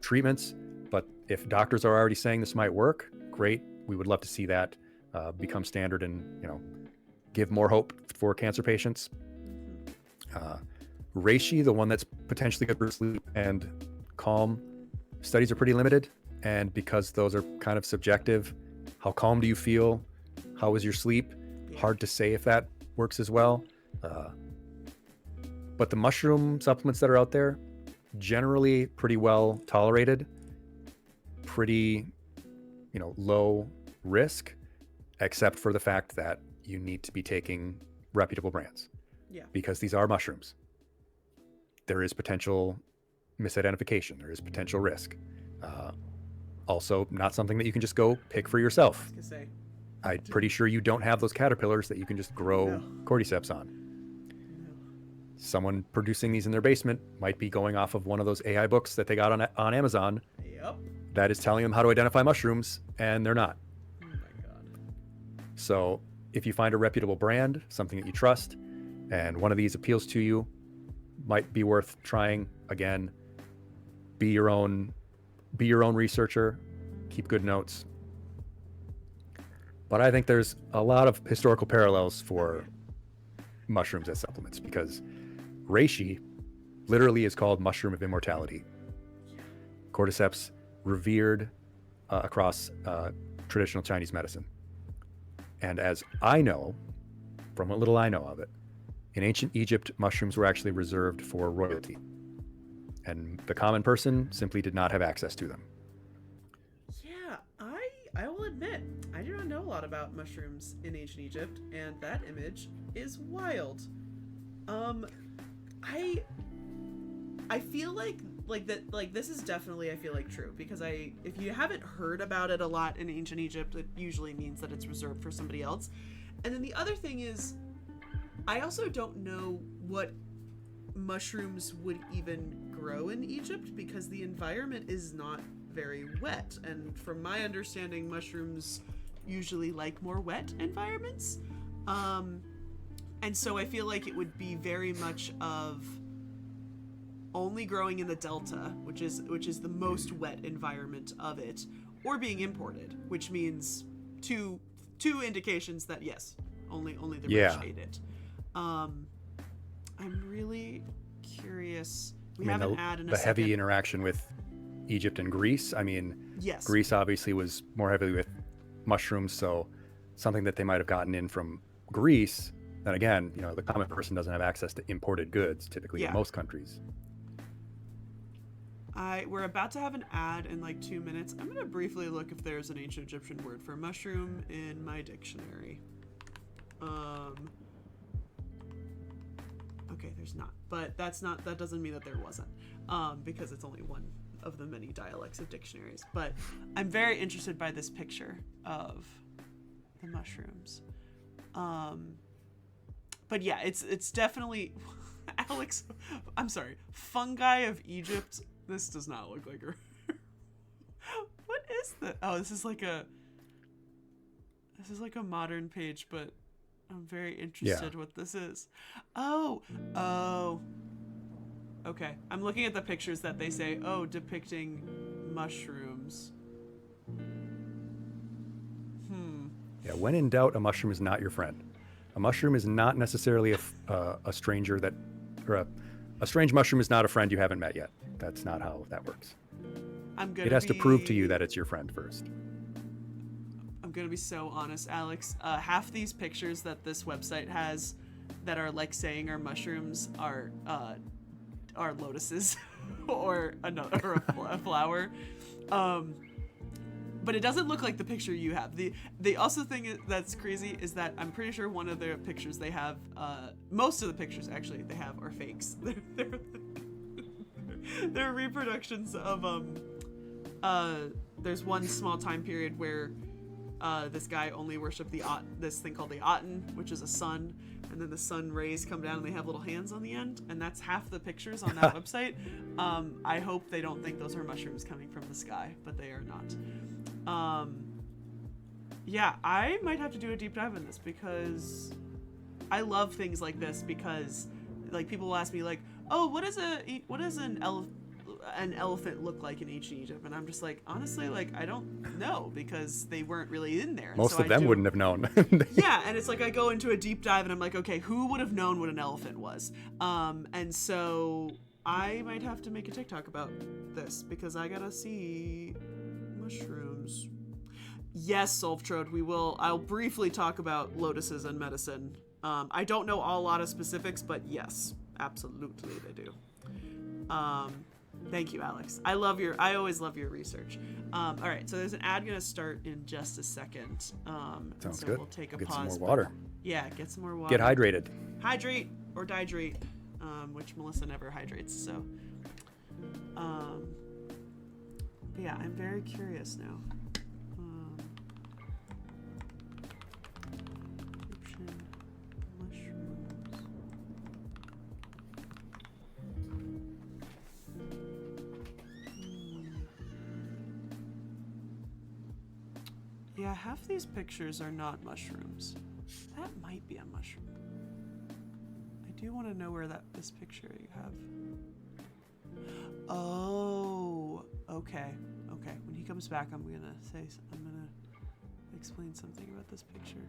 treatments. But if doctors are already saying this might work, great. We would love to see that become standard and give more hope for cancer patients. Reishi, the one that's potentially good for sleep and calm, studies are pretty limited. And because those are kind of subjective, how calm do you feel? How was your sleep? Hard to say if that works as well. But the mushroom supplements that are out there, generally pretty well tolerated, pretty, low risk, except for the fact that you need to be taking reputable brands. Yeah. Because these are mushrooms. There is potential misidentification. There is potential risk. Also, not something that you can just go pick for yourself. I was gonna say, I'm pretty sure you don't have those caterpillars that you can just grow cordyceps on. No. Someone producing these in their basement might be going off of one of those AI books that they got on Amazon. Yep. That is telling them how to identify mushrooms, and they're not. Oh my God. So if you find a reputable brand, something that you trust, and one of these appeals to you, might be worth trying. Again, be your own researcher, keep good notes. But I think there's a lot of historical parallels for mushrooms as supplements, because reishi literally is called mushroom of immortality. Cordyceps revered across traditional Chinese medicine. And as I know, from what little I know of it, in ancient Egypt, mushrooms were actually reserved for royalty. And the common person simply did not have access to them. Yeah, I will admit, I do not know a lot about mushrooms in ancient Egypt, and that image is wild. I feel like that, like, this is definitely, I feel like, true, because if you haven't heard about it a lot in ancient Egypt, it usually means that it's reserved for somebody else. And then the other thing is, I also don't know what mushrooms would even grow in Egypt, because the environment is not very wet, and from my understanding, mushrooms usually like more wet environments. And so I feel like it would be very much of only growing in the delta, which is the most wet environment of it, or being imported, which means two indications that yes, only the rich ate it. I'm really curious. We have an ad in a the second. heavy interaction with Egypt and Greece. I mean, yes, Greece obviously was more heavily with mushrooms, so something that they might have gotten in from Greece. Then again, the common person doesn't have access to imported goods typically in most countries. We're about to have an ad in like 2 minutes. I'm going to briefly look if there's an ancient Egyptian word for mushroom in my dictionary. Okay, there's not, but that doesn't mean that there wasn't, because it's only one of the many dialects of dictionaries. But I'm very interested by this picture of the mushrooms. But yeah, it's definitely Alex. I'm sorry, fungi of Egypt. This does not look like her. What is that? Oh, this is like a modern page, but I'm very interested what this is. Oh. Okay, I'm looking at the pictures that they say, depicting mushrooms. Yeah, when in doubt, a mushroom is not your friend. A mushroom is not necessarily a stranger a strange mushroom is not a friend you haven't met yet. That's not how that works. It has to prove to you that it's your friend first. I'm gonna be so honest, Alex. Half these pictures that this website has that are like saying are mushrooms are lotuses or a flower. But it doesn't look like the picture you have. The also thing that's crazy is that I'm pretty sure one of the pictures they have, most of the pictures actually they have are fakes. They're reproductions of there's one small time period where this guy only worshipped this thing called the Aten, which is a sun, and then the sun rays come down and they have little hands on the end, and that's half the pictures on that website. I hope they don't think those are mushrooms coming from the sky, but they are not. Yeah, I might have to do a deep dive on this, because I love things like this, because like people will ask me like, oh, what does an elephant look like in ancient Egypt? And I'm just like, honestly, like, I don't know, because they weren't really in there. Most of them wouldn't have known. Yeah, and it's like I go into a deep dive and I'm like, okay, who would have known what an elephant was? And so I might have to make a TikTok about this, because I gotta see mushrooms. Yes, Solftrode, we will. I'll briefly talk about lotuses and medicine. I don't know a lot of specifics, but yes, absolutely they do. Thank you, Alex. I always love your research. All right, so there's an ad gonna start in just a second. Sounds so good. We'll take a get pause. Some more water. Yeah, get some more water. Get hydrated. Hydrate or dihydrate, which Melissa never hydrates. So, but yeah, I'm very curious now. Egyptian mushrooms. Yeah, half these pictures are not mushrooms. That might be a mushroom. I do want to know where this picture you have. Oh, okay. When he comes back, I'm gonna explain something about this picture.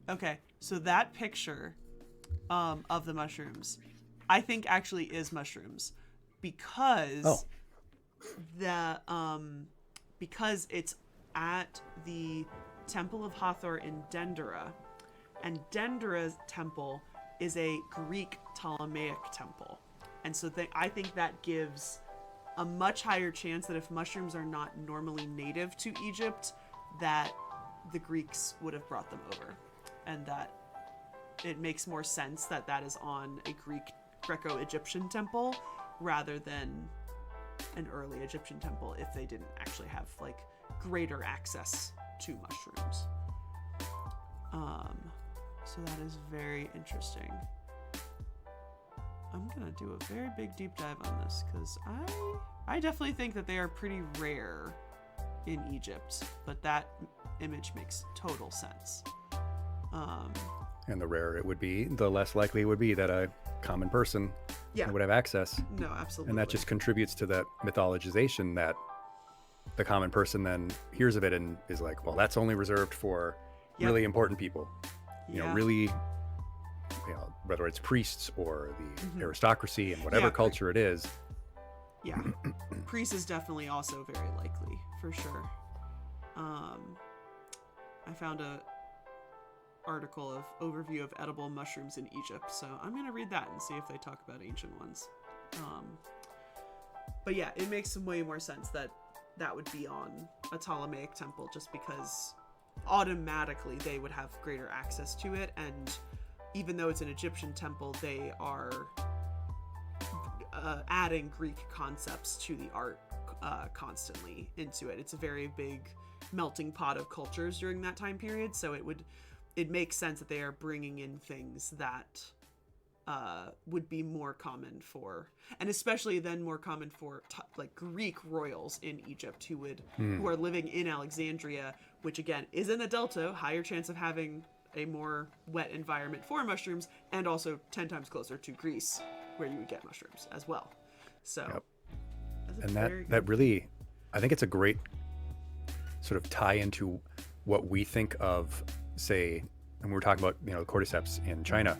Okay, so that picture of the mushrooms, I think actually is mushrooms. because because it's at the Temple of Hathor in Dendera, and Dendera's temple is a Greek Ptolemaic temple. And so I think that gives a much higher chance that if mushrooms are not normally native to Egypt, that the Greeks would have brought them over. And that it makes more sense that that is on a Greco-Egyptian temple rather than an early Egyptian temple if they didn't actually have like greater access to mushrooms. So that is very interesting. I'm gonna do a very big deep dive on this because I definitely think that they are pretty rare in Egypt, but that image makes total sense. And the rarer it would be, the less likely it would be that a common person would have access. No, absolutely. And that just contributes to that mythologization that the common person then hears of it and is like, well, that's only reserved for really important people. You know, really, you know, whether it's priests or the aristocracy and whatever culture it is. Yeah. Priest is definitely also very likely, for sure. I found a article of overview of edible mushrooms in Egypt, so I'm going to read that and see if they talk about ancient ones. But yeah, it makes way more sense that that would be on a Ptolemaic temple just because automatically they would have greater access to it, and even though it's an Egyptian temple, they are adding Greek concepts to the art constantly into it. It's a very big melting pot of cultures during that time period, so it makes sense that they are bringing in things that would be more common for, and especially then more common for like Greek royals in Egypt who are living in Alexandria, which again is in the Delta, higher chance of having a more wet environment for mushrooms, and also 10 times closer to Greece, where you would get mushrooms as well. So, and that really, I think it's a great sort of tie into what we think of, say, and we were talking about, you know, the cordyceps in China.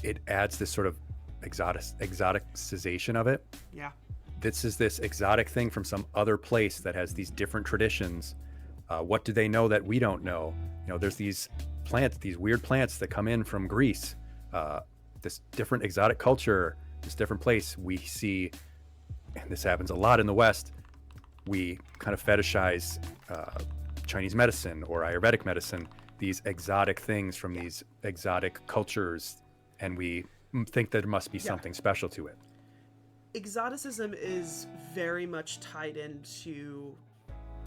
It adds this sort of exoticization of it. Yeah. This is this exotic thing from some other place that has these different traditions. What do they know that we don't know? You know, there's these plants, these weird plants that come in from Greece. This different exotic culture, this different place. We see, and this happens a lot in the West, we kind of fetishize Chinese medicine or Ayurvedic medicine, these exotic things from these exotic cultures, and we think there must be something special to it. Exoticism is very much tied into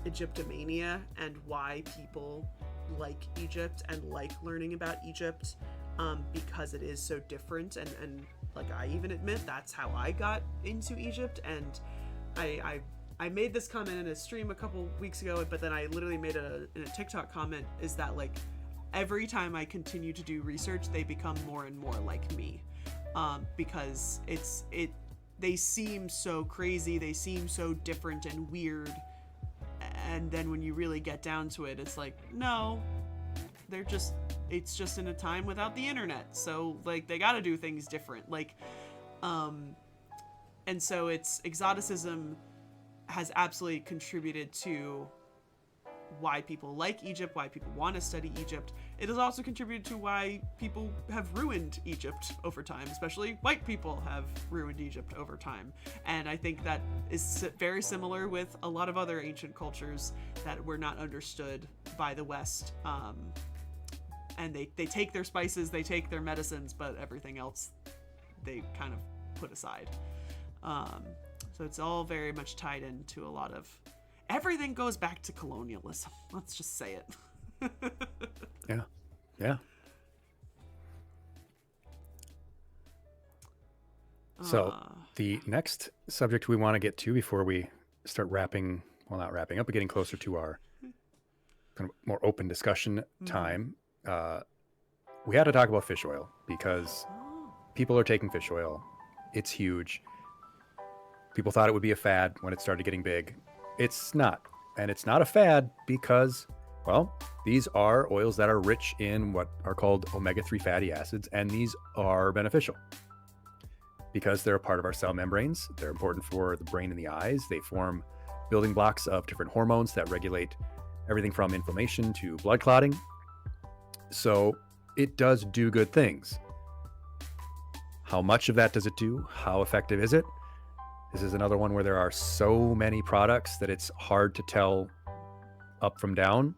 Egyptomania and why people like Egypt and like learning about Egypt, because it is so different, and like I even admit that's how I got into Egypt. And I made this comment in a stream a couple weeks ago, but then I literally made it in a TikTok comment, is that like every time I continue to do research, they become more and more like me, because they seem so crazy, they seem so different and weird, and then when you really get down to it, it's like, no, it's just in a time without the internet, so like they got to do things different, like, and so it's exoticism has absolutely contributed to why people like Egypt, why people want to study Egypt. It has also contributed to why people have ruined Egypt over time, especially white people have ruined Egypt over time. And I think that is very similar with a lot of other ancient cultures that were not understood by the West. And they take their spices, they take their medicines, but everything else they kind of put aside. So it's all very much tied into a lot of, everything goes back to colonialism. Let's just say it. Yeah. So the next subject we want to get to before we start not wrapping up, but getting closer to our kind of more open discussion time, we had to talk about fish oil because people are taking fish oil. It's huge. People thought it would be a fad when it started getting big. It's not. And it's not a fad because, well, these are oils that are rich in what are called omega-3 fatty acids, and these are beneficial. because they're a part of our cell membranes. They're important for the brain and the eyes. They form building blocks of different hormones that regulate everything from inflammation to blood clotting. So it does do good things. How much of that does it do? How effective is it? This is another one where there are so many products that it's hard to tell up from down.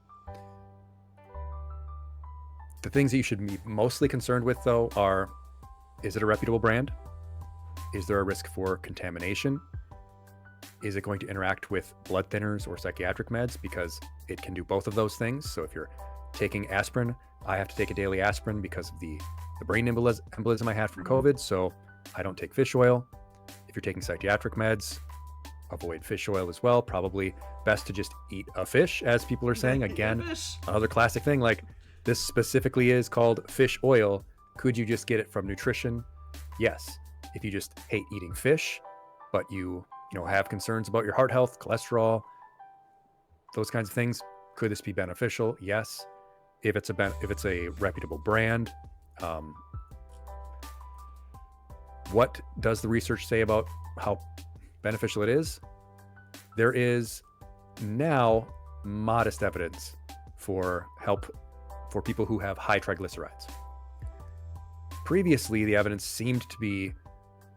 The things that you should be mostly concerned with, though, are, is it a reputable brand? Is there a risk for contamination? Is it going to interact with blood thinners or psychiatric meds? Because it can do both of those things. So if you're taking aspirin, I have to take a daily aspirin because of the brain embolism I had from COVID, so I don't take fish oil. If you're taking psychiatric meds, avoid fish oil as well. Probably best to just eat a fish, as people are saying. Again, another classic thing, like this specifically is called fish oil. Could you just get it from nutrition? Yes. If you just hate eating fish, but you have concerns about your heart health, cholesterol, those kinds of things, could this be beneficial? Yes. If it's a reputable brand, what does the research say about how beneficial it is? There is now modest evidence for help for people who have high triglycerides. Previously, the evidence seemed to be,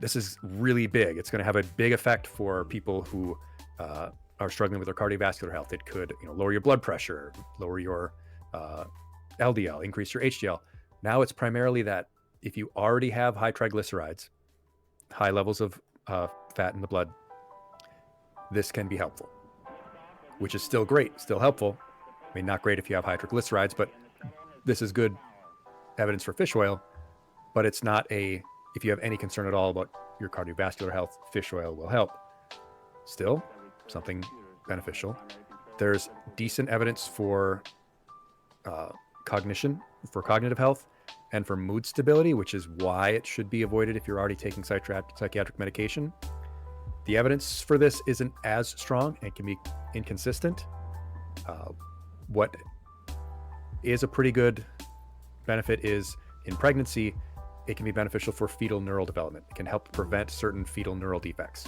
this is really big. It's going to have a big effect for people who are struggling with their cardiovascular health. It could lower your blood pressure, lower your LDL, increase your HDL. Now it's primarily that if you already have high triglycerides, high levels of fat in the blood, this can be helpful, which is still great, still helpful. I mean, not great if you have high triglycerides, but this is good evidence for fish oil. But it's not if you have any concern at all about your cardiovascular health, fish oil will help. Still, something beneficial. There's decent evidence for cognition, for cognitive health, and for mood stability, which is why it should be avoided if you're already taking psychiatric medication. The evidence for this isn't as strong and can be inconsistent. What is a pretty good benefit is in pregnancy, it can be beneficial for fetal neural development. It can help prevent certain fetal neural defects.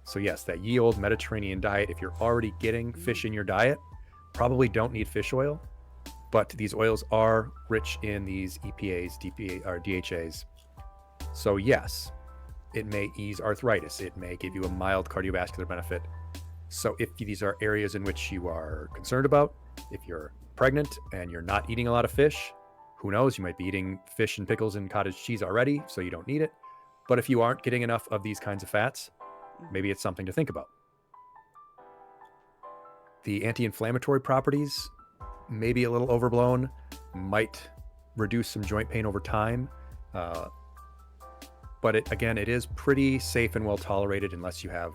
So yes, that ye old Mediterranean diet, if you're already getting fish in your diet, probably don't need fish oil. But these oils are rich in these EPAs, or DHAs. So yes, it may ease arthritis. It may give you a mild cardiovascular benefit. So if these are areas in which you are concerned about, if you're pregnant and you're not eating a lot of fish, who knows, you might be eating fish and pickles and cottage cheese already, so you don't need it. But if you aren't getting enough of these kinds of fats, maybe it's something to think about. The anti-inflammatory properties, maybe a little overblown, might reduce some joint pain over time. But it is pretty safe and well tolerated unless you have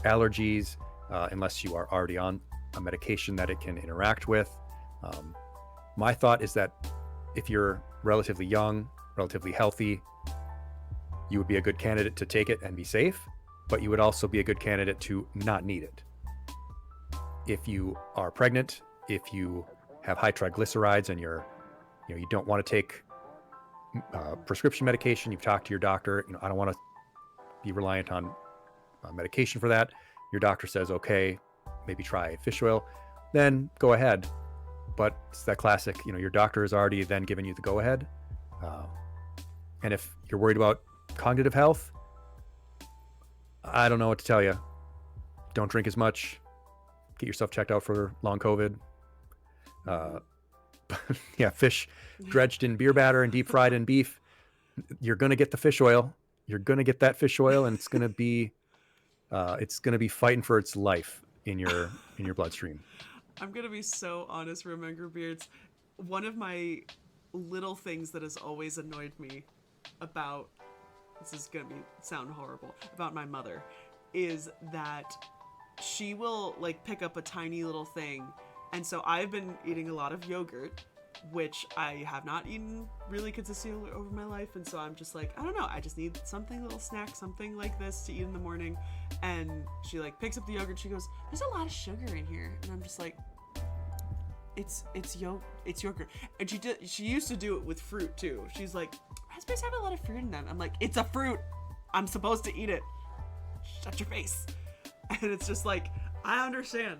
allergies, unless you are already on a medication that it can interact with. My thought is that if you're relatively young, relatively healthy, you would be a good candidate to take it and be safe, but you would also be a good candidate to not need it. If you are pregnant, if you have high triglycerides and you don't want to take prescription medication, you've talked to your doctor, I don't want to be reliant on medication for that. Your doctor says, okay, maybe try fish oil, then go ahead. But it's that classic, your doctor has already then given you the go ahead. And if you're worried about cognitive health, I don't know what to tell you. Don't drink as much. Get yourself checked out for long COVID. Yeah, fish dredged in beer batter and deep fried in beef. You're going to get the fish oil. You're going to get that fish oil, and it's going to be fighting for its life in your bloodstream. I'm going to be so honest, Remember Beards. One of my little things that has always annoyed me about, this is going to sound horrible, about my mother, is that she will pick up a tiny little thing. And so I've been eating a lot of yogurt, which I have not eaten really consistently over my life. And so I'm just I don't know, I just need something, little snack, something like this to eat in the morning. And she picks up the yogurt. She goes, there's a lot of sugar in here. And I'm just it's yogurt. And she used to do it with fruit too. She's like, raspberries have a lot of fruit in them. I'm like, it's a fruit. I'm supposed to eat it. Shut your face. And it's just like, I understand.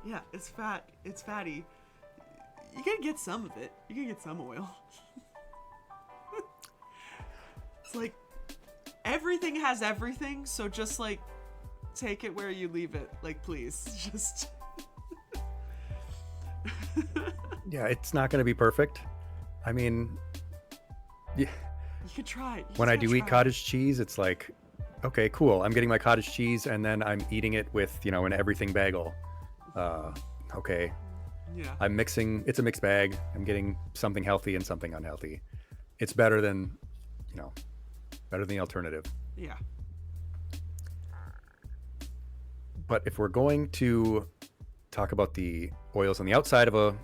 Yeah, it's fat. It's fatty. You can get some of it. You can get some oil. It's like, everything has everything, so just like, take it where you leave it. Like, please, just... Yeah, it's not going to be perfect. I mean, yeah. You could try. When I do eat cottage cheese, it's like, okay, cool. I'm getting my cottage cheese and then I'm eating it with, an everything bagel. Okay. Yeah. I'm mixing, it's a mixed bag. I'm getting something healthy and something unhealthy. It's better than, better than the alternative. Yeah. But if we're going to talk about the oils on the outside of a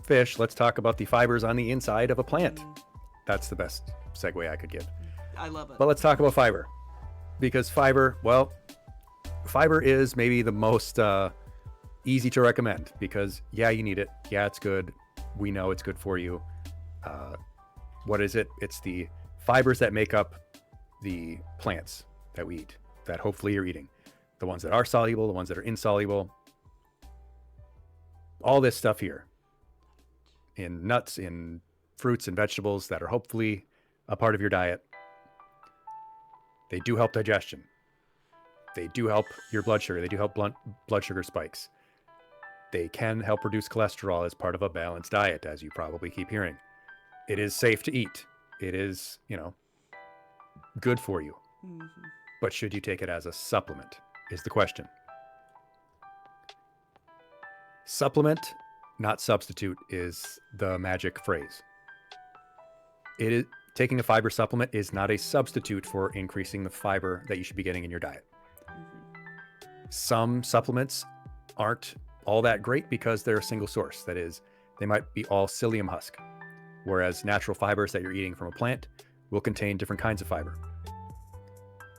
fish, let's talk about the fibers on the inside of a plant. That's the best segue I could give. I love it. But let's talk about fiber. Because fiber is maybe the most easy to recommend because, yeah, you need it. Yeah, it's good. We know it's good for you. What is it? It's the fibers that make up the plants that we eat, that hopefully you're eating. The ones that are soluble, the ones that are insoluble. All this stuff here in nuts, in fruits and vegetables that are hopefully a part of your diet. They do help digestion. They do help your blood sugar. They do help blood sugar spikes. They can help reduce cholesterol as part of a balanced diet, as you probably keep hearing. It is safe to eat. It is, good for you. Mm-hmm. But should you take it as a supplement is the question. Supplement, not substitute, is the magic phrase. Taking a fiber supplement is not a substitute for increasing the fiber that you should be getting in your diet. Some supplements aren't all that great because they're a single source. That is, they might be all psyllium husk, whereas natural fibers that you're eating from a plant will contain different kinds of fiber.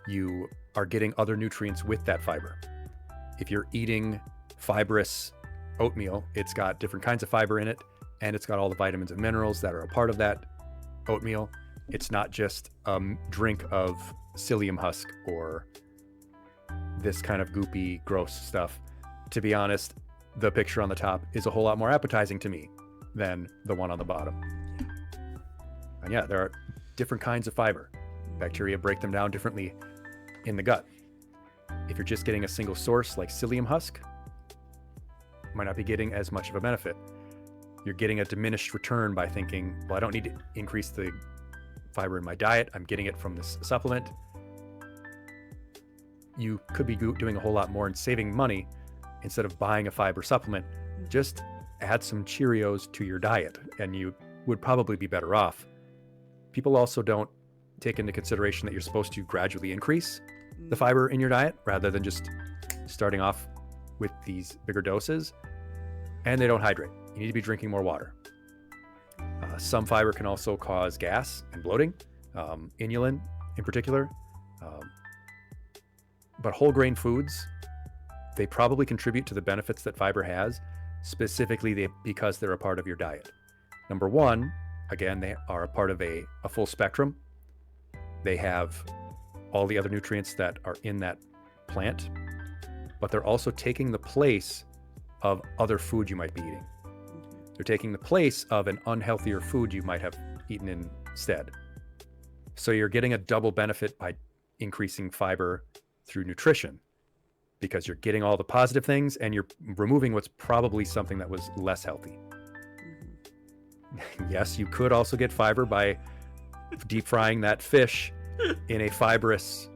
You are getting other nutrients with that fiber. If you're eating fibrous oatmeal, it's got different kinds of fiber in it, and it's got all the vitamins and minerals that are a part of that oatmeal. It's not just a drink of psyllium husk or this kind of goopy, gross stuff. To be honest, the picture on the top is a whole lot more appetizing to me than the one on the bottom. And yeah, there are different kinds of fiber. Bacteria break them down differently in the gut. If you're just getting a single source like psyllium husk, you might not be getting as much of a benefit. You're getting a diminished return by thinking, well, I don't need to increase the fiber in my diet. I'm getting it from this supplement. You could be doing a whole lot more and saving money instead of buying a fiber supplement. Just add some Cheerios to your diet and you would probably be better off. People also don't take into consideration that you're supposed to gradually increase the fiber in your diet rather than just starting off with these bigger doses. And they don't hydrate. You need to be drinking more water. Some fiber can also cause gas and bloating, inulin in particular. But whole grain foods, they probably contribute to the benefits that fiber has, specifically because they're a part of your diet. Number one, again, they are a part of a full spectrum. They have all the other nutrients that are in that plant, but they're also taking the place of other food you might be eating. They're taking the place of an unhealthier food you might have eaten instead. So you're getting a double benefit by increasing fiber through nutrition because you're getting all the positive things and you're removing what's probably something that was less healthy. Yes, you could also get fiber by deep frying that fish in a fibrous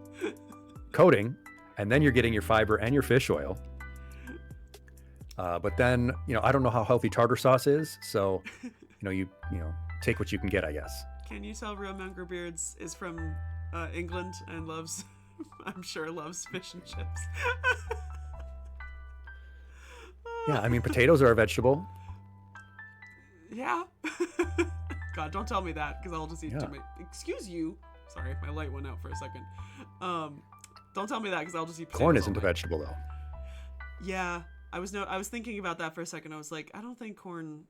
coating, and then you're getting your fiber and your fish oil. But then, I don't know how healthy tartar sauce is, so, you take what you can get, I guess. Can you tell Real Younger Beards is from England and loves, I'm sure loves fish and chips? Yeah, I mean, potatoes are a vegetable. Yeah. God, don't tell me that, because I'll just eat too much. Excuse you. Sorry, my light went out for a second. Don't tell me that, because I'll just eat potatoes. Corn isn't a vegetable, though. Yeah. I was thinking about that for a second. I was like, I don't think corn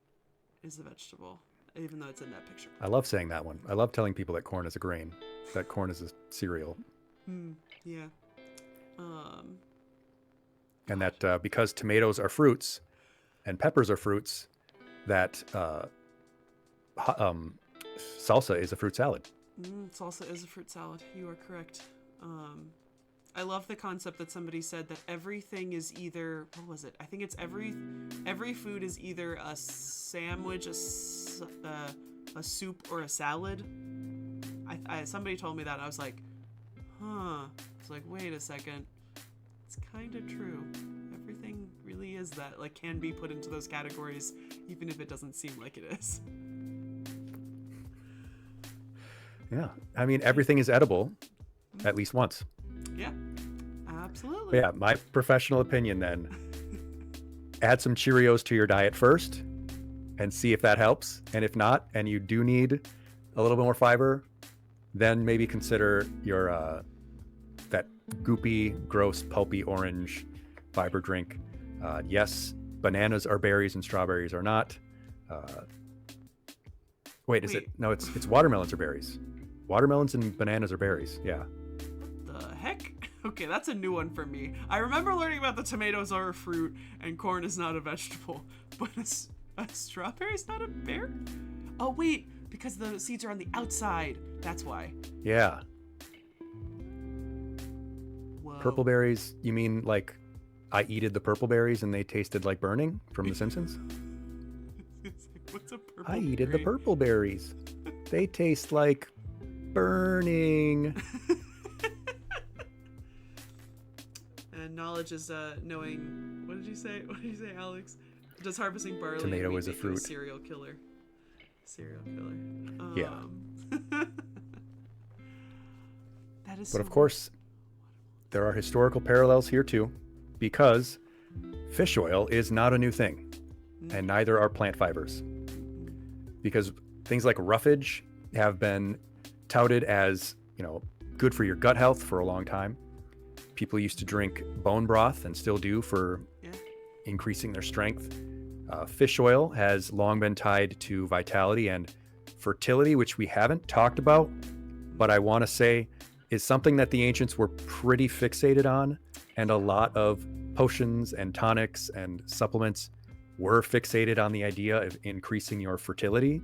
is a vegetable, even though it's in that picture. I love saying that one. I love telling people that corn is a grain, that corn is a cereal. Yeah. Um, And that because tomatoes are fruits and peppers are fruits, that salsa is a fruit salad. salsa is a fruit salad. You are correct. I love the concept that somebody said that everything is either, what was it? I think it's every food is either a sandwich, a soup, or a salad. Somebody told me that, and I was like, huh. I was like, wait a second. It's kind of true. Everything really is that, like, can be put into those categories, even if it doesn't seem like it is. Yeah. I mean, everything is edible at least once. Yeah, absolutely. But yeah, my professional opinion then, add some Cheerios to your diet first and see if that helps. And if not, and you do need a little bit more fiber, then maybe consider your that goopy, gross, pulpy orange fiber drink. Yes, bananas are berries and strawberries are not. Wait, is it? No, it's watermelons are berries. Watermelons and bananas are berries. Yeah. What the heck? Okay, that's a new one for me. I remember learning about the tomatoes are a fruit and corn is not a vegetable, but a strawberry is not a berry? Oh, wait, because the seeds are on the outside. That's why. Yeah. Whoa. Purple berries, you mean like I eated the purple berries and they tasted like burning from The Simpsons? It's like, what's a purple I eated berry? the purple berries. They taste like burning. And knowledge is knowing. What did you say? What did you say, Alex? Does harvesting barley Tomato and is a make you fruit. Serial killer. Serial killer. Yeah. That is. But so of course, there are historical parallels here too, because fish oil is not a new thing, and neither are plant fibers. Because things like roughage have been touted as, good for your gut health for a long time. People used to drink bone broth and still do for increasing their strength. Fish oil has long been tied to vitality and fertility, which we haven't talked about, but I want to say is something that the ancients were pretty fixated on, and a lot of potions and tonics and supplements were fixated on the idea of increasing your fertility.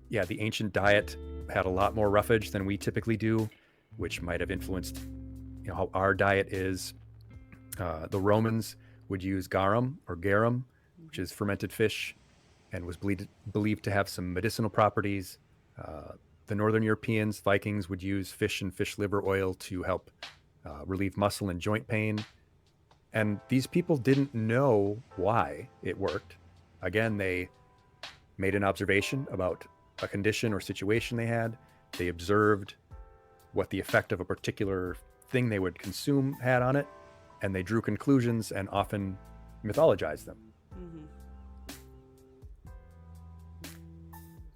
The ancient diet had a lot more roughage than we typically do, which might have influenced how our diet is. The Romans would use garum, which is fermented fish, and was believed to have some medicinal properties. The Northern Europeans, Vikings, would use fish and fish liver oil to help relieve muscle and joint pain. And these people didn't know why it worked. Again, they made an observation about a condition or situation they had. They observed what the effect of a particular thing they would consume had on it, and they drew conclusions and often mythologized them.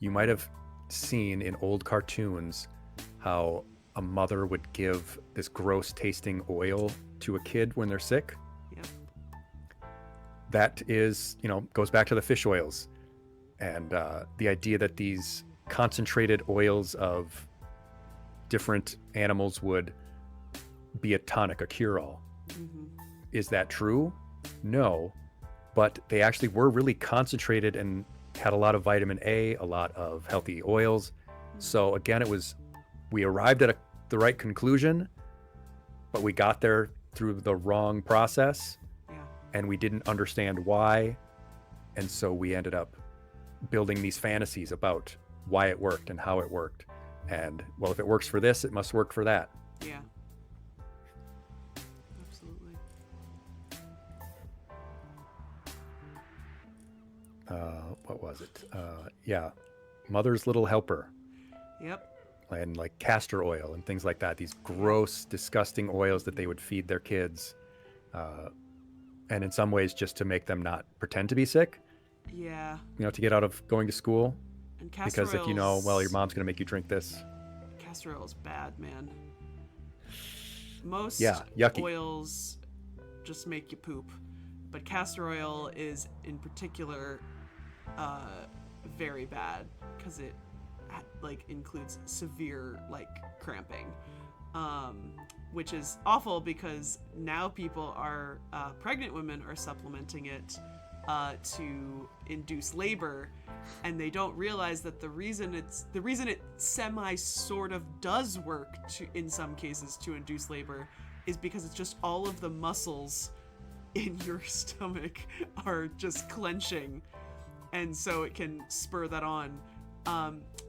You might have seen in old cartoons how a mother would give this gross tasting oil to a kid when they're sick. Yep. That is, goes back to the fish oils and the idea that these concentrated oils of different animals would be a tonic, a cure-all. Is that true? No, but they actually were really concentrated and had a lot of vitamin A, a lot of healthy oils. So again, we arrived at the right conclusion, but we got there through the wrong process, and we didn't understand why. And so we ended up building these fantasies about why it worked and how it worked. And well, if it works for this, it must work for that. Yeah. Absolutely. What was it? Mother's Little Helper. Yep. And like castor oil and things like that. These gross, disgusting oils that they would feed their kids. And in some ways just to make them not pretend to be sick. Yeah. To get out of going to school. And castor because if your mom's going to make you drink this. Castor oil is bad, man. Most yucky. oils just make you poop. But castor oil is in particular very bad because it like includes severe like cramping, which is awful because now people are pregnant women are supplementing it to induce labor, and they don't realize that the reason it semi sort of does work to in some cases to induce labor is because it's just all of the muscles in your stomach are just clenching, and so it can spur that on.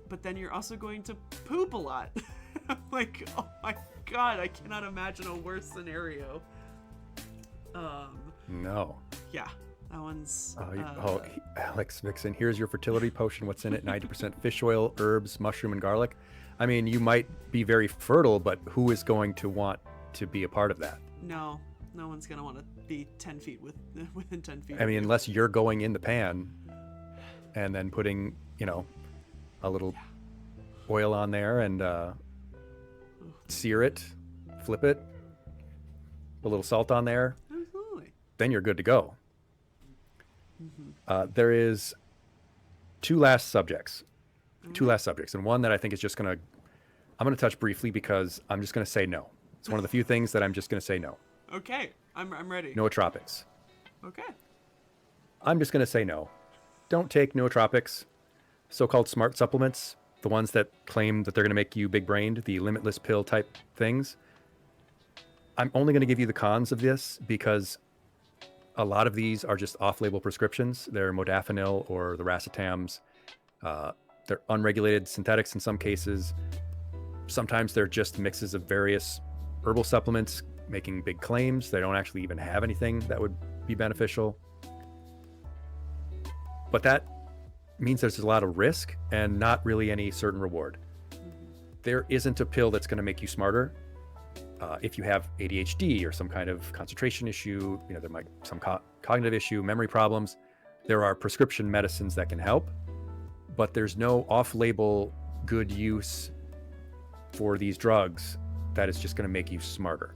But then you're also going to poop a lot. Like, oh my god, I cannot imagine a worse scenario. No. Yeah, that one's... Alex Vixen, here's your fertility potion. What's in it? 90% fish oil, herbs, mushroom, and garlic. I mean, you might be very fertile, but who is going to want to be a part of that? No one's going to want to be 10 feet within 10 feet. I mean, unless you're going in the pan and then putting, a little oil on there and sear it, flip it, a little salt on there. Absolutely. Then you're good to go. There is two last subjects, and one that I think is I'm going to touch briefly because I'm just going to say no. It's one of the few things that I'm just going to say no. Okay, I'm ready. Nootropics. Okay. I'm just going to say no. Don't take nootropics, so-called smart supplements, the ones that claim that they're going to make you big-brained, the limitless pill type things. I'm only going to give you the cons of this because a lot of these are just off-label prescriptions. They're modafinil or the racetams. They're unregulated synthetics in some cases. Sometimes they're just mixes of various herbal supplements making big claims. They don't actually even have anything that would be beneficial. But that means there's a lot of risk and not really any certain reward. There isn't a pill that's going to make you smarter. If you have ADHD or some kind of concentration issue, there might be some cognitive issue, memory problems. There are prescription medicines that can help, but there's no off-label good use for these drugs that is just going to make you smarter.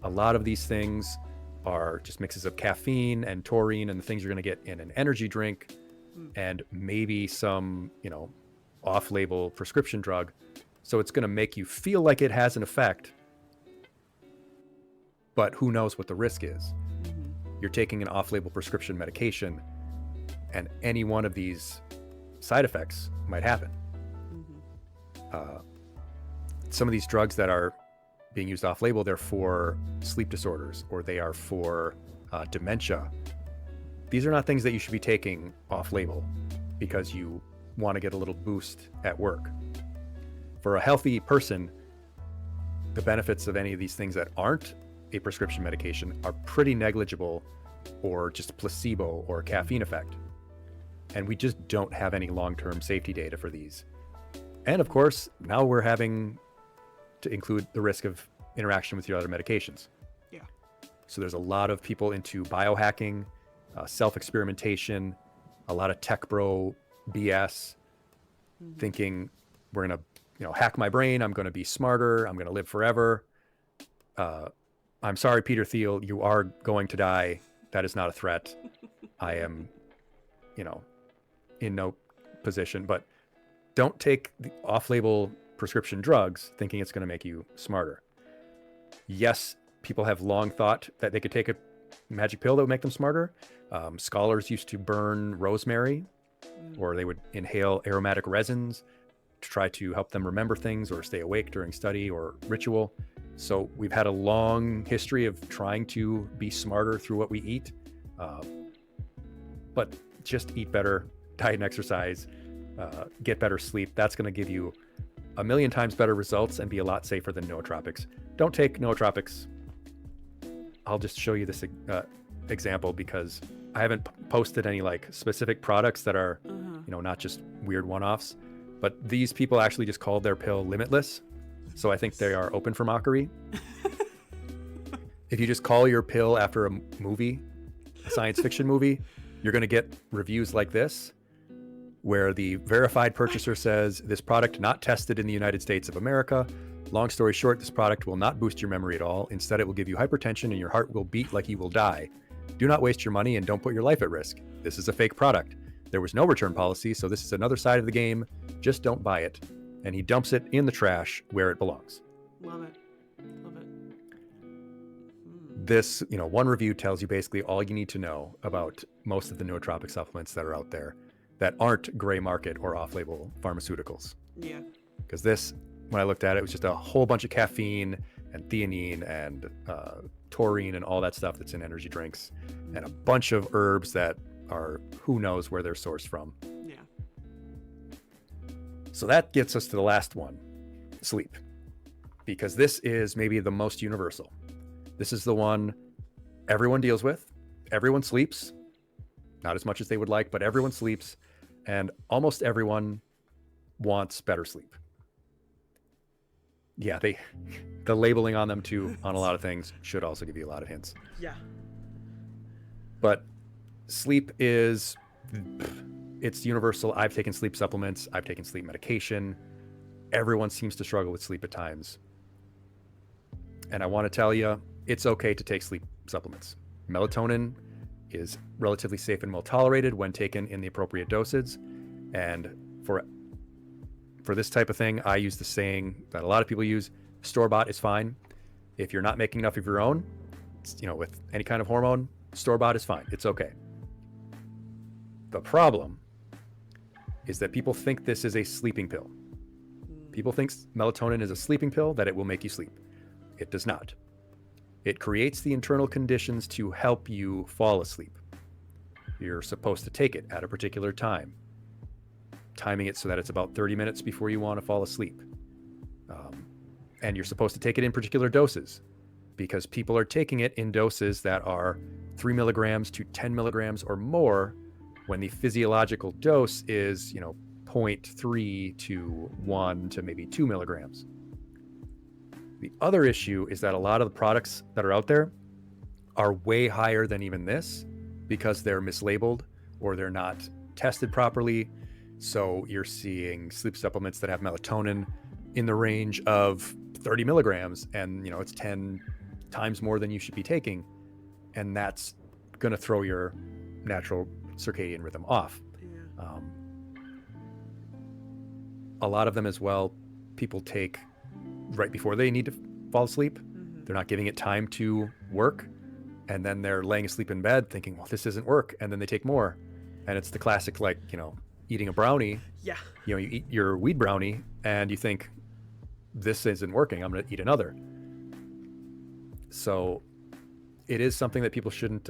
A lot of these things are just mixes of caffeine and taurine and the things you're going to get in an energy drink and maybe some, off-label prescription drug. So it's going to make you feel like it has an effect, but who knows what the risk is. You're taking an off-label prescription medication and any one of these side effects might happen. Some of these drugs that are being used off-label, they're for sleep disorders or they are for dementia. These are not things that you should be taking off-label because you want to get a little boost at work. For a healthy person, the benefits of any of these things that aren't a prescription medication are pretty negligible or just placebo or caffeine effect. And we just don't have any long-term safety data for these. And of course, now we're having to include the risk of interaction with your other medications. Yeah. So there's a lot of people into biohacking, self-experimentation, a lot of tech bro BS, thinking we're going to hack my brain. I'm going to be smarter. I'm going to live forever. I'm sorry, Peter Thiel, you are going to die. That is not a threat. I am, in no position, but don't take the off-label prescription drugs thinking it's going to make you smarter. Yes, people have long thought that they could take a magic pill that would make them smarter. Scholars used to burn rosemary, or they would inhale aromatic resins to try to help them remember things or stay awake during study or ritual. So we've had a long history of trying to be smarter through what we eat. But just eat better, diet and exercise, get better sleep. That's going to give you a million times better results and be a lot safer than nootropics. Don't take nootropics. I'll just show you this example because I haven't posted any specific products that are, not just weird one-offs, but these people actually just called their pill Limitless. So I think they are open for mockery. If you just call your pill after a movie, a science fiction movie, you're going to get reviews like this, where the verified purchaser says, this product not tested in the United States of America. Long story short, this product will not boost your memory at all. Instead, it will give you hypertension and your heart will beat like you will die. Do not waste your money and don't put your life at risk. This is a fake product. There was no return policy, so this is another side of the game. Just don't buy it. And he dumps it in the trash where it belongs. Love it. Love it. This, one review tells you basically all you need to know about most of the nootropic supplements that are out there that aren't gray market or off-label pharmaceuticals. Yeah. Because this, when I looked at it, was just a whole bunch of caffeine and theanine and taurine and all that stuff that's in energy drinks, and a bunch of herbs that are who knows where they're sourced from. Yeah. So that gets us to the last one, sleep. Because this is maybe the most universal. This is the one everyone deals with. Everyone sleeps. Not as much as they would like, but everyone sleeps. And almost everyone wants better sleep. Yeah, the labeling on them too, on a lot of things, should also give you a lot of hints. Yeah. But sleep it's universal. I've taken sleep supplements. I've taken sleep medication. Everyone seems to struggle with sleep at times. And I want to tell you, it's okay to take sleep supplements. Melatonin is relatively safe and well tolerated when taken in the appropriate doses. And for this type of thing, I use the saying that a lot of people use: store-bought is fine. If you're not making enough of your own, with any kind of hormone, store-bought is fine. It's okay. The problem is that people think this is a sleeping pill. People think melatonin is a sleeping pill, that it will make you sleep. It does not. It creates the internal conditions to help you fall asleep. You're supposed to take it at a particular time, timing it so that it's about 30 minutes before you want to fall asleep. And you're supposed to take it in particular doses, because people are taking it in doses that are 3 milligrams to 10 milligrams or more, when the physiological dose is, 0.3 to 1 to maybe 2 milligrams. The other issue is that a lot of the products that are out there are way higher than even this, because they're mislabeled or they're not tested properly. So you're seeing sleep supplements that have melatonin in the range of 30 milligrams, and it's 10 times more than you should be taking. And that's going to throw your natural circadian rhythm off. Yeah. A lot of them as well, people take right before they need to fall asleep. Mm-hmm. They're not giving it time to work. And then they're laying asleep in bed thinking, well, this isn't work. And then they take more. And it's the classic, eating a brownie. Yeah. You eat your weed brownie and you think, this isn't working, I'm going to eat another. So it is something that people shouldn't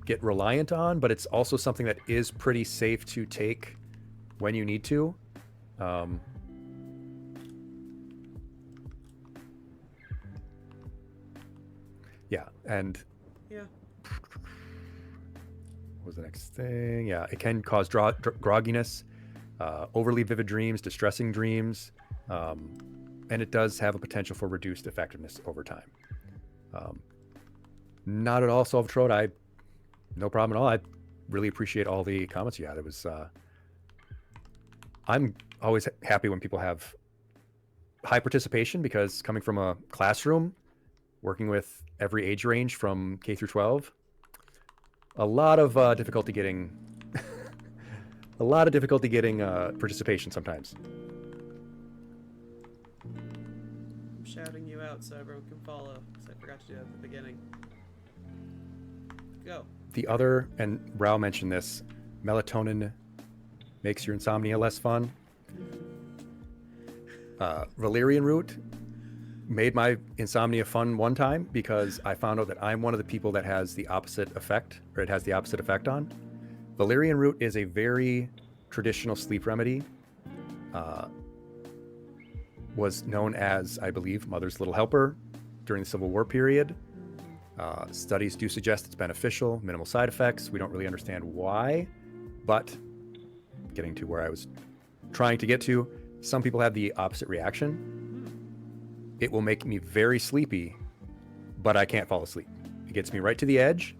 get reliant on, but it's also something that is pretty safe to take when you need to. And yeah. What was the next thing? Yeah, it can cause grogginess, overly vivid dreams, distressing dreams, and it does have a potential for reduced effectiveness over time. Not at all self-controlled. No problem at all. I really appreciate all the comments you had. It was, I'm always happy when people have high participation, because coming from a classroom, working with every age range from K through 12, a lot of difficulty getting participation sometimes. I'm shouting you out so everyone can follow, because I forgot to do that at the beginning. Go. The other, and Rao mentioned this, melatonin makes your insomnia less fun. Valerian root made my insomnia fun one time, because I found out that I'm one of the people that has the opposite effect, or it has the opposite effect on. Valerian root is a very traditional sleep remedy. Was known as, I believe, Mother's Little Helper during the Civil War period. Studies do suggest it's beneficial, minimal side effects. We don't really understand why, but getting to where I was trying to get to, some people have the opposite reaction. It will make me very sleepy, but I can't fall asleep. It gets me right to the edge,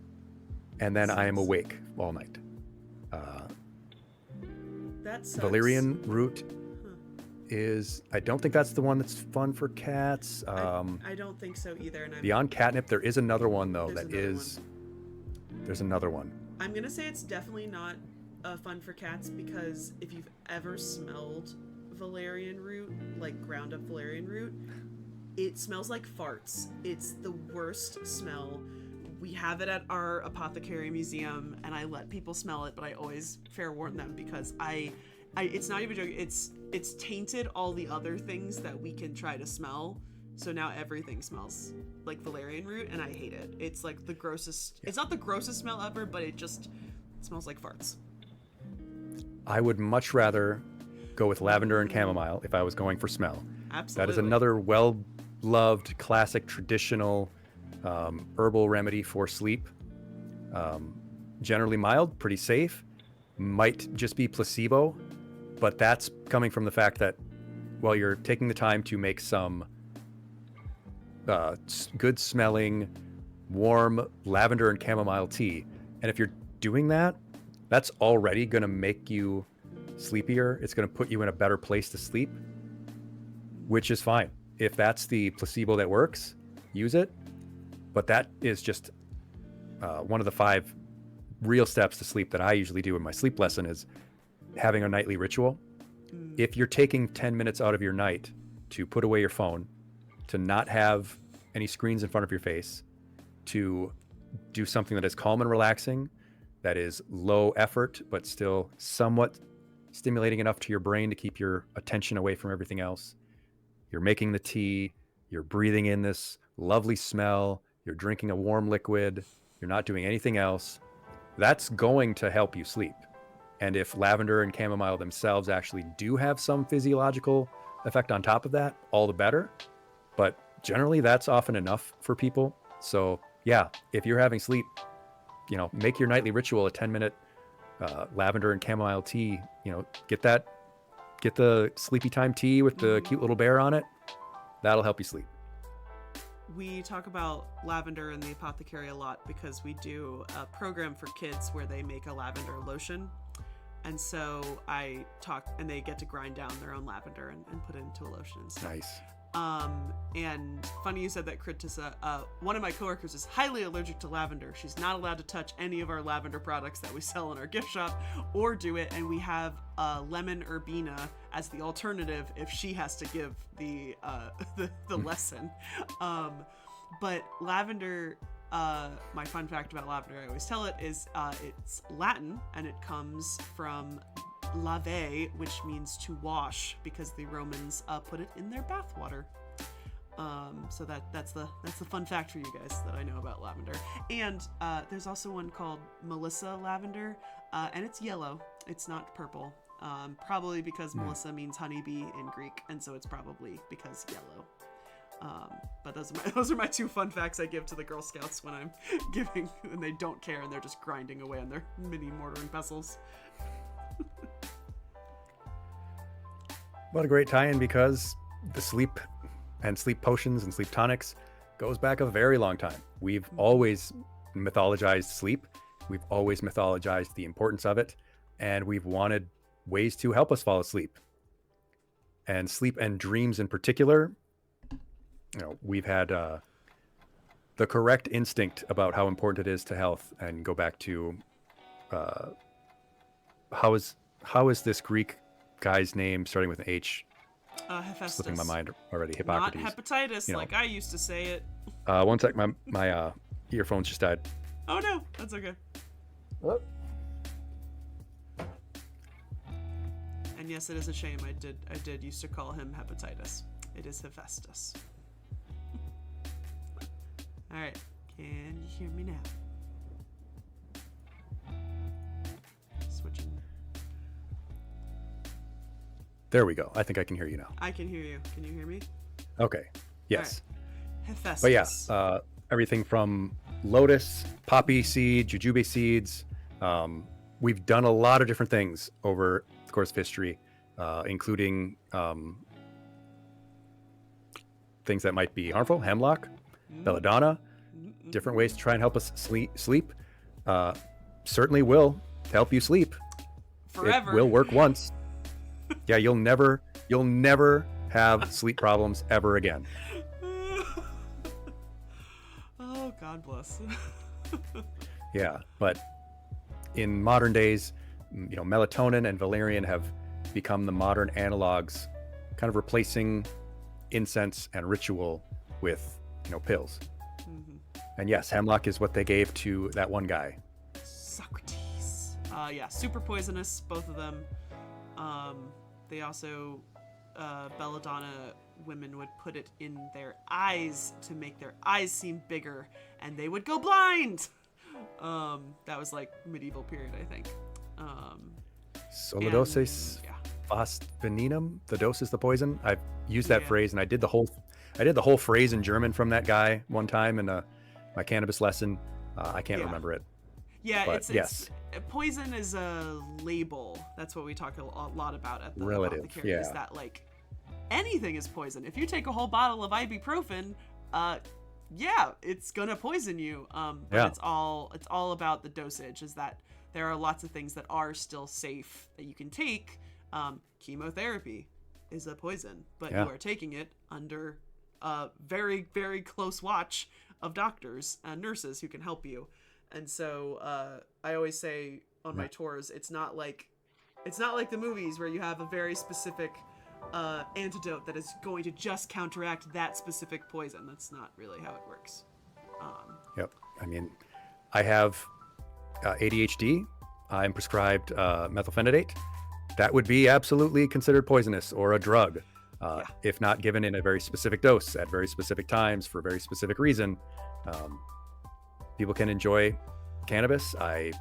and then I am awake all night. That sucks. Valerian root is, I don't think that's the one that's fun for cats. I don't think so either. And beyond catnip, there is another one though that There's is There's another one. I'm gonna say it's definitely not fun for cats, because if you've ever smelled valerian root, like ground up valerian root, it smells like farts. It's the worst smell. We have it at our apothecary museum, and I let people smell it, but I always fair warn them, because I it's not even joking. It's tainted all the other things that we can try to smell. So now everything smells like valerian root, and I hate it. It's like the grossest. It's not the grossest smell ever, but it smells like farts. I would much rather go with lavender and chamomile if I was going for smell. Absolutely. That is another well-loved, classic, traditional herbal remedy for sleep. Generally mild, pretty safe. Might just be placebo, but that's coming from the fact that while you're taking the time to make some good smelling, warm lavender and chamomile tea, and if you're doing that, that's already going to make you sleepier. It's going to put you in a better place to sleep, which is fine. If that's the placebo that works, use it. But that is just one of the 5 real steps to sleep that I usually do in my sleep lesson, is having a nightly ritual. If you're taking 10 minutes out of your night to put away your phone, to not have any screens in front of your face, to do something that is calm and relaxing, that is low effort, but still somewhat stimulating enough to your brain to keep your attention away from everything else. You're making the tea, you're breathing in this lovely smell, you're drinking a warm liquid, you're not doing anything else. That's going to help you sleep. And if lavender and chamomile themselves actually do have some physiological effect on top of that, all the better. But generally that's often enough for people. So yeah, if you're having sleep, make your nightly ritual a 10-minute lavender and chamomile tea. Get the sleepy time tea with the cute little bear on it. That'll help you sleep. We talk about lavender in the apothecary a lot because we do a program for kids where they make a lavender lotion. And so and they get to grind down their own lavender and put it into a lotion and stuff. Nice. And funny you said that, Kritissa. One of my coworkers is highly allergic to lavender. She's not allowed to touch any of our lavender products that we sell in our gift shop or do it. And we have lemon herbena as the alternative if she has to give the lesson. But lavender, my fun fact about lavender, I always tell it, is it's Latin, and it comes from lave, which means to wash, because the Romans put it in their bath water. So that's the fun fact for you guys that I know about lavender. And there's also one called Melissa lavender, and it's yellow. It's not purple. Probably because Melissa means honeybee in Greek, and so it's probably because yellow. But those are my 2 fun facts I give to the Girl Scouts when I'm giving, and they don't care, and they're just grinding away on their mini mortar and pestles. What a great tie-in, because the sleep and sleep potions and sleep tonics goes back a very long time. We've always mythologized sleep. We've always mythologized the importance of it, and we've wanted ways to help us fall asleep. And sleep and dreams in particular, we've had the correct instinct about how important it is to health, and go back to how is this Greek guy's name starting with an H? Hephaestus. Slipping my mind already. Hippocrates. Not hepatitis, like I used to say it. One sec, my earphones just died. Oh no, that's okay. What? And yes, it is a shame. I did used to call him hepatitis. It is Hephaestus. All right, can you hear me now? Switching. There we go. I think I can hear you now. I can hear you. Can you hear me? Okay. Yes. Right. Hephaestus. But yeah, everything from lotus, poppy seed, jujube seeds. We've done a lot of different things over the course of history, including things that might be harmful, hemlock, belladonna, different ways to try and help us sleep. Certainly will help you sleep. Forever. It will work once. Yeah, you'll never have sleep problems ever again. Oh, God bless. Yeah, but in modern days, melatonin and valerian have become the modern analogs, kind of replacing incense and ritual with, pills. Hmm. And yes, hemlock is what they gave to that one guy. Socrates. Yeah, super poisonous, both of them. They also, belladonna women would put it in their eyes to make their eyes seem bigger, and they would go blind. That was like medieval period, I think. Solodosis Yeah. fast veninum. The dose is the poison. I've used that Yeah. phrase, and I did the whole phrase in German from that guy one time in my cannabis lesson. I can't Yeah. remember it. Yeah, But yes. poison is a label. That's what we talk a lot about at the Relative, apothecary. yeah. Is that like anything is poison? If you take a whole bottle of ibuprofen, yeah, it's gonna poison you. But Yeah. it's all about the dosage. Is that there are lots of things that are still safe that you can take. Chemotherapy is a poison, but Yeah. you are taking it under very, very close watch of doctors and nurses who can help you. And so I always say on my tours, it's not like the movies where you have a very specific antidote that is going to just counteract that specific poison. That's not really how it works. Yep. I mean, I have ADHD. I'm prescribed methylphenidate. That would be absolutely considered poisonous or a drug, if not given in a very specific dose at very specific times for a very specific reason. People can enjoy cannabis. When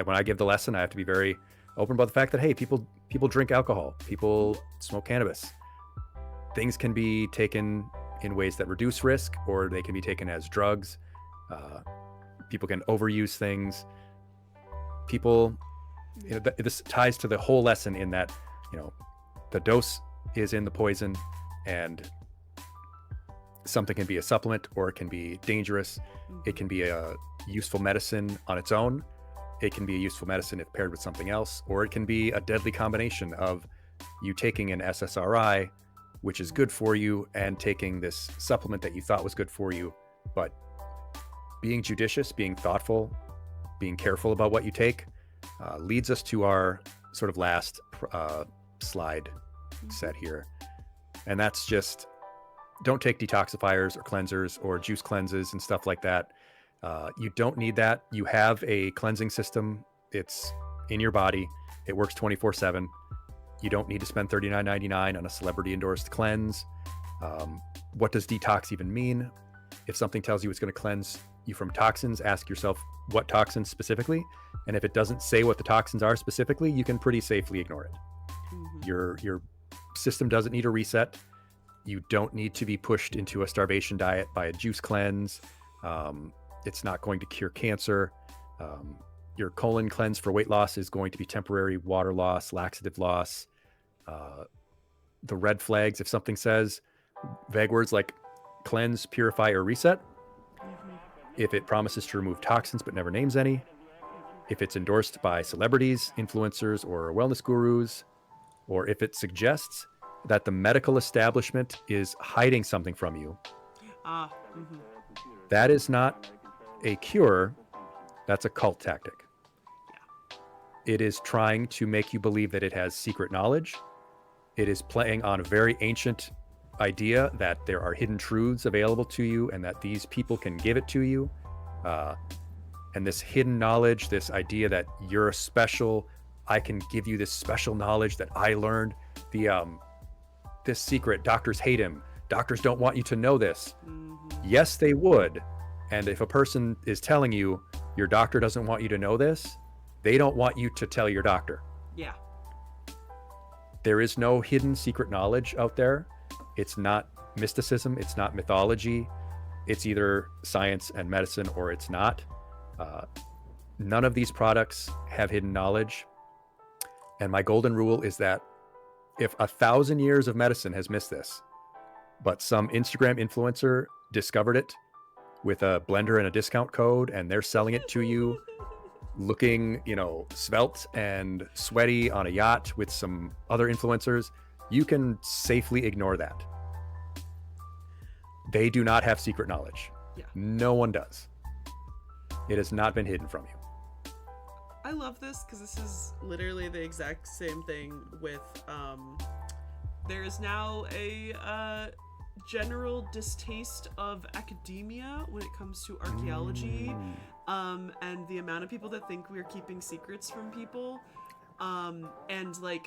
I give the lesson, I have to be very open about the fact that, hey, people drink alcohol, people smoke cannabis. Things can be taken in ways that reduce risk, or they can be taken as drugs. People can overuse things. People, this ties to the whole lesson in that, the dose is in the poison, and something can be a supplement or it can be dangerous. It can be a useful medicine on its own. It can be a useful medicine if paired with something else, or it can be a deadly combination of you taking an SSRI, which is good for you, and taking this supplement that you thought was good for you. But being judicious, being thoughtful, being careful about what you take leads us to our sort of last slide set here. And that's just, don't take detoxifiers or cleansers or juice cleanses and stuff like that. You don't need that. You have a cleansing system. It's in your body. It works 24/7. You don't need to spend $39.99 on a celebrity endorsed cleanse. What does detox even mean? If something tells you it's going to cleanse you from toxins, ask yourself what toxins specifically. And if it doesn't say what the toxins are specifically, you can pretty safely ignore it. Mm-hmm. Your system doesn't need a reset. You don't need to be pushed into a starvation diet by a juice cleanse. It's not going to cure cancer. Your colon cleanse for weight loss is going to be temporary water loss, laxative loss. The red flags, if something says vague words like cleanse, purify, or reset, if it promises to remove toxins but never names any, if it's endorsed by celebrities, influencers, or wellness gurus, or if it suggests that the medical establishment is hiding something from you, that is not a cure. That's a cult tactic. It is trying to make you believe that it has secret knowledge. It is playing on a very ancient idea that there are hidden truths available to you and that these people can give it to you. And this hidden knowledge, this idea that you're special, I can give you this special knowledge that I learned. This secret, doctors hate him. Doctors don't want you to know this. Yes, they would. And if a person is telling you your doctor doesn't want you to know this, they don't want you to tell your doctor. Yeah. There is no hidden secret knowledge out there. It's not mysticism. It's not mythology. It's either science and medicine or it's not. None of these products have hidden knowledge. And my golden rule is that if 1,000 years of medicine has missed this, but some Instagram influencer discovered it with a blender and a discount code, and they're selling it to you looking, svelte and sweaty on a yacht with some other influencers, you can safely ignore that. They do not have secret knowledge. Yeah. No one does. It has not been hidden from you. I love this because this is literally the exact same thing with there is now a general distaste of academia when it comes to archaeology, and the amount of people that think we're keeping secrets from people, and like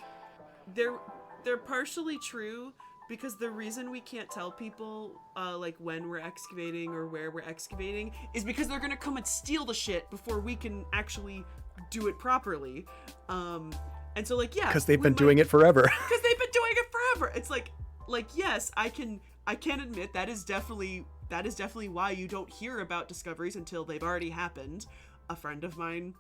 they're partially true, because the reason we can't tell people like when we're excavating or where we're excavating is because they're gonna come and steal the shit before we can actually do it properly. And so like, yeah, because they've been doing it forever. Because they've been doing it forever. It's like yes, I can admit that is definitely why you don't hear about discoveries until they've already happened. A friend of mine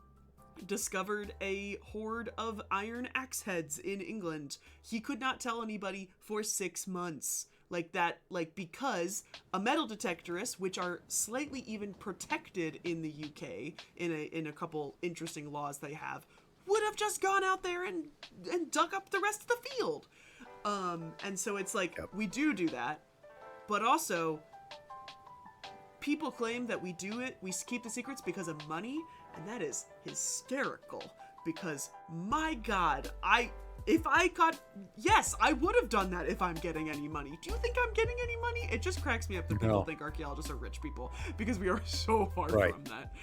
discovered a hoard of iron axe heads in England. He could not tell anybody for 6 months. Like that, like, because a metal detectorist, which are slightly even protected in the UK in a couple interesting laws they have, would have just gone out there and dug up the rest of the field. And so it's like, yep, we do that, but also people claim that we keep the secrets because of money, and that is hysterical, because my God, I would have done that if I'm getting any money. Do you think I'm getting any money? It just cracks me up that people think archaeologists are rich people, because we are so far from that.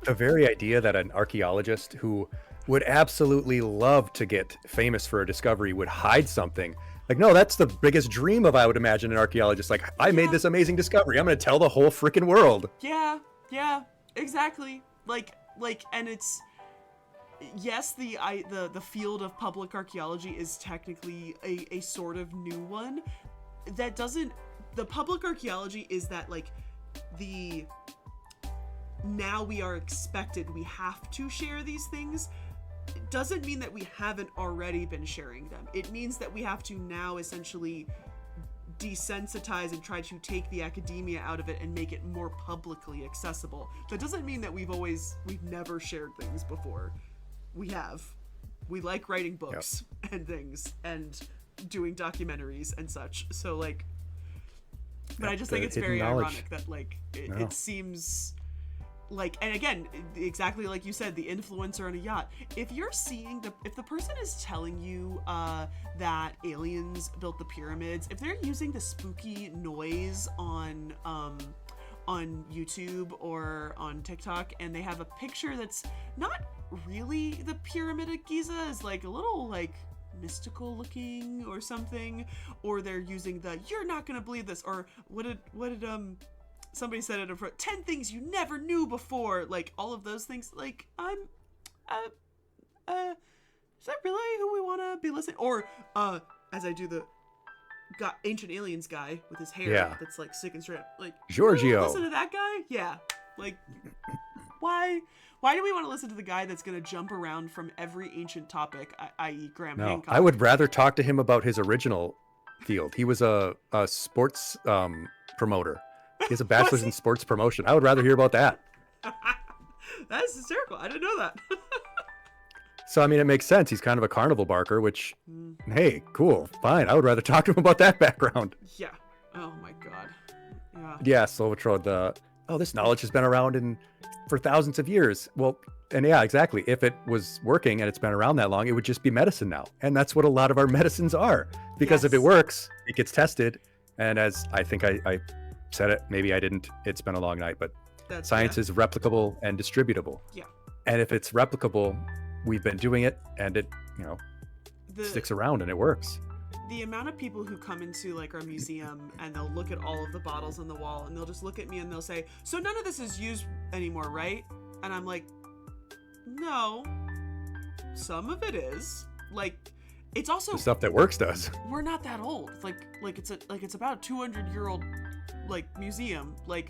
The very idea that an archaeologist who would absolutely love to get famous for a discovery would hide something. Like, no, that's the biggest dream of, I would imagine, an archaeologist. Like, I made this amazing discovery. I'm going to tell the whole freaking world. Yeah, exactly. Like, and it's, yes, the field of public archaeology is technically a sort of new one. That doesn't, the public archaeology is that, like, now we are expected, we have to share these things. It doesn't mean that we haven't already been sharing them. It means that we have to now essentially desensitize and try to take the academia out of it and make it more publicly accessible. That doesn't mean that we've never shared things before. We have. We like writing books and things and doing documentaries and such. So like, but I just think it's very ironic that like it seems like, and again, exactly like you said, the influencer on a yacht. If you're seeing if the person is telling you that aliens built the pyramids, if they're using the spooky noise on YouTube or on TikTok, and they have a picture that's not really the Pyramid of Giza, is like a little like mystical looking or something, or they're using you're not gonna believe this, or what did somebody said it in front, 10 things you never knew before, like all of those things, like is that really who we want to be listening? Or as I do the ancient aliens guy with his hair that's like sick and straight, like Giorgio, listen to that guy. Like why do we want to listen to the guy that's going to jump around from every ancient topic, i.e. Graham Hancock? I would rather talk to him about his original field. He was a sports promoter. He has a bachelor's in sports promotion. I would rather hear about that. That's hysterical. I didn't know that. So, I mean, it makes sense. He's kind of a carnival barker, which, hey, cool, fine. I would rather talk to him about that background. Yeah. Oh, my God. Yeah. Yeah, Slovatrode, this knowledge has been around for thousands of years. Well, and yeah, exactly. If it was working and it's been around that long, it would just be medicine now. And that's what a lot of our medicines are. Because if it works, it gets tested. And as I think I said it, maybe I didn't, it's been a long night, but science is replicable and distributable. Yeah. And if it's replicable, we've been doing it, and it, sticks around and it works. The amount of people who come into like our museum and they'll look at all of the bottles on the wall and they'll just look at me and they'll say, so none of this is used anymore, right? And I'm like, no, some of it is. Like, it's also the stuff that works does. We're not that old. It's about a 200-year-old like museum. Like,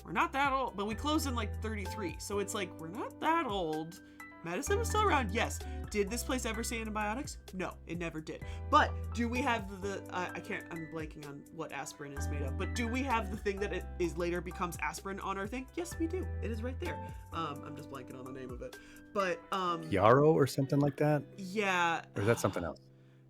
we're not that old, but we closed in like 33. So it's like, we're not that old. Medicine was still around. Yes. Did this place ever see antibiotics? No, it never did. But do we have I'm blanking on what aspirin is made of, but do we have the thing that it is later becomes aspirin on our thing? Yes, we do. It is right there. I'm just blanking on the name of it. But Yarrow or something like that? Yeah. Or is that something else?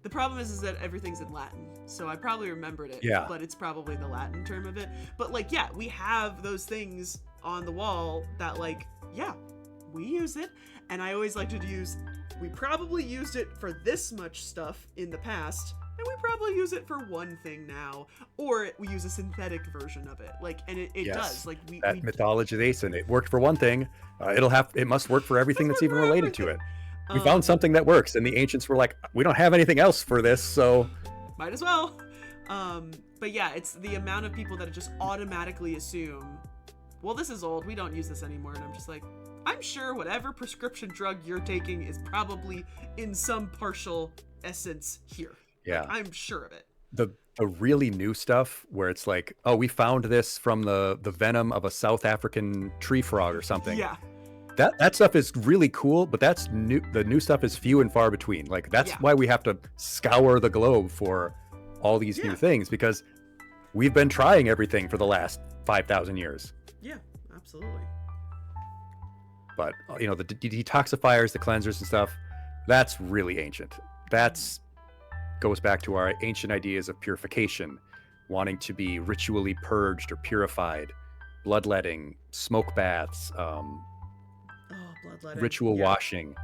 The problem is that everything's in Latin, so I probably remembered it, but it's probably the Latin term of it. But like, yeah, we have those things on the wall that like, yeah, we use it. And I always like to use, we probably used it for this much stuff in the past, and we probably use it for one thing now, or we use a synthetic version of it. Like, and it Yes. does. Like That mythologization, it worked for one thing. It must work for everything that's even related to it. We found something that works, and the ancients were like, we don't have anything else for this, so might as well. But yeah, it's the amount of people that just automatically assume, well, this is old, we don't use this anymore. And I'm just like, I'm sure whatever prescription drug you're taking is probably in some partial essence here. Yeah. Like, I'm sure of it. The really new stuff where it's like, oh, we found this from the venom of a South African tree frog or something. Yeah. That stuff is really cool, but that's new. The new stuff is few and far between. Like, that's why we have to scour the globe for all these new things, because we've been trying everything for the last 5,000 years. Yeah, absolutely. But, you know, the detoxifiers, the cleansers and stuff, that's really ancient. That's goes back to our ancient ideas of purification, wanting to be ritually purged or purified, bloodletting, smoke baths, bloodletting. Ritual washing.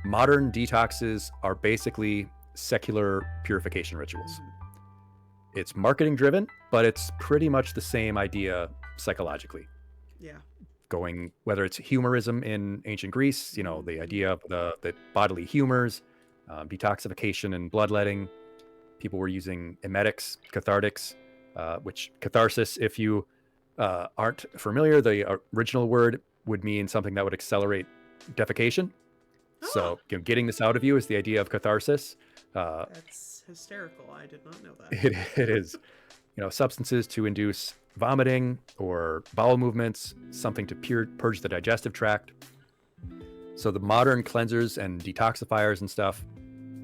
Modern detoxes are basically secular purification rituals. Mm-hmm. It's marketing driven, but it's pretty much the same idea psychologically. Yeah. Going, whether it's humorism in ancient Greece, you know, the idea of the bodily humors, detoxification and bloodletting. People were using emetics, cathartics, which catharsis, if you aren't familiar, the original word would mean something that would accelerate defecation. So, you know, getting this out of you is the idea of catharsis. That's hysterical. I did not know that. It is. You know, substances to induce vomiting or bowel movements, something to purge the digestive tract. So the modern cleansers and detoxifiers and stuff,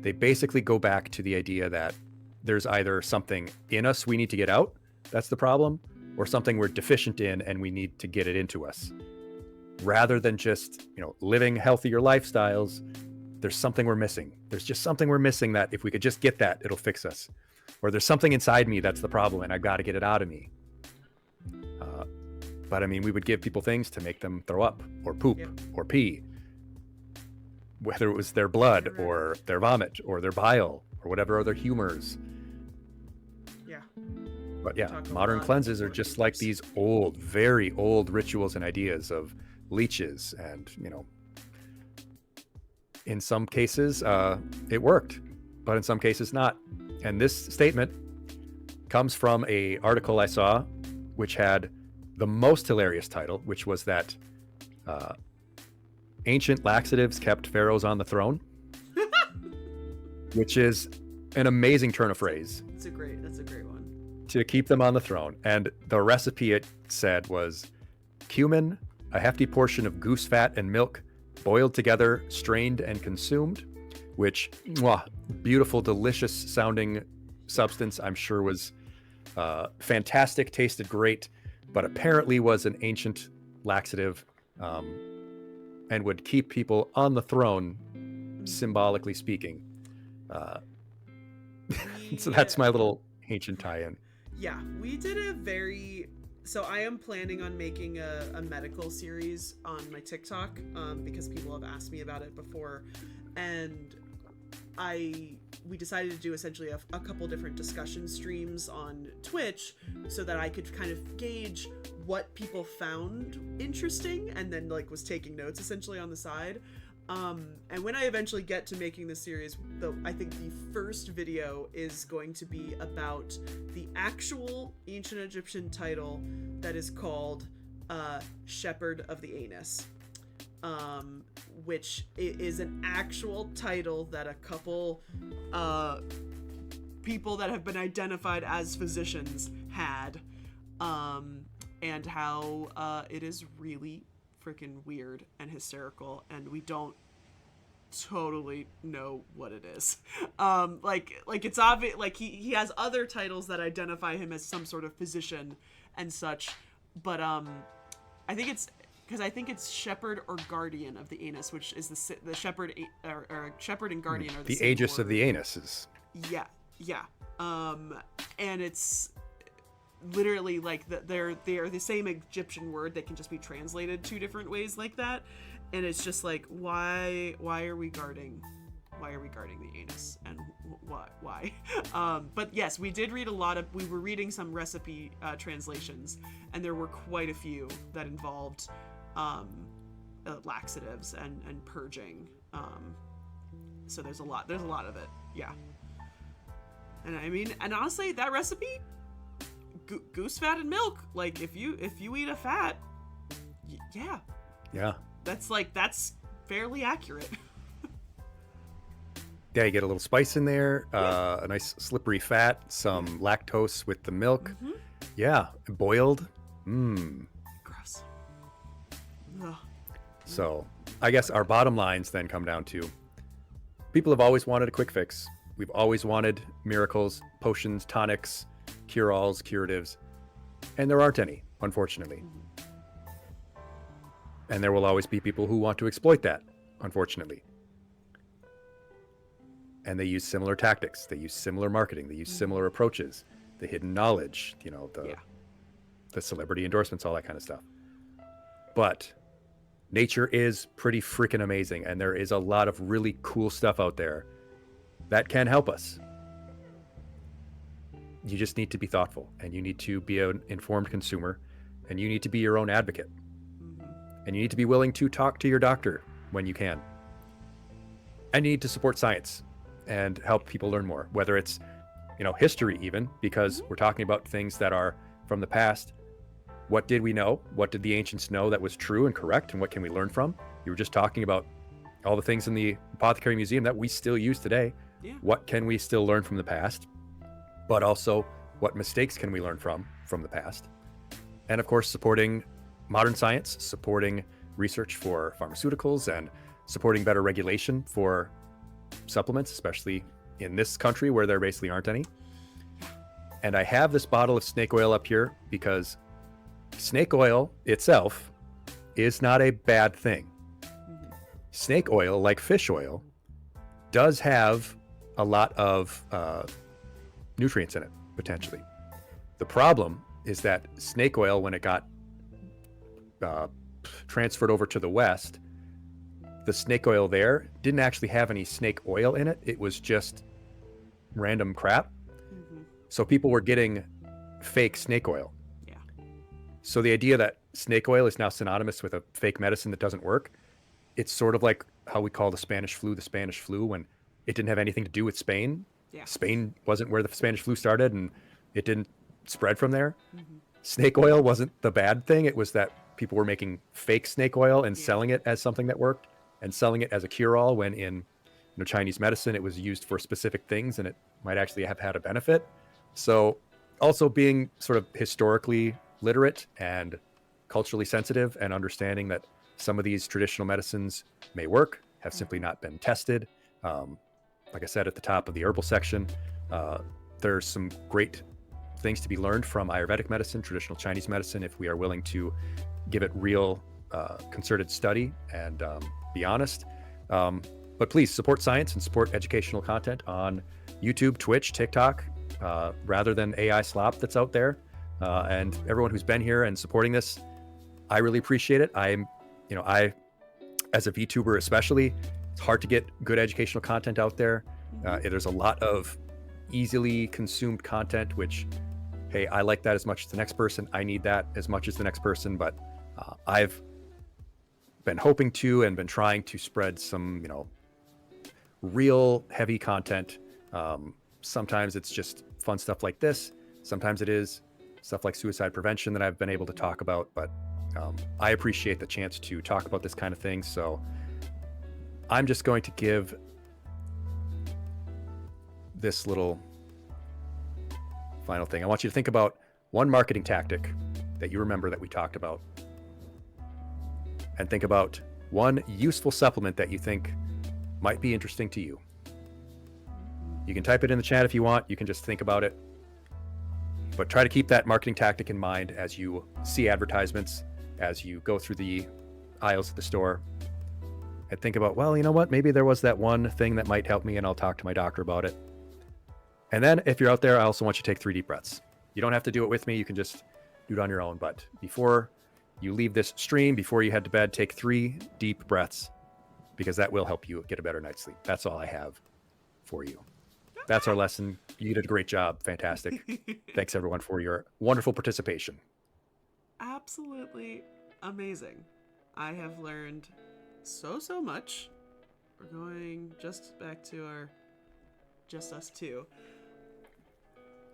they basically go back to the idea that there's either something in us we need to get out, that's the problem, or something we're deficient in and we need to get it into us. Rather than just, you know, living healthier lifestyles, there's something we're missing. There's just something we're missing that if we could just get that, it'll fix us. Or there's something inside me that's the problem and I've got to get it out of me. But I mean, we would give people things to make them throw up or poop or pee, whether it was their blood or their vomit or their bile or whatever other humors. Yeah. But yeah, modern cleanses are just like these old, very old rituals and ideas of leeches, and, you know, in some cases it worked, but in some cases not. And this statement comes from an article I saw which had the most hilarious title, which was that ancient laxatives kept pharaohs on the throne, which is an amazing turn of phrase. That's a great one. To keep them on the throne. And the recipe, it said, was cumin, a hefty portion of goose fat and milk, boiled together, strained and consumed, which, beautiful, delicious sounding substance, I'm sure was fantastic, tasted great, but apparently was an ancient laxative, and would keep people on the throne, symbolically speaking. So that's my little ancient tie-in. Yeah, we did so I am planning on making a medical series on my TikTok, because people have asked me about it before, and we decided to do essentially a couple different discussion streams on Twitch so that I could kind of gauge what people found interesting and then like was taking notes essentially on the side. And when I eventually get to making this series, I think the first video is going to be about the actual ancient Egyptian title that is called Shepherd of the Aejis, which is an actual title that a couple people that have been identified as physicians had, and how it is really freaking weird and hysterical, and we don't totally know what it is. Like it's obvious, like he has other titles that identify him as some sort of physician and such, but I think it's shepherd or guardian of the Aejis, which is the shepherd or shepherd and guardian are the Aegis word. of the Aejis is. Yeah. And it's literally like they're the same Egyptian word that can just be translated two different ways like that, and it's just like why are we guarding the anus, and why but yes, we did read we were reading some recipe translations, and there were quite a few that involved laxatives and purging, so there's a lot of it, yeah. And I mean, and honestly, that recipe, goose fat and milk, like if you eat a fat, yeah, that's fairly accurate. Yeah, you get a little spice in there, a nice slippery fat, some lactose with the milk. Mm-hmm. Yeah, boiled. Gross. Ugh. So I guess our bottom lines then come down to, people have always wanted a quick fix. We've always wanted miracles, potions, tonics, cure-alls, curatives, and there aren't any, unfortunately. And there will always be people who want to exploit that, unfortunately. And they use similar tactics. They use similar marketing. They use similar approaches, the hidden knowledge, the celebrity endorsements, all that kind of stuff. But nature is pretty freaking amazing, and there is a lot of really cool stuff out there that can help us. You just need to be thoughtful, and you need to be an informed consumer, and you need to be your own advocate. And you need to be willing to talk to your doctor when you can. And you need to support science and help people learn more, whether it's, history even, because we're talking about things that are from the past. What did we know? What did the ancients know that was true and correct, and what can we learn from? You were just talking about all the things in the Apothecary Museum that we still use today. Yeah. What can we still learn from the past? But also, what mistakes can we learn from the past? And of course, supporting modern science, supporting research for pharmaceuticals, and supporting better regulation for supplements, especially in this country where there basically aren't any. And I have this bottle of snake oil up here because snake oil itself is not a bad thing. Snake oil, like fish oil, does have a lot of nutrients in it, potentially. The problem is that snake oil, when it got transferred over to the West, the snake oil there didn't actually have any snake oil in it. It was just random crap. So people were getting fake snake oil. Yeah. So the idea that snake oil is now synonymous with a fake medicine that doesn't work, it's sort of like how we call the Spanish flu when it didn't have anything to do with Spain. Yeah. Spain wasn't where the Spanish flu started, and it didn't spread from there. Snake oil wasn't the bad thing. It was that people were making fake snake oil and selling it as something that worked, and selling it as a cure-all, when in Chinese medicine it was used for specific things and it might actually have had a benefit. So also being sort of historically literate and culturally sensitive, and understanding that some of these traditional medicines may work, have simply not been tested. Like I said at the top of the herbal section, there's some great things to be learned from Ayurvedic medicine, traditional Chinese medicine, if we are willing to give it real concerted study and be honest. But please support science and support educational content on YouTube, Twitch, TikTok, rather than AI slop that's out there. And everyone who's been here and supporting this, I really appreciate it. I, as a VTuber especially, it's hard to get good educational content out there. There's a lot of easily consumed content, which, hey, I like that as much as the next person. I need that as much as the next person. But I've been hoping to and been trying to spread some, real heavy content. Sometimes it's just fun stuff like this. Sometimes it is stuff like suicide prevention that I've been able to talk about. But I appreciate the chance to talk about this kind of thing. So I'm just going to give this little final thing. I want you to think about one marketing tactic that you remember that we talked about, and think about one useful supplement that you think might be interesting to you. You can type it in the chat if you want. You can just think about it. But try to keep that marketing tactic in mind as you see advertisements, as you go through the aisles of the store, and think about, well, you know what? Maybe there was that one thing that might help me, and I'll talk to my doctor about it. And then if you're out there, I also want you to take 3 deep breaths. You don't have to do it with me. You can just do it on your own. But before you leave this stream, before you head to bed, take 3 deep breaths, because that will help you get a better night's sleep. That's all I have for you. That's our lesson. You did a great job. Fantastic. Thanks, everyone, for your wonderful participation. Absolutely amazing. I have learned so much. We're going just back to our just us two.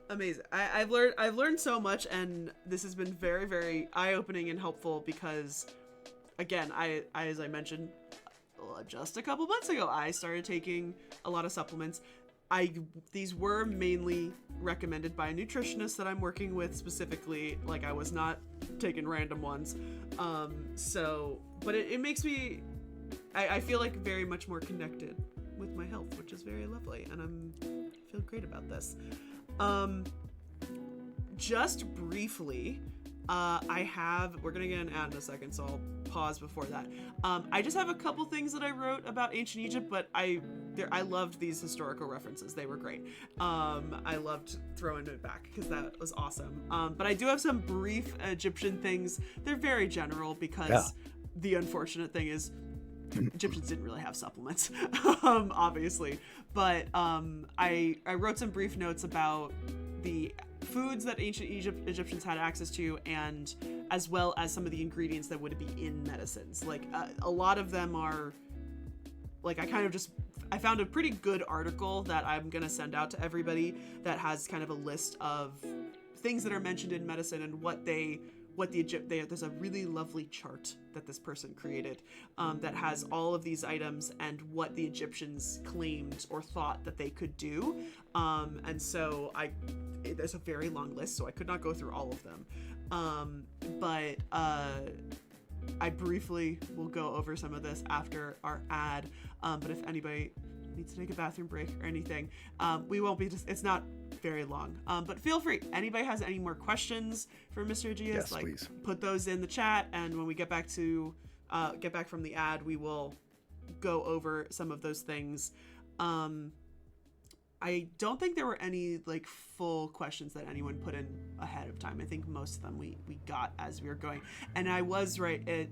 Amazing. I've learned so much, and this has been very, very eye-opening and helpful because, again, I as I mentioned just a couple months ago, I started taking a lot of supplements. These were mainly recommended by a nutritionist that I'm working with specifically. Like, I was not taking random ones. But it makes me, I feel like very much more connected with my health, which is very lovely, and I feel great about this. Just briefly, we're gonna get an ad in a second, so I'll pause before that. I just have a couple things that I wrote about ancient Egypt, but I loved these historical references. They were great. I loved throwing it back because that was awesome. But I do have some brief Egyptian things. They're very general because the unfortunate thing is Egyptians didn't really have supplements, obviously. But I wrote some brief notes about the foods that ancient Egyptians had access to, and as well as some of the ingredients that would be in medicines. Like a lot of them are, like, I found a pretty good article that I'm gonna send out to everybody that has kind of a list of things that are mentioned in medicine and there's a really lovely chart that this person created that has all of these items and what the Egyptians claimed or thought that they could do. And so there's a very long list, so I could not go through all of them. But I briefly will go over some of this after our ad. But if anybody needs to take a bathroom break or anything, it's not very long, but feel free. Anybody has any more questions for Mr. Aejis, yes, please put those in the chat, and when we get back from the ad, we will go over some of those things. I don't think there were any like full questions that anyone put in ahead of time. I think most of them we got as we were going, and I was right at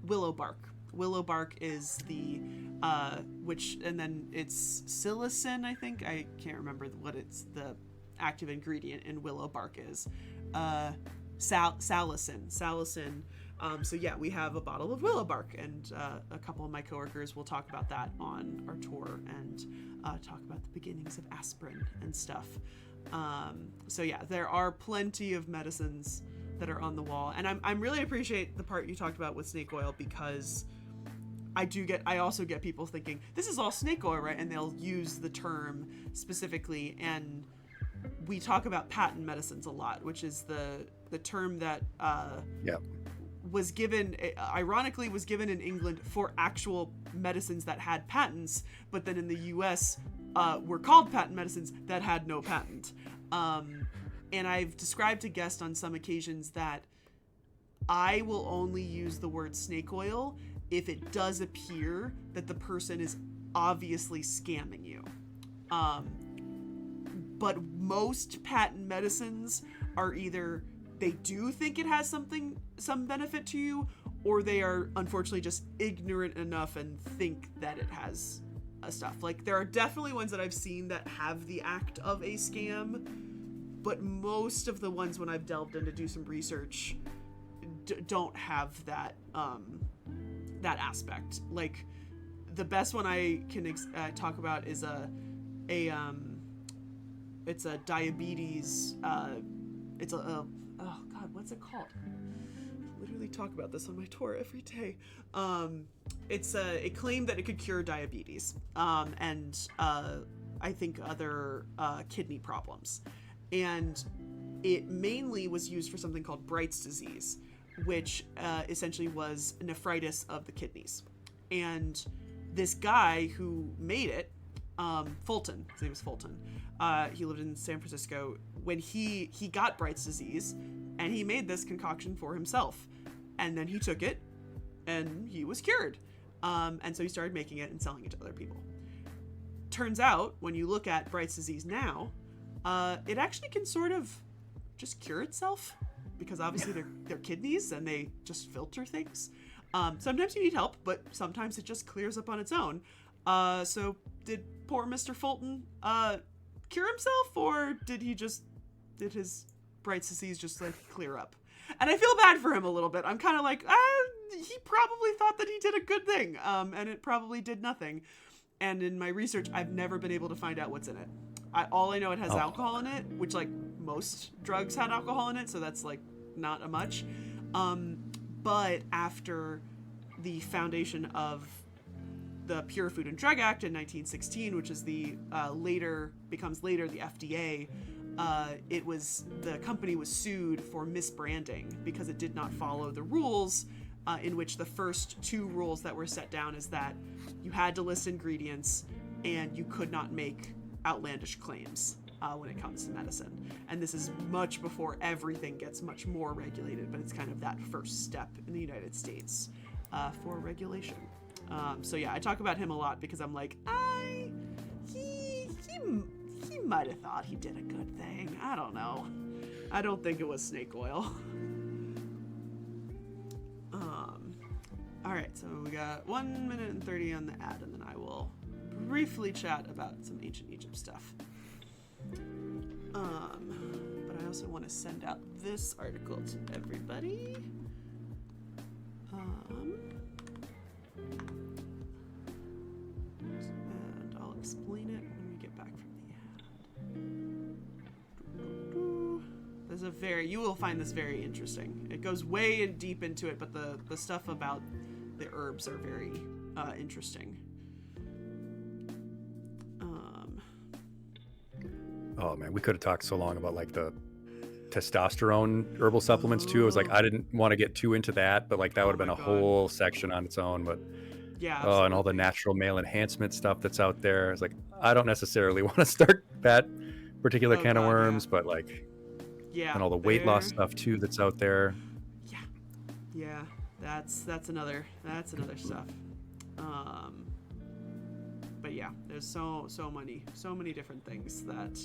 willow bark. Willow bark is the and then it's psilocin, I think. I can't remember what the active ingredient in willow bark is. Salicin. So yeah, we have a bottle of willow bark, and a couple of my coworkers will talk about that on our tour and talk about the beginnings of aspirin and stuff. So yeah, there are plenty of medicines that are on the wall, and I really appreciate the part you talked about with snake oil, because I also get people thinking this is all snake oil, right? And they'll use the term specifically, and we talk about patent medicines a lot, which is the term that was given, ironically, was given in England for actual medicines that had patents, but then in the US were called patent medicines that had no patent. And I've described to guests on some occasions that I will only use the word snake oil if it does appear that the person is obviously scamming you. But most patent medicines are either they do think it has some benefit to you, or they are unfortunately just ignorant enough and think that it has stuff. Like, there are definitely ones that I've seen that have the act of a scam, but most of the ones when I've delved in to do some research don't have that that aspect. Like, the best one I can talk about is it's a diabetes. It's oh God, what's it called? I literally talk about this on my tour every day. It claimed that it could cure diabetes, and I think other kidney problems, and it mainly was used for something called Bright's disease, which essentially was nephritis of the kidneys. And this guy who made it, Fulton, his name is Fulton, he lived in San Francisco, when he got Bright's disease, and he made this concoction for himself, and then he took it and he was cured. And so he started making it and selling it to other people. Turns out, when you look at Bright's disease now, it actually can sort of just cure itself, because obviously they're kidneys and they just filter things. Sometimes you need help, but sometimes it just clears up on its own. So did poor Mr. Fulton cure himself, or did his Bright's disease just like clear up? And I feel bad for him a little bit. I'm kind of like, he probably thought that he did a good thing, and it probably did nothing. And in my research, I've never been able to find out what's in it. All I know, it has alcohol in it, which like most drugs had alcohol in it, so that's like not a much. But after the foundation of the Pure Food and Drug Act in 1916, which is the becomes later the FDA, the company was sued for misbranding because it did not follow the rules, in which the first 2 rules that were set down is that you had to list ingredients and you could not make outlandish claims when it comes to medicine. And this is much before everything gets much more regulated, but it's kind of that first step in the United States for regulation. So yeah, I talk about him a lot because I'm like, he might have thought he did a good thing. I don't know. I don't think it was snake oil. All right, so we got 1 minute and 30 on the ad, and then I will briefly chat about some ancient Egypt stuff. But I also want to send out this article to everybody. And I'll explain it when we get back from the ad. You will find this very interesting. It goes way in deep into it, but the stuff about the herbs are very interesting. Oh man, we could have talked so long about like the testosterone herbal supplements too. It was like, I didn't want to get too into that, but like that would have been a whole section on its own. But yeah, and all the natural male enhancement stuff that's out there. It's like, I don't necessarily want to start that particular can of worms, but like, and all the weight loss stuff too that's out there. Yeah, that's another stuff. But yeah, there's so many different things that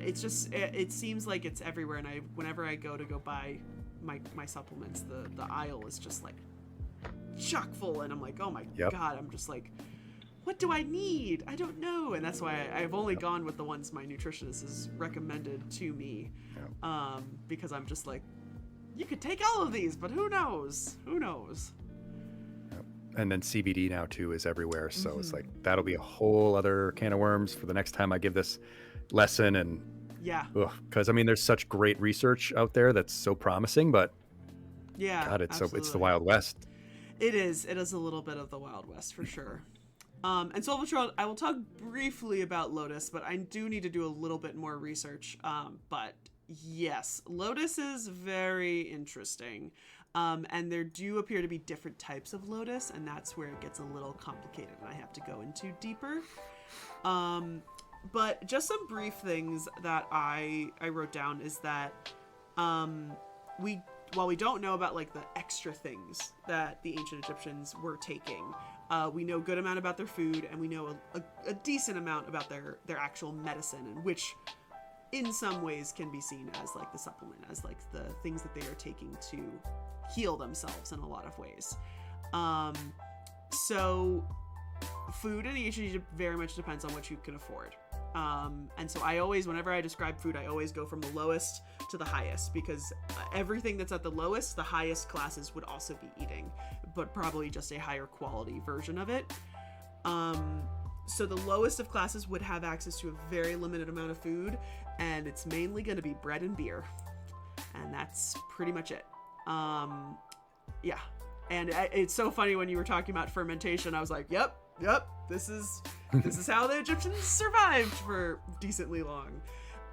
it's just it seems like it's everywhere. And whenever I go buy my supplements, the aisle is just like chock full, and I'm like, oh my god, I'm just like, what do I need? I don't know. And that's why I've only gone with the ones my nutritionist has recommended to me, because I'm just like, you could take all of these, but who knows? And then CBD now too is everywhere, so it's like that'll be a whole other can of worms for the next time I give this lesson. And because I mean, there's such great research out there that's so promising, but God, it's the Wild West. It is a little bit of the Wild West for sure. And so I will talk briefly about lotus, but I do need to do a little bit more research. But yes, lotus is very interesting. And there do appear to be different types of lotus, and that's where it gets a little complicated and I have to go into deeper. But just some brief things that I wrote down is that while we don't know about like the extra things that the ancient Egyptians were taking, we know a good amount about their food, and we know a decent amount about their actual medicine, and which in some ways can be seen as like the supplement, as like the things that they are taking to heal themselves in a lot of ways. So food in ancient Egypt very much depends on what you can afford. And so I always, whenever I describe food, I always go from the lowest to the highest, because everything that's at the lowest, the highest classes would also be eating, but probably just a higher quality version of it. So the lowest of classes would have access to a very limited amount of food, and it's mainly going to be bread and beer. And that's pretty much it. Yeah. And it's so funny when you were talking about fermentation, I was like, yep, this is how the Egyptians survived for decently long.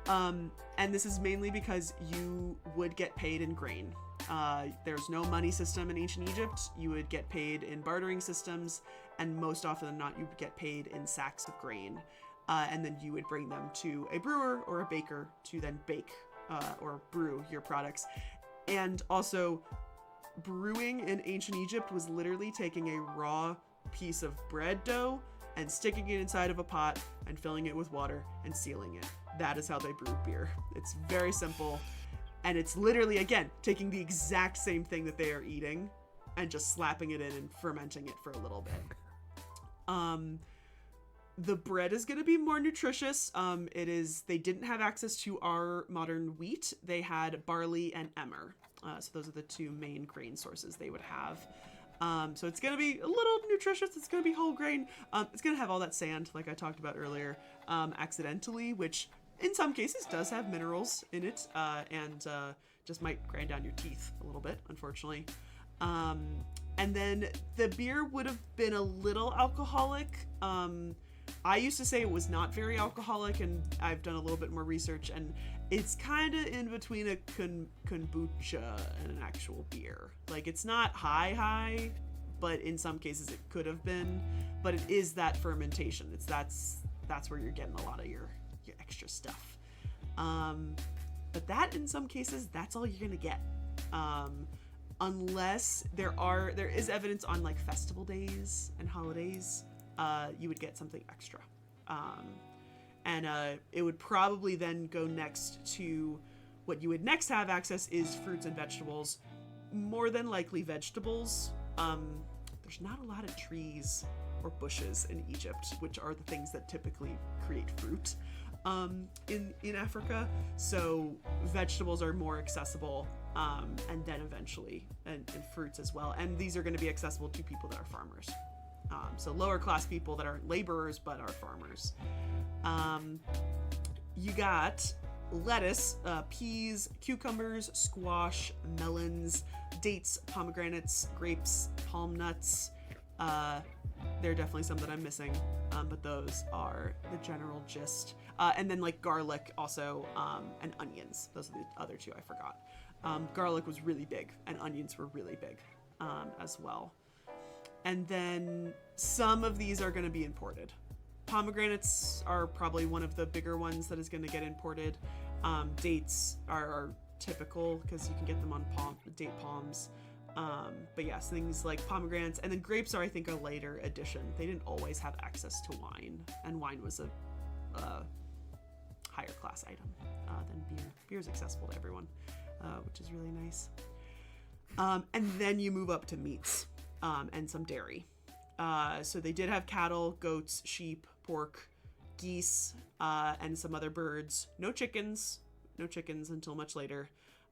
And this is mainly because you would get paid in grain. There's no money system in ancient Egypt. You would get paid in bartering systems, and most often than not, you would get paid in sacks of grain. And then you would bring them to a brewer or a baker to then bake or brew your products. And also, brewing in ancient Egypt was literally taking a raw piece of bread dough and sticking it inside of a pot and filling it with water and sealing it. that is how they brew beer. It's very simple. And it's literally, again, taking the exact same thing that they are eating and just slapping it in and fermenting it for a little bit. The bread is going to be more nutritious. They didn't have access to our modern wheat. They had barley and emmer. So those are the two main grain sources they would have. So it's going to be a little nutritious. It's going to be whole grain. It's going to have all that sand, like I talked about earlier, accidentally, which in some cases does have minerals in it, and just might grind down your teeth a little bit, unfortunately. And then the beer would have been a little alcoholic. I used to say it was not very alcoholic, and I've done a little bit more research, and it's kind of in between a kombucha and an actual beer. Like, it's not high, but in some cases it could have been. But it is that fermentation. That's where you're getting a lot of your extra stuff. But that, in some cases, that's all you're gonna get. Unless there is evidence on like festival days and holidays, you would get something extra. And it would probably then go next to what you would next have access is fruits and vegetables, more than likely vegetables. There's not a lot of trees or bushes in Egypt, which are the things that typically create fruit in Africa. So vegetables are more accessible, and then eventually and fruits as well. And these are going to be accessible to people that are farmers. So lower class people that aren't laborers but are farmers. You got lettuce, peas, cucumbers, squash, melons, dates, pomegranates, grapes, palm nuts. There are definitely some that I'm missing, but those are the general gist. And then like garlic also, and onions. Those are the other two I forgot. Garlic was really big, and onions were really big as well. And then some of these are going to be imported. Pomegranates are probably one of the bigger ones that is going to get imported. Dates are typical because you can get them on date palms. But yes, things like pomegranates, and then grapes are, I think, a later addition. They didn't always have access to wine, and wine was a higher class item than beer. Beer is accessible to everyone, which is really nice. And then you move up to meats and some dairy. So they did have cattle, goats, sheep, pork, geese, and some other birds. No chickens until much later.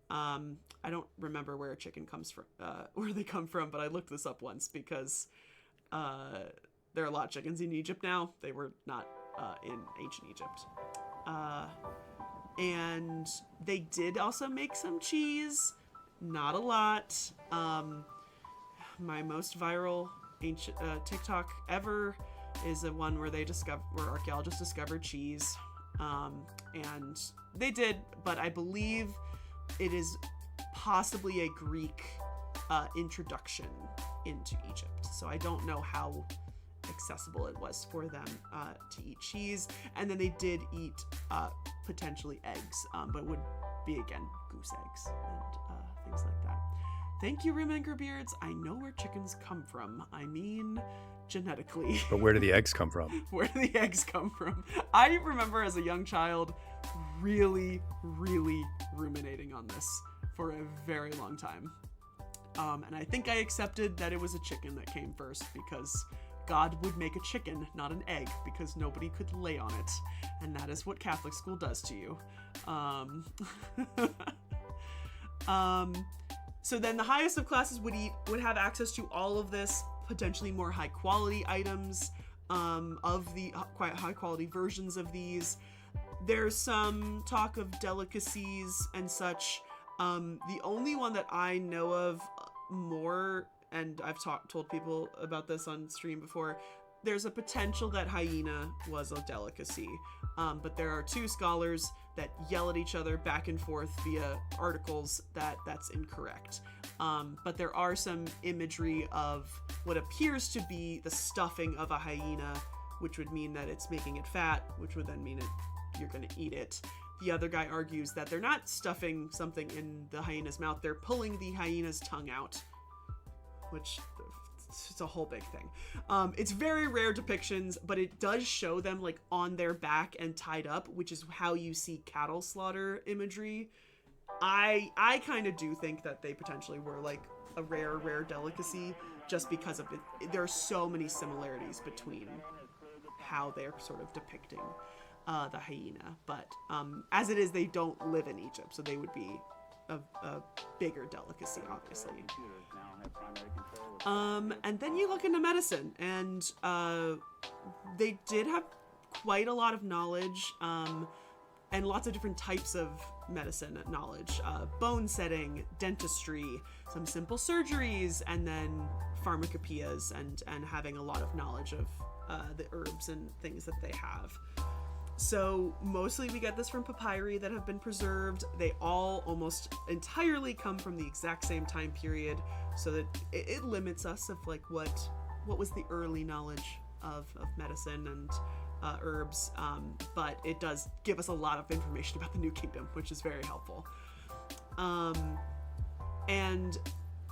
I don't remember where a chicken comes from, where they come from, but I looked this up once because there are a lot of chickens in Egypt now. They were not in ancient Egypt. And they did also make some cheese, not a lot. My most viral ancient TikTok ever is the one where where archaeologists discovered cheese, and they did, but I believe it is possibly a Greek introduction into Egypt. So I don't know how accessible it was for them to eat cheese. And then they did eat potentially eggs, but it would be, again, goose eggs and things like that. Thank you, Remember Beards. I know where chickens come from. I mean, genetically. But where do the eggs come from? Where do the eggs come from? I remember as a young child really, really ruminating on this for a very long time. And I think I accepted that it was a chicken that came first because God would make a chicken, not an egg, because nobody could lay on it. And that is what Catholic school does to you. So then the highest of classes would have access to all of this, potentially more high quality items, of the quite high quality versions of these. There's some talk of delicacies and such. The only one that I know of more, and I've told people about this on stream before, there's a potential that hyena was a delicacy, but there are two scholars that yell at each other back and forth via articles that that's incorrect. But there are some imagery of what appears to be the stuffing of a hyena, which would mean that it's making it fat, which would then mean you're going to eat it. The other guy argues that they're not stuffing something in the hyena's mouth, they're pulling the hyena's tongue out, which it's a whole big thing. It's very rare depictions, but it does show them like on their back and tied up, which is how you see cattle slaughter imagery. I kind of do think that they potentially were like a rare delicacy, just because of it. There are so many similarities between how they're sort of depicting the hyena, but as it is, they don't live in Egypt, so they would be a bigger delicacy, obviously. And then you look into medicine, and they did have quite a lot of knowledge, and lots of different types of medicine knowledge, bone setting, dentistry, some simple surgeries, and then pharmacopoeias, and having a lot of knowledge of the herbs and things that they have. So mostly we get this from papyri that have been preserved. They all almost entirely come from the exact same time period, so that it limits us of like what was the early knowledge of medicine and herbs, but it does give us a lot of information about the New Kingdom, which is very helpful. And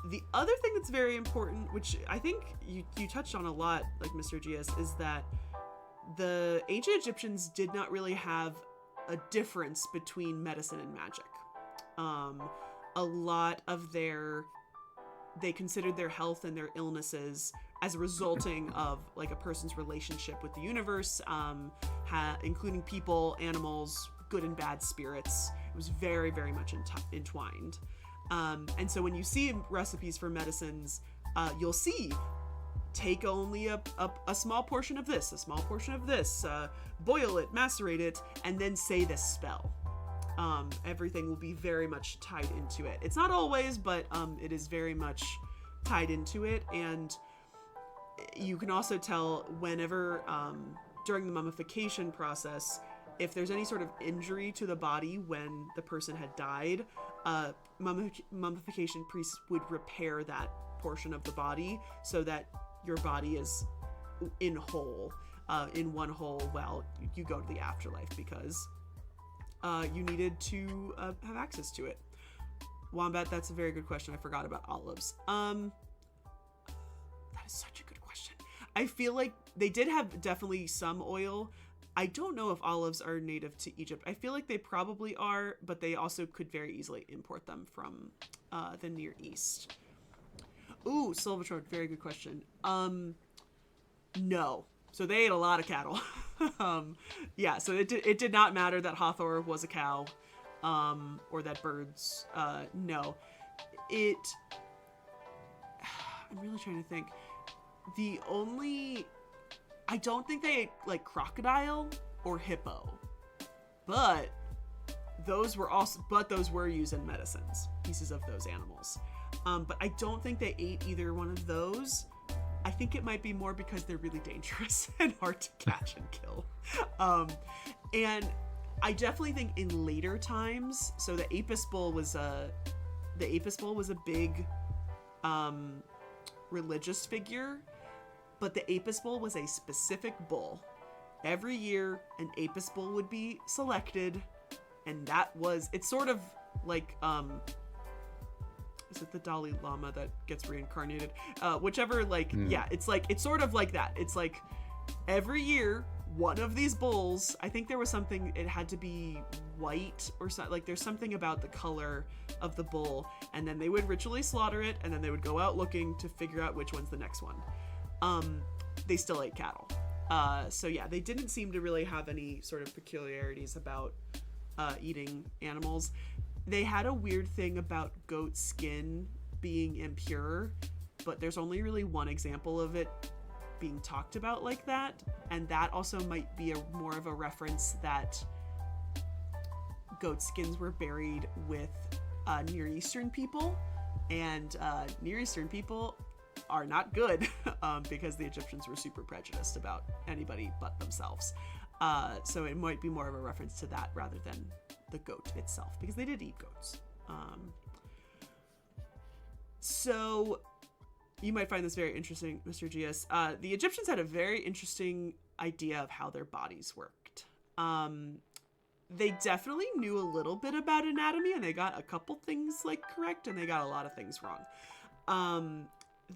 the other thing that's very important, which I think you touched on a lot, like Mr. Aejis, is that the ancient Egyptians did not really have a difference between medicine and magic. A lot of they considered their health and their illnesses as resulting of like a person's relationship with the universe, including people, animals, good and bad spirits. It was very, very much entwined. And so when you see recipes for medicines, you'll see, take only a small portion of this, a small portion of this, boil it, macerate it, and then say this spell. Everything will be very much tied into it. It's not always, but it is very much tied into it. And you can also tell whenever, during the mummification process, if there's any sort of injury to the body when the person had died, mummification priests would repair that portion of the body so that your body is in one whole while you go to the afterlife, because you needed to have access to it. Wombat, that's a very good question. I forgot about olives. That is such a good question. I feel like they did have definitely some oil. I don't know if olives are native to Egypt. I feel like they probably are, but they also could very easily import them from the Near East. Ooh, Silverthroat, very good question. No. So they ate a lot of cattle. Yeah, so it did not matter that Hathor was a cow, or that birds, no. I'm really trying to think. I don't think they ate like crocodile or hippo, but those were used in medicines, pieces of those animals. But I don't think they ate either one of those. I think it might be more because they're really dangerous and hard to catch and kill. And I definitely think in later times, so the Apis bull was a big religious figure, but the Apis bull was a specific bull. Every year, an Apis bull would be selected, and it's sort of like, is it the Dalai Lama that gets reincarnated? Whichever, like, yeah, it's sort of like that. It's like every year, one of these bulls, I think there was something, it had to be white or something, like there's something about the color of the bull, and then they would ritually slaughter it, and then they would go out looking to figure out which one's the next one. They still ate cattle. So yeah, they didn't seem to really have any sort of peculiarities about eating animals. They had a weird thing about goat skin being impure, but there's only really one example of it being talked about like that, and that also might be more of a reference that goat skins were buried with Near Eastern people, and Near Eastern people are not good because the Egyptians were super prejudiced about anybody but themselves. So it might be more of a reference to that rather than the goat itself, because they did eat goats. So you might find this very interesting, Mr. Aejis. The Egyptians had a very interesting idea of how their bodies worked. They definitely knew a little bit about anatomy, and they got a couple things like correct, and they got a lot of things wrong.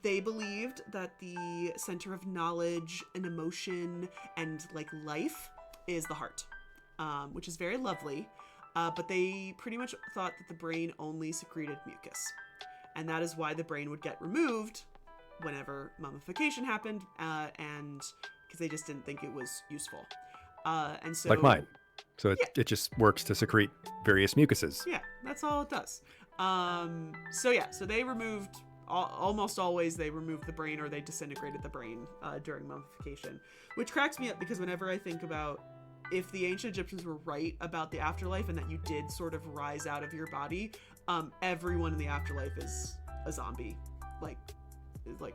They believed that the center of knowledge and emotion and like life is the heart, which is very lovely. But they pretty much thought that the brain only secreted mucus. And that is why the brain would get removed whenever mummification happened, and because they just didn't think it was useful. And so, like mine. So it just works to secrete various mucuses. Yeah, that's all it does. So they removed, almost always they removed the brain, or they disintegrated the brain during mummification, which cracks me up because whenever I think about if the ancient Egyptians were right about the afterlife and that you did sort of rise out of your body, everyone in the afterlife is a zombie, like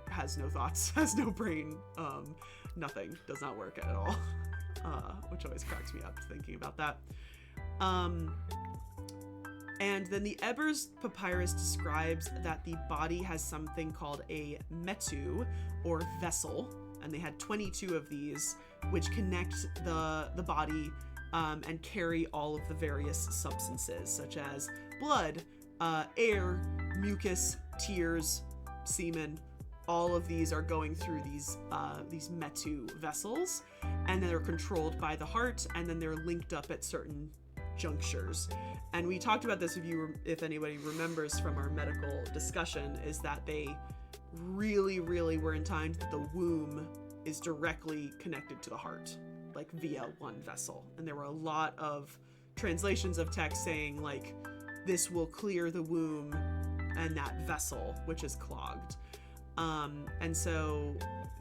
has no thoughts, has no brain, nothing, does not work at all, which always cracks me up thinking about that. And then the Ebers Papyrus describes that the body has something called a metu, or vessel, and they had 22 of these, which connect the body and carry all of the various substances, such as blood, air, mucus, tears, semen. All of these are going through these metu vessels, and they're controlled by the heart, and then they're linked up at certain junctures. And we talked about this, if anybody remembers from our medical discussion, is that they really, really were in times that the womb is directly connected to the heart, like via one vessel. And there were a lot of translations of text saying like, this will clear the womb and that vessel, which is clogged. And so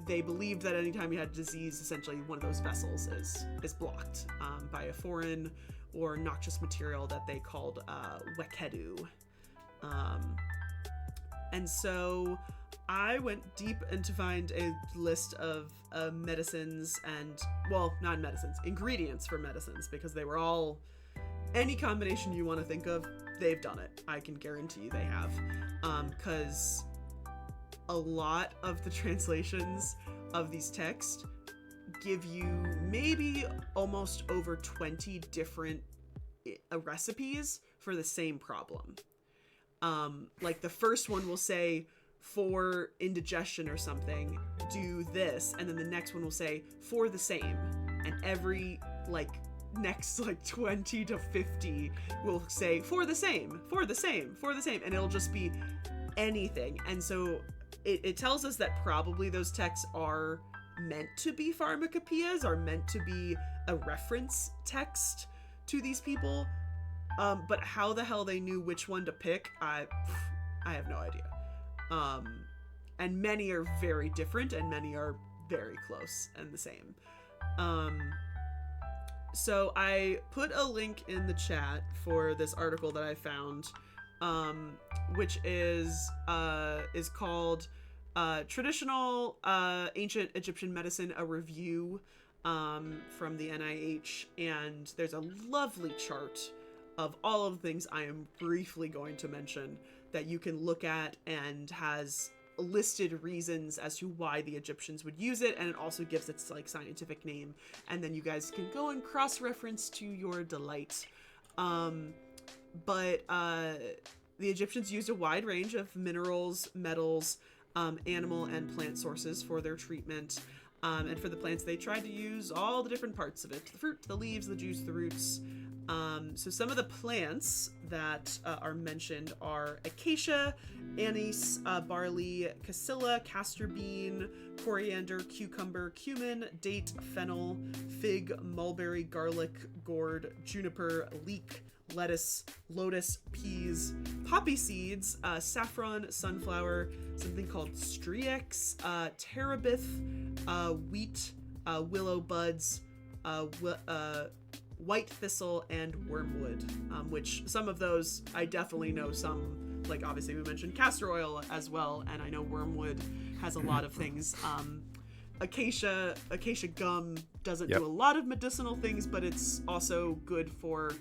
they believed that anytime you had disease, essentially one of those vessels is blocked by a foreign or noxious material that they called wekedu. And so I went deep in to find a list of medicines and, well, not medicines, ingredients for medicines, because they were all, any combination you want to think of, they've done it. I can guarantee they have. Because a lot of the translations of these texts give you maybe almost over 20 different recipes for the same problem. Like the first one will say, for indigestion or something, do this, and then the next one will say, for the same, and every next 20 to 50 will say, for the same, for the same, for the same, and it'll just be anything. And so it tells us that probably those texts are meant to be pharmacopoeias, are meant to be a reference text to these people, but how the hell they knew which one to pick, I have no idea. And many are very different, and many are very close and the same. So I put a link in the chat for this article that I found, which is called Traditional Ancient Egyptian Medicine, a Review, from the NIH, and there's a lovely chart of all of the things I am briefly going to mention that you can look at, and has listed reasons as to why the Egyptians would use it, and it also gives its scientific name, and then you guys can go and cross-reference to your delight. But the Egyptians used a wide range of minerals, metals, animal and plant sources for their treatment. And for the plants, they tried to use all the different parts of it: the fruit, the leaves, the juice, the roots. So some of the plants that are mentioned are acacia, anise, barley, cassilla, castor bean, coriander, cucumber, cumin, date, fennel, fig, mulberry, garlic, gourd, juniper, leek, lettuce, lotus, peas, poppy seeds, saffron, sunflower, something called streax, terebinth, wheat, willow buds, white thistle, and wormwood, which some of those I definitely know. Some, like obviously we mentioned castor oil as well, and I know wormwood has a lot of things. Acacia gum doesn't do a lot of medicinal things, but it's also good for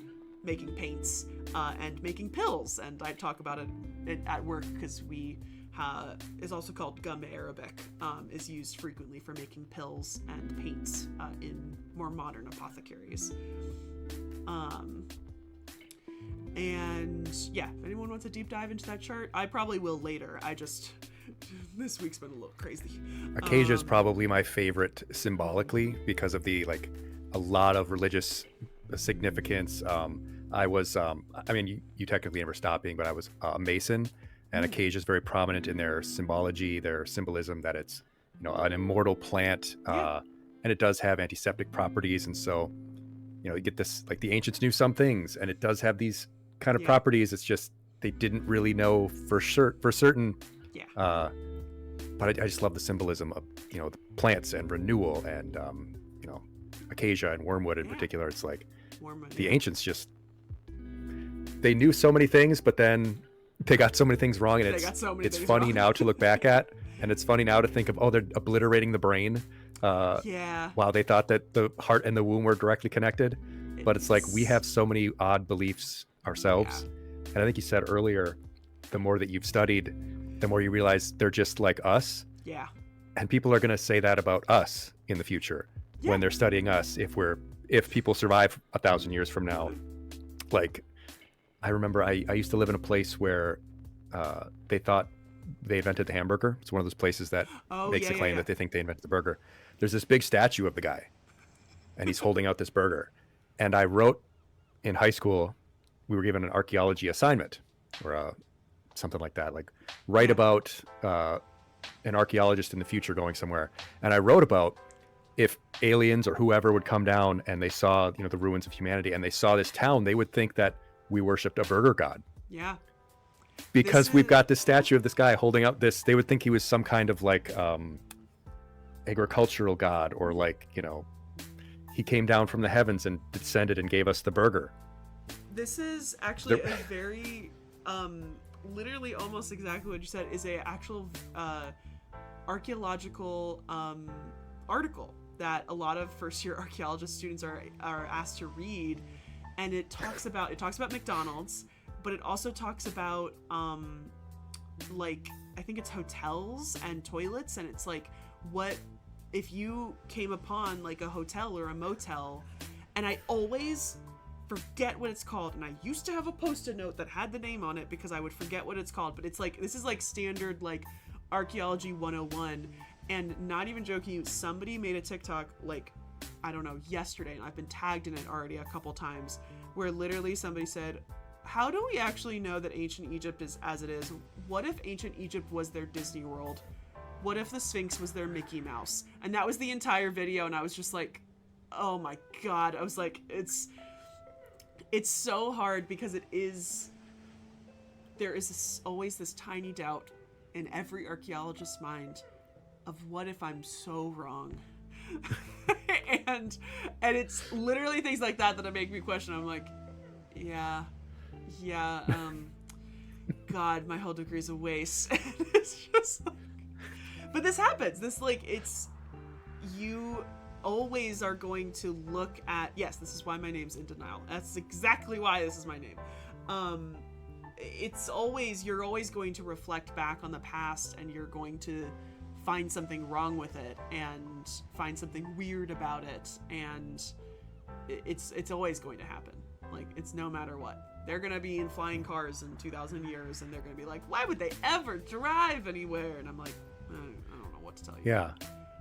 making paints and making pills, and I talk about it at work because is also called gum arabic, is used frequently for making pills and paints in more modern apothecaries. And yeah, if anyone wants a deep dive into that chart, I probably will later. I just This week's been a little crazy. Acacia is probably my favorite symbolically because of the like a lot of religious significance. I was, I mean, you technically never stopped being, but I was a Mason, and acacia is very prominent in their symbology, their symbolism that it's, you know, an immortal plant, and it does have antiseptic properties, and so, you know, you get this like the ancients knew some things, and it does have these kind of properties. It's just they didn't really know for certain. But I just love the symbolism of, you know, the plants and renewal and you know, acacia and wormwood in particular. It's like wormwood, the ancients just they knew so many things, but then they got so many things wrong, and it's funny now to look back at, and it's funny now to think of, oh, they're obliterating the brain. Wow, they thought that the heart and the womb were directly connected, but it's like we have so many odd beliefs ourselves. And I think you said earlier, the more that you've studied, the more you realize they're just like us. Yeah. And people are going to say that about us in the future when they're studying us. If people survive 1,000 years from now, like I remember I used to live in a place where they thought they invented the hamburger. It's one of those places that makes a claim that they think they invented the burger. There's this big statue of the guy, and he's holding out this burger. And I wrote in high school, we were given an archaeology assignment or something like that, like write about an archaeologist in the future going somewhere. And I wrote about if aliens or whoever would come down and they saw, you know, the ruins of humanity and they saw this town, they would think that we worshipped a burger god. Yeah. Because we've got this statue of this guy holding up this, they would think he was some kind of like agricultural god, or like, you know, he came down from the heavens and descended and gave us the burger. This is actually a very literally almost exactly what you said is a actual archaeological article that a lot of first year archaeologist students are asked to read, and it talks about McDonald's, but it also talks about like I think it's hotels and toilets, and it's like what if you came upon like a hotel or a motel, and I always forget what it's called, and I used to have a post-it note that had the name on it because I would forget what it's called, but it's like this is like standard like archaeology 101, and not even joking you, somebody made a TikTok like I don't know yesterday, and I've been tagged in it already a couple times, where literally somebody said, how do we actually know that ancient Egypt is as it is? What if ancient Egypt was their Disney World? What if the Sphinx was their Mickey Mouse? And that was the entire video, and I was just like, oh my god. I was like, it's so hard because there is always this tiny doubt in every archaeologist's mind of what if I'm so wrong? and it's literally things like that make me question. I'm like, God, my whole degree is a waste. It's just like, but this happens. This like, it's, you always are going to look at, yes, this is why my name's in denial. That's exactly why this is my name. It's always, you're always going to reflect back on the past, and you're going to find something wrong with it and find something weird about it. And it's always going to happen. Like, it's no matter what. They're going to be in flying cars in 2,000 years, and they're going to be like, why would they ever drive anywhere? And I'm like, I don't know what to tell you. Yeah.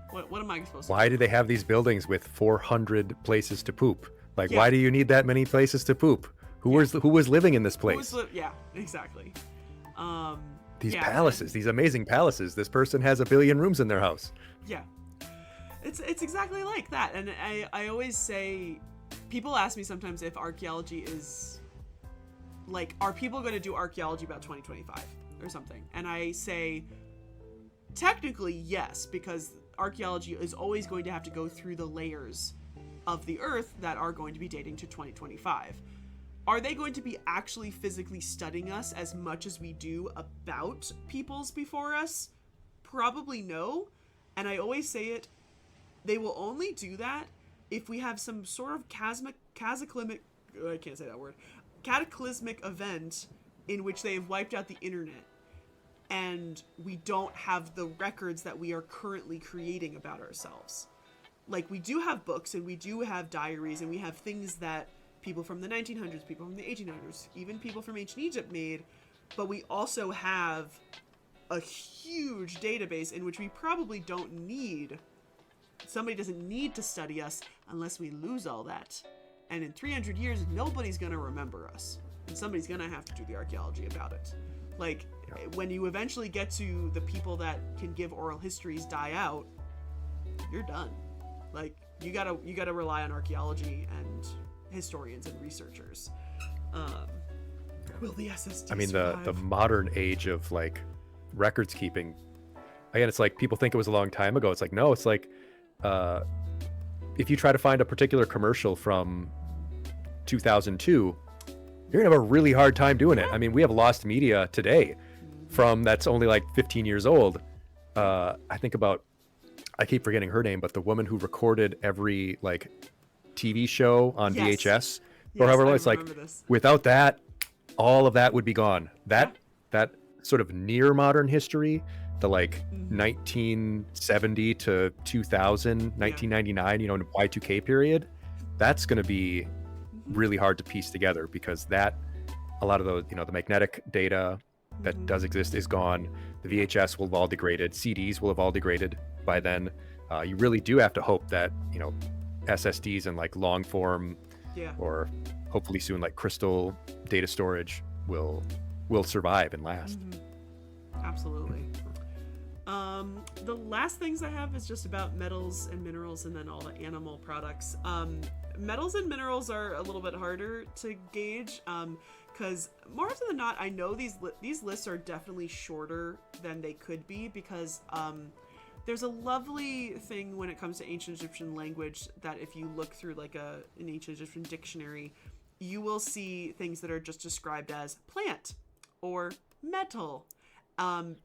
What am I supposed to Why do? do they have these buildings with 400 places to poop? Like, why do you need that many places to poop? Who was living in this place? Yeah, exactly. These palaces, these amazing palaces. This person has 1 billion rooms in their house. Yeah. It's exactly like that. And I always say, people ask me sometimes if archaeology is, like, are people going to do archaeology about 2025 or something? And I say, technically, yes, because archaeology is always going to have to go through the layers of the earth that are going to be dating to 2025. Are they going to be actually physically studying us as much as we do about peoples before us? Probably no. And I always say it, they will only do that if we have some sort of cataclysmic event in which they have wiped out the internet, and we don't have the records that we are currently creating about ourselves. Like, we do have books, and we do have diaries, and we have things that people from the 1900s, people from the 1800s, even people from ancient Egypt made, but we also have a huge database in which we probably don't need. Somebody doesn't need to study us unless we lose all that. And in 300 years, nobody's going to remember us. And somebody's going to have to do the archaeology about it. Like, when you eventually get to the people that can give oral histories die out, you're done. Like, you gotta rely on archaeology and historians and researchers. Will the SSD I mean, survive? the modern age of like records keeping, again, it's like people think it was a long time ago. It's like, no, it's like if you try to find a particular commercial from 2002, you're gonna have a really hard time doing it. I mean, we have lost media today from that's only like 15 years old. I think about, I keep forgetting her name, but the woman who recorded every like TV show on VHS or however long. It's like, without that, all of that would be gone. That sort of near modern history, the like 1970 to 2000, 1999, you know, Y2K period, that's going to be really hard to piece together, because that, a lot of those, you know, the magnetic data that does exist is gone. The VHS will have all degraded. CDs will have all degraded by then. You really do have to hope that, you know, SSDs and like long form or hopefully soon like crystal data storage will survive and last. Absolutely. The last things I have is just about metals and minerals, and then all the animal products. Metals and minerals are a little bit harder to gauge, because more often than not, I know these lists are definitely shorter than they could be, because there's a lovely thing when it comes to ancient Egyptian language that if you look through like an ancient Egyptian dictionary, you will see things that are just described as plant or metal,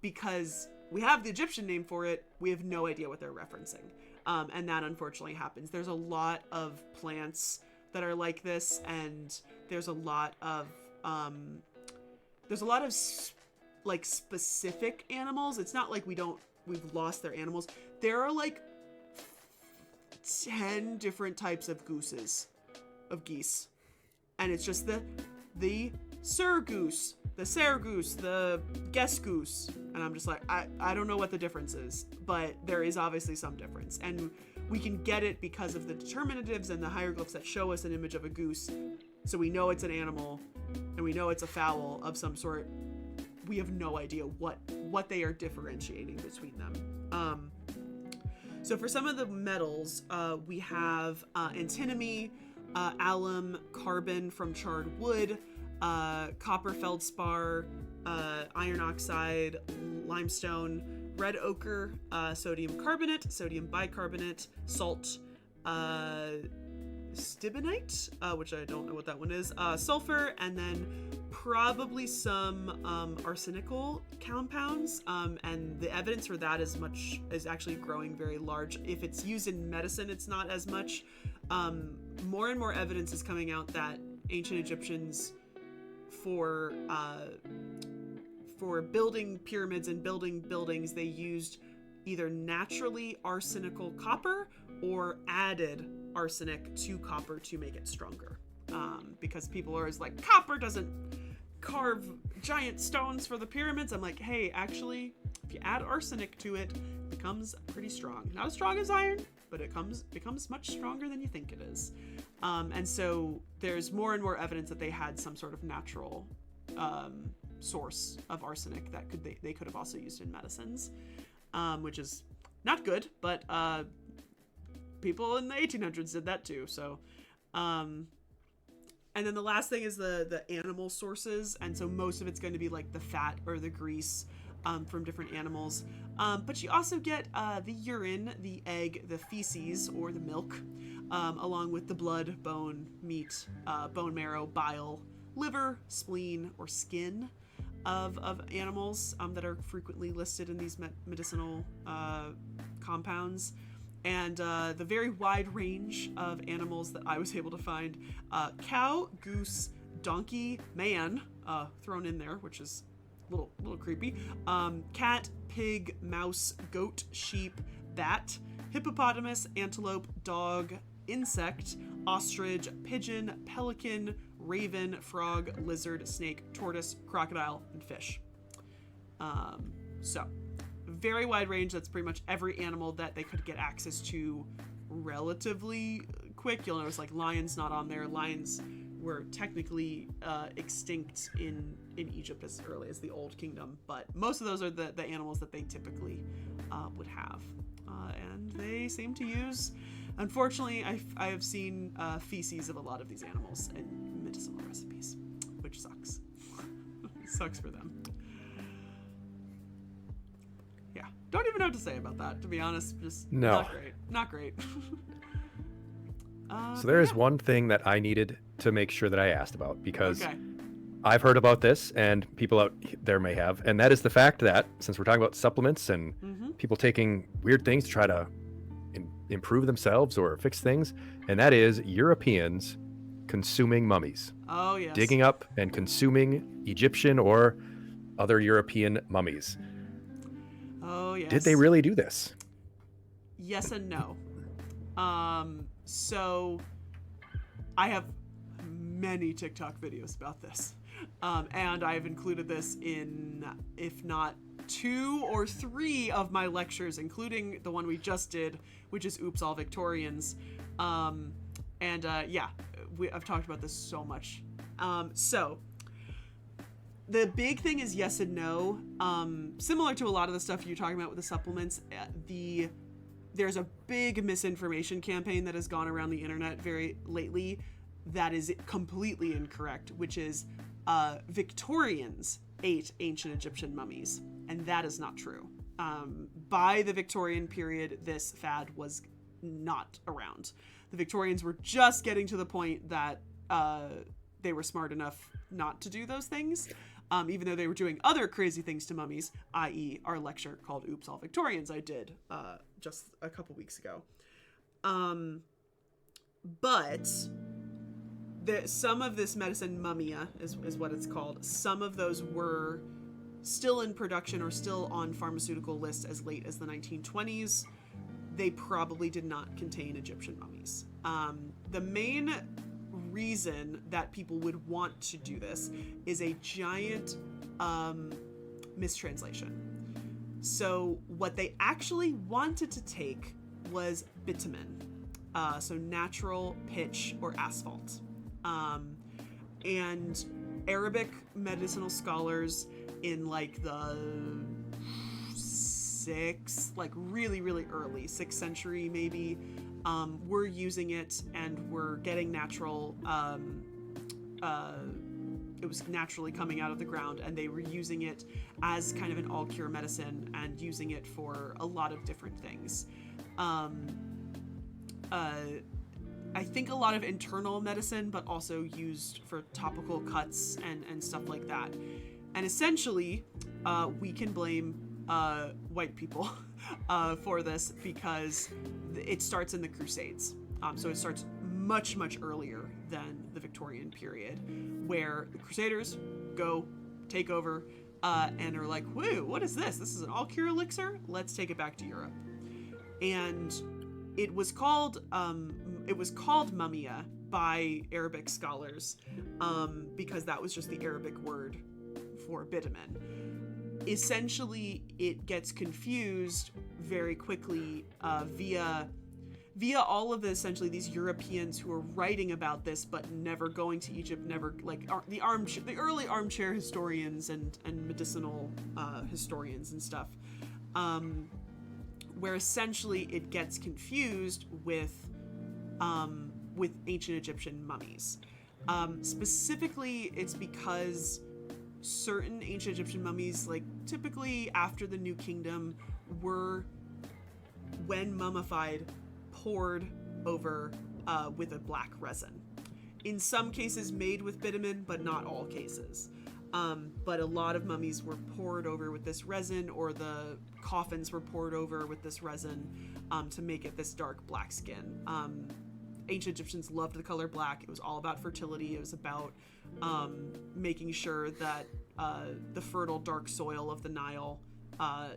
because we have the Egyptian name for it, we have no idea what they're referencing. And that unfortunately happens. There's a lot of plants that are like this, and there's a lot of like specific animals. It's not like we've lost their animals. There are like 10 different types of geese. And it's just the Sir Goose, the Sere Goose, the Guest Goose. And I'm just like, I don't know what the difference is, but there is obviously some difference. And we can get it because of the determinatives and the hieroglyphs that show us an image of a goose. So we know it's an animal, and we know it's a fowl of some sort. We have no idea what they are differentiating between them. So for some of the metals, we have antimony, alum, carbon from charred wood, copper feldspar, iron oxide, limestone, red ochre, sodium carbonate, sodium bicarbonate, salt, stibnite, which I don't know what that one is, sulfur, and then probably some arsenical compounds, and the evidence for that is actually growing very large. If it's used in medicine, it's not as much. More and more evidence is coming out that ancient Egyptians, for building pyramids and building buildings, they used either naturally arsenical copper or added arsenic to copper to make it stronger. Because people are always like, copper doesn't carve giant stones for the pyramids. I'm like, hey, actually, if you add arsenic to it, it becomes pretty strong. Not as strong as iron, but it becomes much stronger than you think it is. And so there's more and more evidence that they had some sort of natural source of arsenic that they could have also used in medicines, which is not good, but people in the 1800s did that too. So, and then the last thing is the animal sources, and so most of it's going to be like the fat or the grease from different animals. But you also get the urine, the egg, the feces or the milk, along with the blood, bone, meat, bone marrow, bile, liver, spleen, or skin of animals that are frequently listed in these medicinal compounds. And the very wide range of animals that I was able to find: cow, goose, donkey, man, thrown in there, which is a little creepy, cat, pig, mouse, goat, sheep, bat, hippopotamus, antelope, dog, insect, ostrich, pigeon, pelican, raven, frog, lizard, snake, tortoise, crocodile, and fish. So, very wide range. That's pretty much every animal that they could get access to relatively quick. You'll notice like lions not on there. Lions were technically extinct in Egypt as early as the Old Kingdom, but most of those are the animals that they typically would have. And they seem to use, unfortunately, I have seen feces of a lot of these animals in medicinal recipes, which sucks. Sucks for them. Yeah, don't even know what to say about that, to be honest. Just No. Not great. So there is one thing that I needed to make sure that I asked about, because Okay. I've heard about this and people out there may have, and that is the fact that since we're talking about supplements and people taking weird things to try to improve themselves or fix things, and that is Europeans consuming mummies. Oh, yes. Digging up and consuming Egyptian or other European mummies. Oh, yes. Did they really do this? Yes and no. So I have many TikTok videos about this. And I've included this in, if not 2 or 3 of my lectures, including the one we just did, which is Oops, All Victorians. Yeah, I've talked about this so much. So the big thing is yes and no. Similar to a lot of the stuff you're talking about with the supplements, there's a big misinformation campaign that has gone around the internet very lately that is completely incorrect, which is Victorians ate ancient Egyptian mummies, and that is not true. By the Victorian period, this fad was not around. The Victorians were just getting to the point that they were smart enough not to do those things, even though they were doing other crazy things to mummies, i.e. our lecture called Oops, All Victorians I did just a couple weeks ago. But some of this medicine, mummia is what it's called, some of those were still in production or still on pharmaceutical lists as late as the 1920s. They probably did not contain Egyptian mummies. The main reason that people would want to do this is a giant mistranslation. So what they actually wanted to take was bitumen, so natural pitch or asphalt. And Arabic medicinal scholars in like the really early 6th century maybe, were using it and were getting natural, it was naturally coming out of the ground, and they were using it as kind of an all-cure medicine and using it for a lot of different things. I think a lot of internal medicine, but also used for topical cuts and stuff like that. And essentially, we can blame white people for this because it starts in the Crusades. So it starts much earlier than the Victorian period, where the Crusaders go, take over, and are like, whoa, what is this? This is an all-cure elixir? Let's take it back to Europe. And it was called mummia by Arabic scholars, because that was just the Arabic word for bitumen. Essentially, it gets confused very quickly via all of essentially these Europeans who are writing about this but never going to Egypt, never like the early armchair historians and medicinal historians and stuff, where essentially it gets confused with ancient Egyptian mummies. Specifically, it's because certain ancient Egyptian mummies, like typically after the New Kingdom, were, when mummified, poured over with a black resin. In some cases made with bitumen, but not all cases. But a lot of mummies were poured over with this resin, or the coffins were poured over with this resin to make it this dark black skin. Ancient Egyptians loved the color black. It was all about fertility. It was about making sure that the fertile dark soil of the Nile,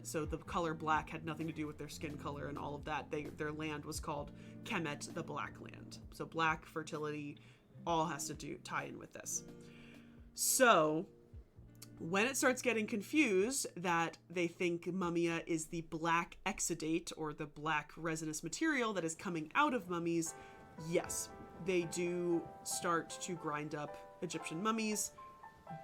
so the color black had nothing to do with their skin color and all of that. Their land was called Kemet, the Black Land. So black, fertility, all has to tie in with this. So When it starts getting confused that they think mummia is the black exudate or the black resinous material that is coming out of mummies, yes, they do start to grind up Egyptian mummies.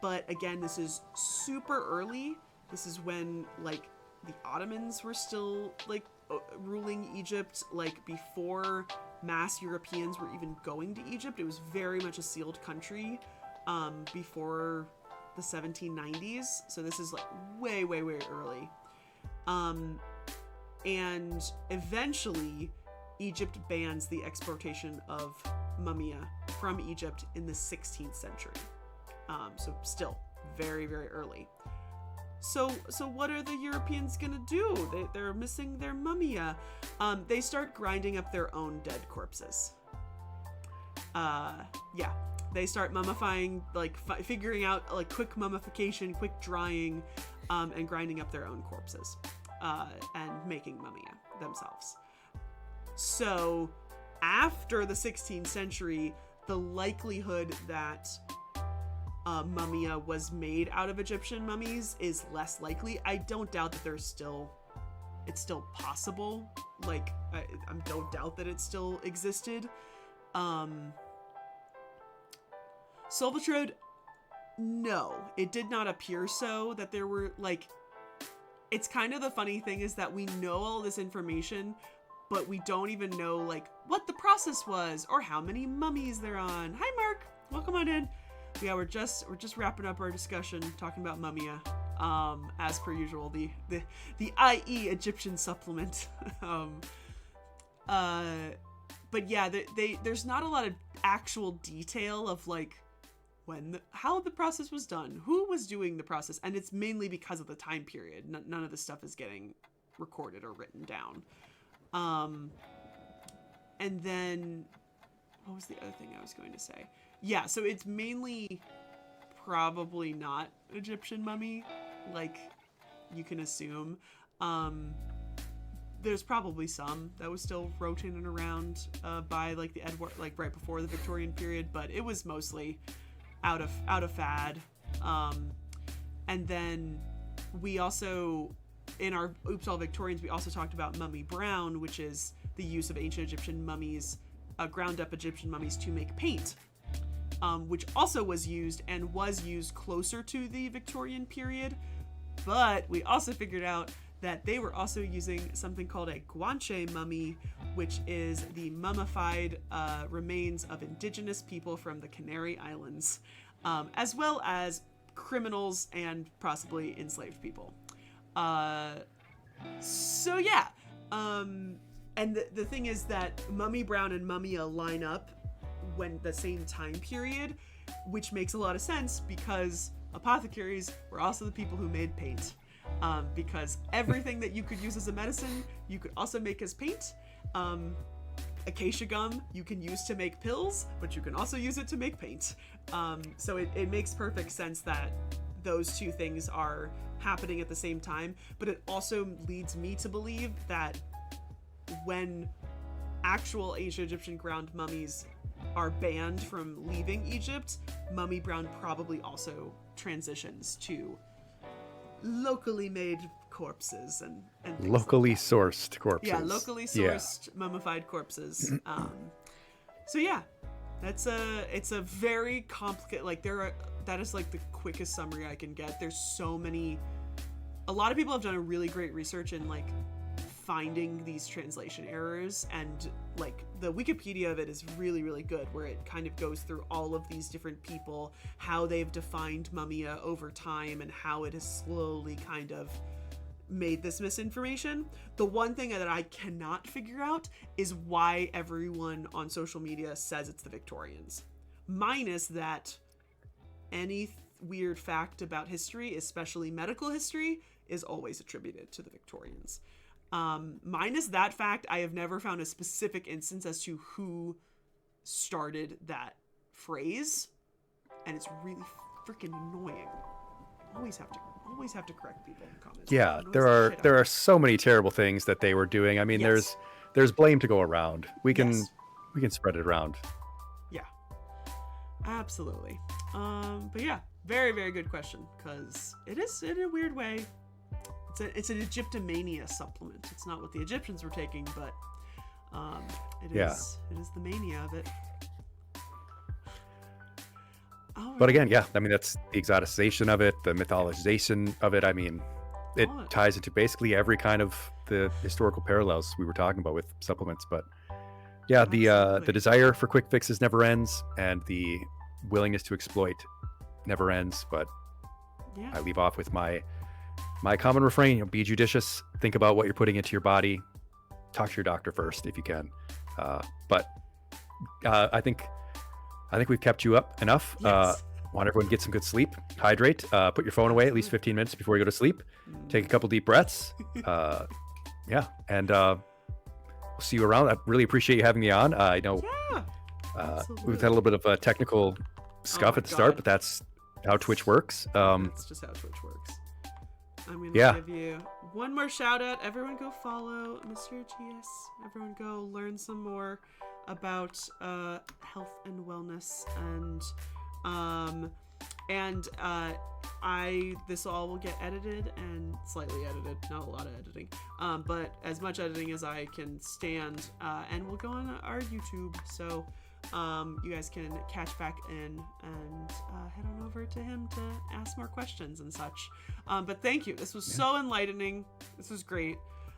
But again, this is super early. This is when like the Ottomans were still like ruling Egypt, like before mass Europeans were even going to Egypt. It was very much a sealed country before the 1790s. So this is like way, way, way early. And eventually Egypt bans the exportation of mummia from Egypt in the 16th century. So still very, very early. So what are the Europeans gonna do? They're missing their mummia. They start grinding up their own dead corpses. They start mummifying, like figuring out like quick mummification, quick drying, and grinding up their own corpses, and making mummia themselves. So after the 16th century, the likelihood that mummia was made out of Egyptian mummies is less likely. I don't doubt that it's still possible. Like I don't doubt that it still existed. Solvatrode, no, it did not appear so, that there were like, it's kind of the funny thing is that we know all this information, but we don't even know like what the process was or how many mummies they're on. Hi Mark, welcome on in. Yeah, we're just wrapping up our discussion talking about mummia, as per usual, the IE Egyptian supplement. But yeah, there's not a lot of actual detail of like how the process was done, who was doing the process, and it's mainly because of the time period. None of this stuff is getting recorded or written down. And then what was the other thing I was going to say? Yeah, so it's mainly probably not Egyptian mummy, like you can assume. There's probably some that was still rotating around by like the Edward, like right before the Victorian period, but it was mostly out of fad. And then we also, in our Oops All Victorians, we also talked about mummy brown, which is the use of ancient Egyptian mummies, ground up Egyptian mummies to make paint, which also was used closer to the Victorian period. But we also figured out that they were also using something called a guanche mummy, which is the mummified remains of indigenous people from the Canary Islands, as well as criminals and possibly enslaved people. So yeah, and the thing is that Mummy Brown and Mummia line up when the same time period, which makes a lot of sense because apothecaries were also the people who made paint. Because everything that you could use as a medicine, you could also make as paint. Acacia gum you can use to make pills, but you can also use it to make paint. So it makes perfect sense that those two things are happening at the same time, but it also leads me to believe that when actual ancient Egyptian ground mummies are banned from leaving Egypt, Mummy Brown probably also transitions to locally made corpses and locally sourced corpses. Yeah, locally sourced mummified corpses. So yeah, it's a very complicated, like that is like the quickest summary I can get. There's so many, a lot of people have done a really great research in like finding these translation errors, and like the Wikipedia of it is really, really good, where it kind of goes through all of these different people, how they've defined mummia over time, and how it has slowly kind of made this misinformation. The one thing that I cannot figure out is why everyone on social media says it's the Victorians, minus that any weird fact about history, especially medical history, is always attributed to the Victorians. Minus that fact, I have never found a specific instance as to who started that phrase, and it's really freaking annoying. Always have to correct people in the comments. Yeah, there are so many terrible things that they were doing. I mean, Yes. there's blame to go around. We can Yes. spread it around. Yeah, absolutely. But yeah, Very, very good question, because it is, in a weird way, it's an Egyptomania supplement. It's not what the Egyptians were taking, but it is the mania of it. But again, I mean, that's the exoticization of it, the mythologization of it. I mean, it ties into basically every kind of the historical parallels we were talking about with supplements. But yeah, the desire for quick fixes never ends, and the willingness to exploit never ends. But I leave off with my common refrain: be judicious, think about what you're putting into your body, talk to your doctor first if you can. But I think we've kept you up enough. Yes. Want everyone to get some good sleep, hydrate, put your phone away at least 15 minutes before you go to sleep, take a couple deep breaths. And we'll see you around. I really appreciate you having me on. I know we've had a little bit of technical scuff at the start, but that's how Twitch works. That's just how Twitch works. I'm going to give you one more shout out. Everyone go follow Mr. Aejis. Everyone go learn some more about health and wellness, this all will get edited and slightly edited, not a lot of editing, but as much editing as I can stand, and we'll go on our YouTube, so you guys can catch back in and head on over to him to ask more questions and such. But thank you. This was so enlightening. This was great.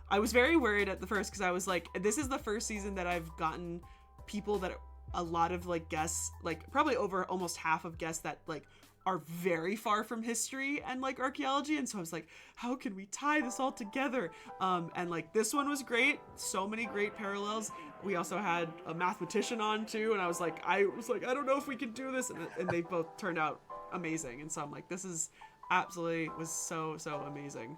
I was very worried at the first because I was like, this is the first season that I've gotten people that a lot of like guests, like probably over almost half of guests that like are very far from history and like archaeology, and so I was like, how can we tie this all together? And like this one was great, so many great parallels. We also had a mathematician on too, and I was like, I don't know if we can do this, and they both turned out amazing, and so I'm like, this is absolutely was so amazing.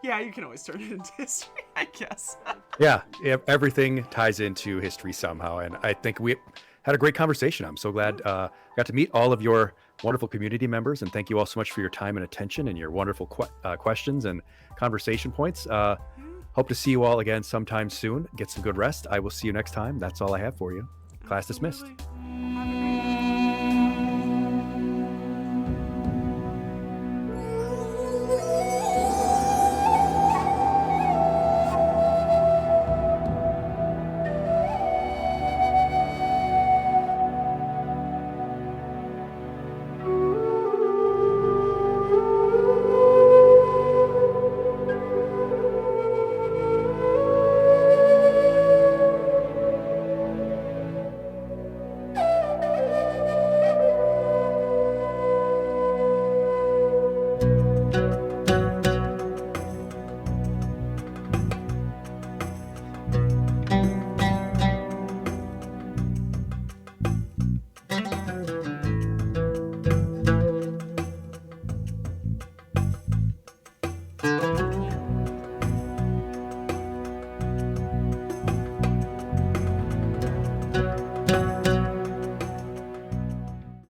Yeah, you can always turn it into history, I guess. Yeah, everything ties into history somehow, and I think we had a great conversation. I'm so glad I got to meet all of your wonderful community members, and thank you all so much for your time and attention and your wonderful questions and conversation points. Hope to see you all again sometime soon. Get some good rest. I will see you next time. That's all I have for you. Class dismissed. Have a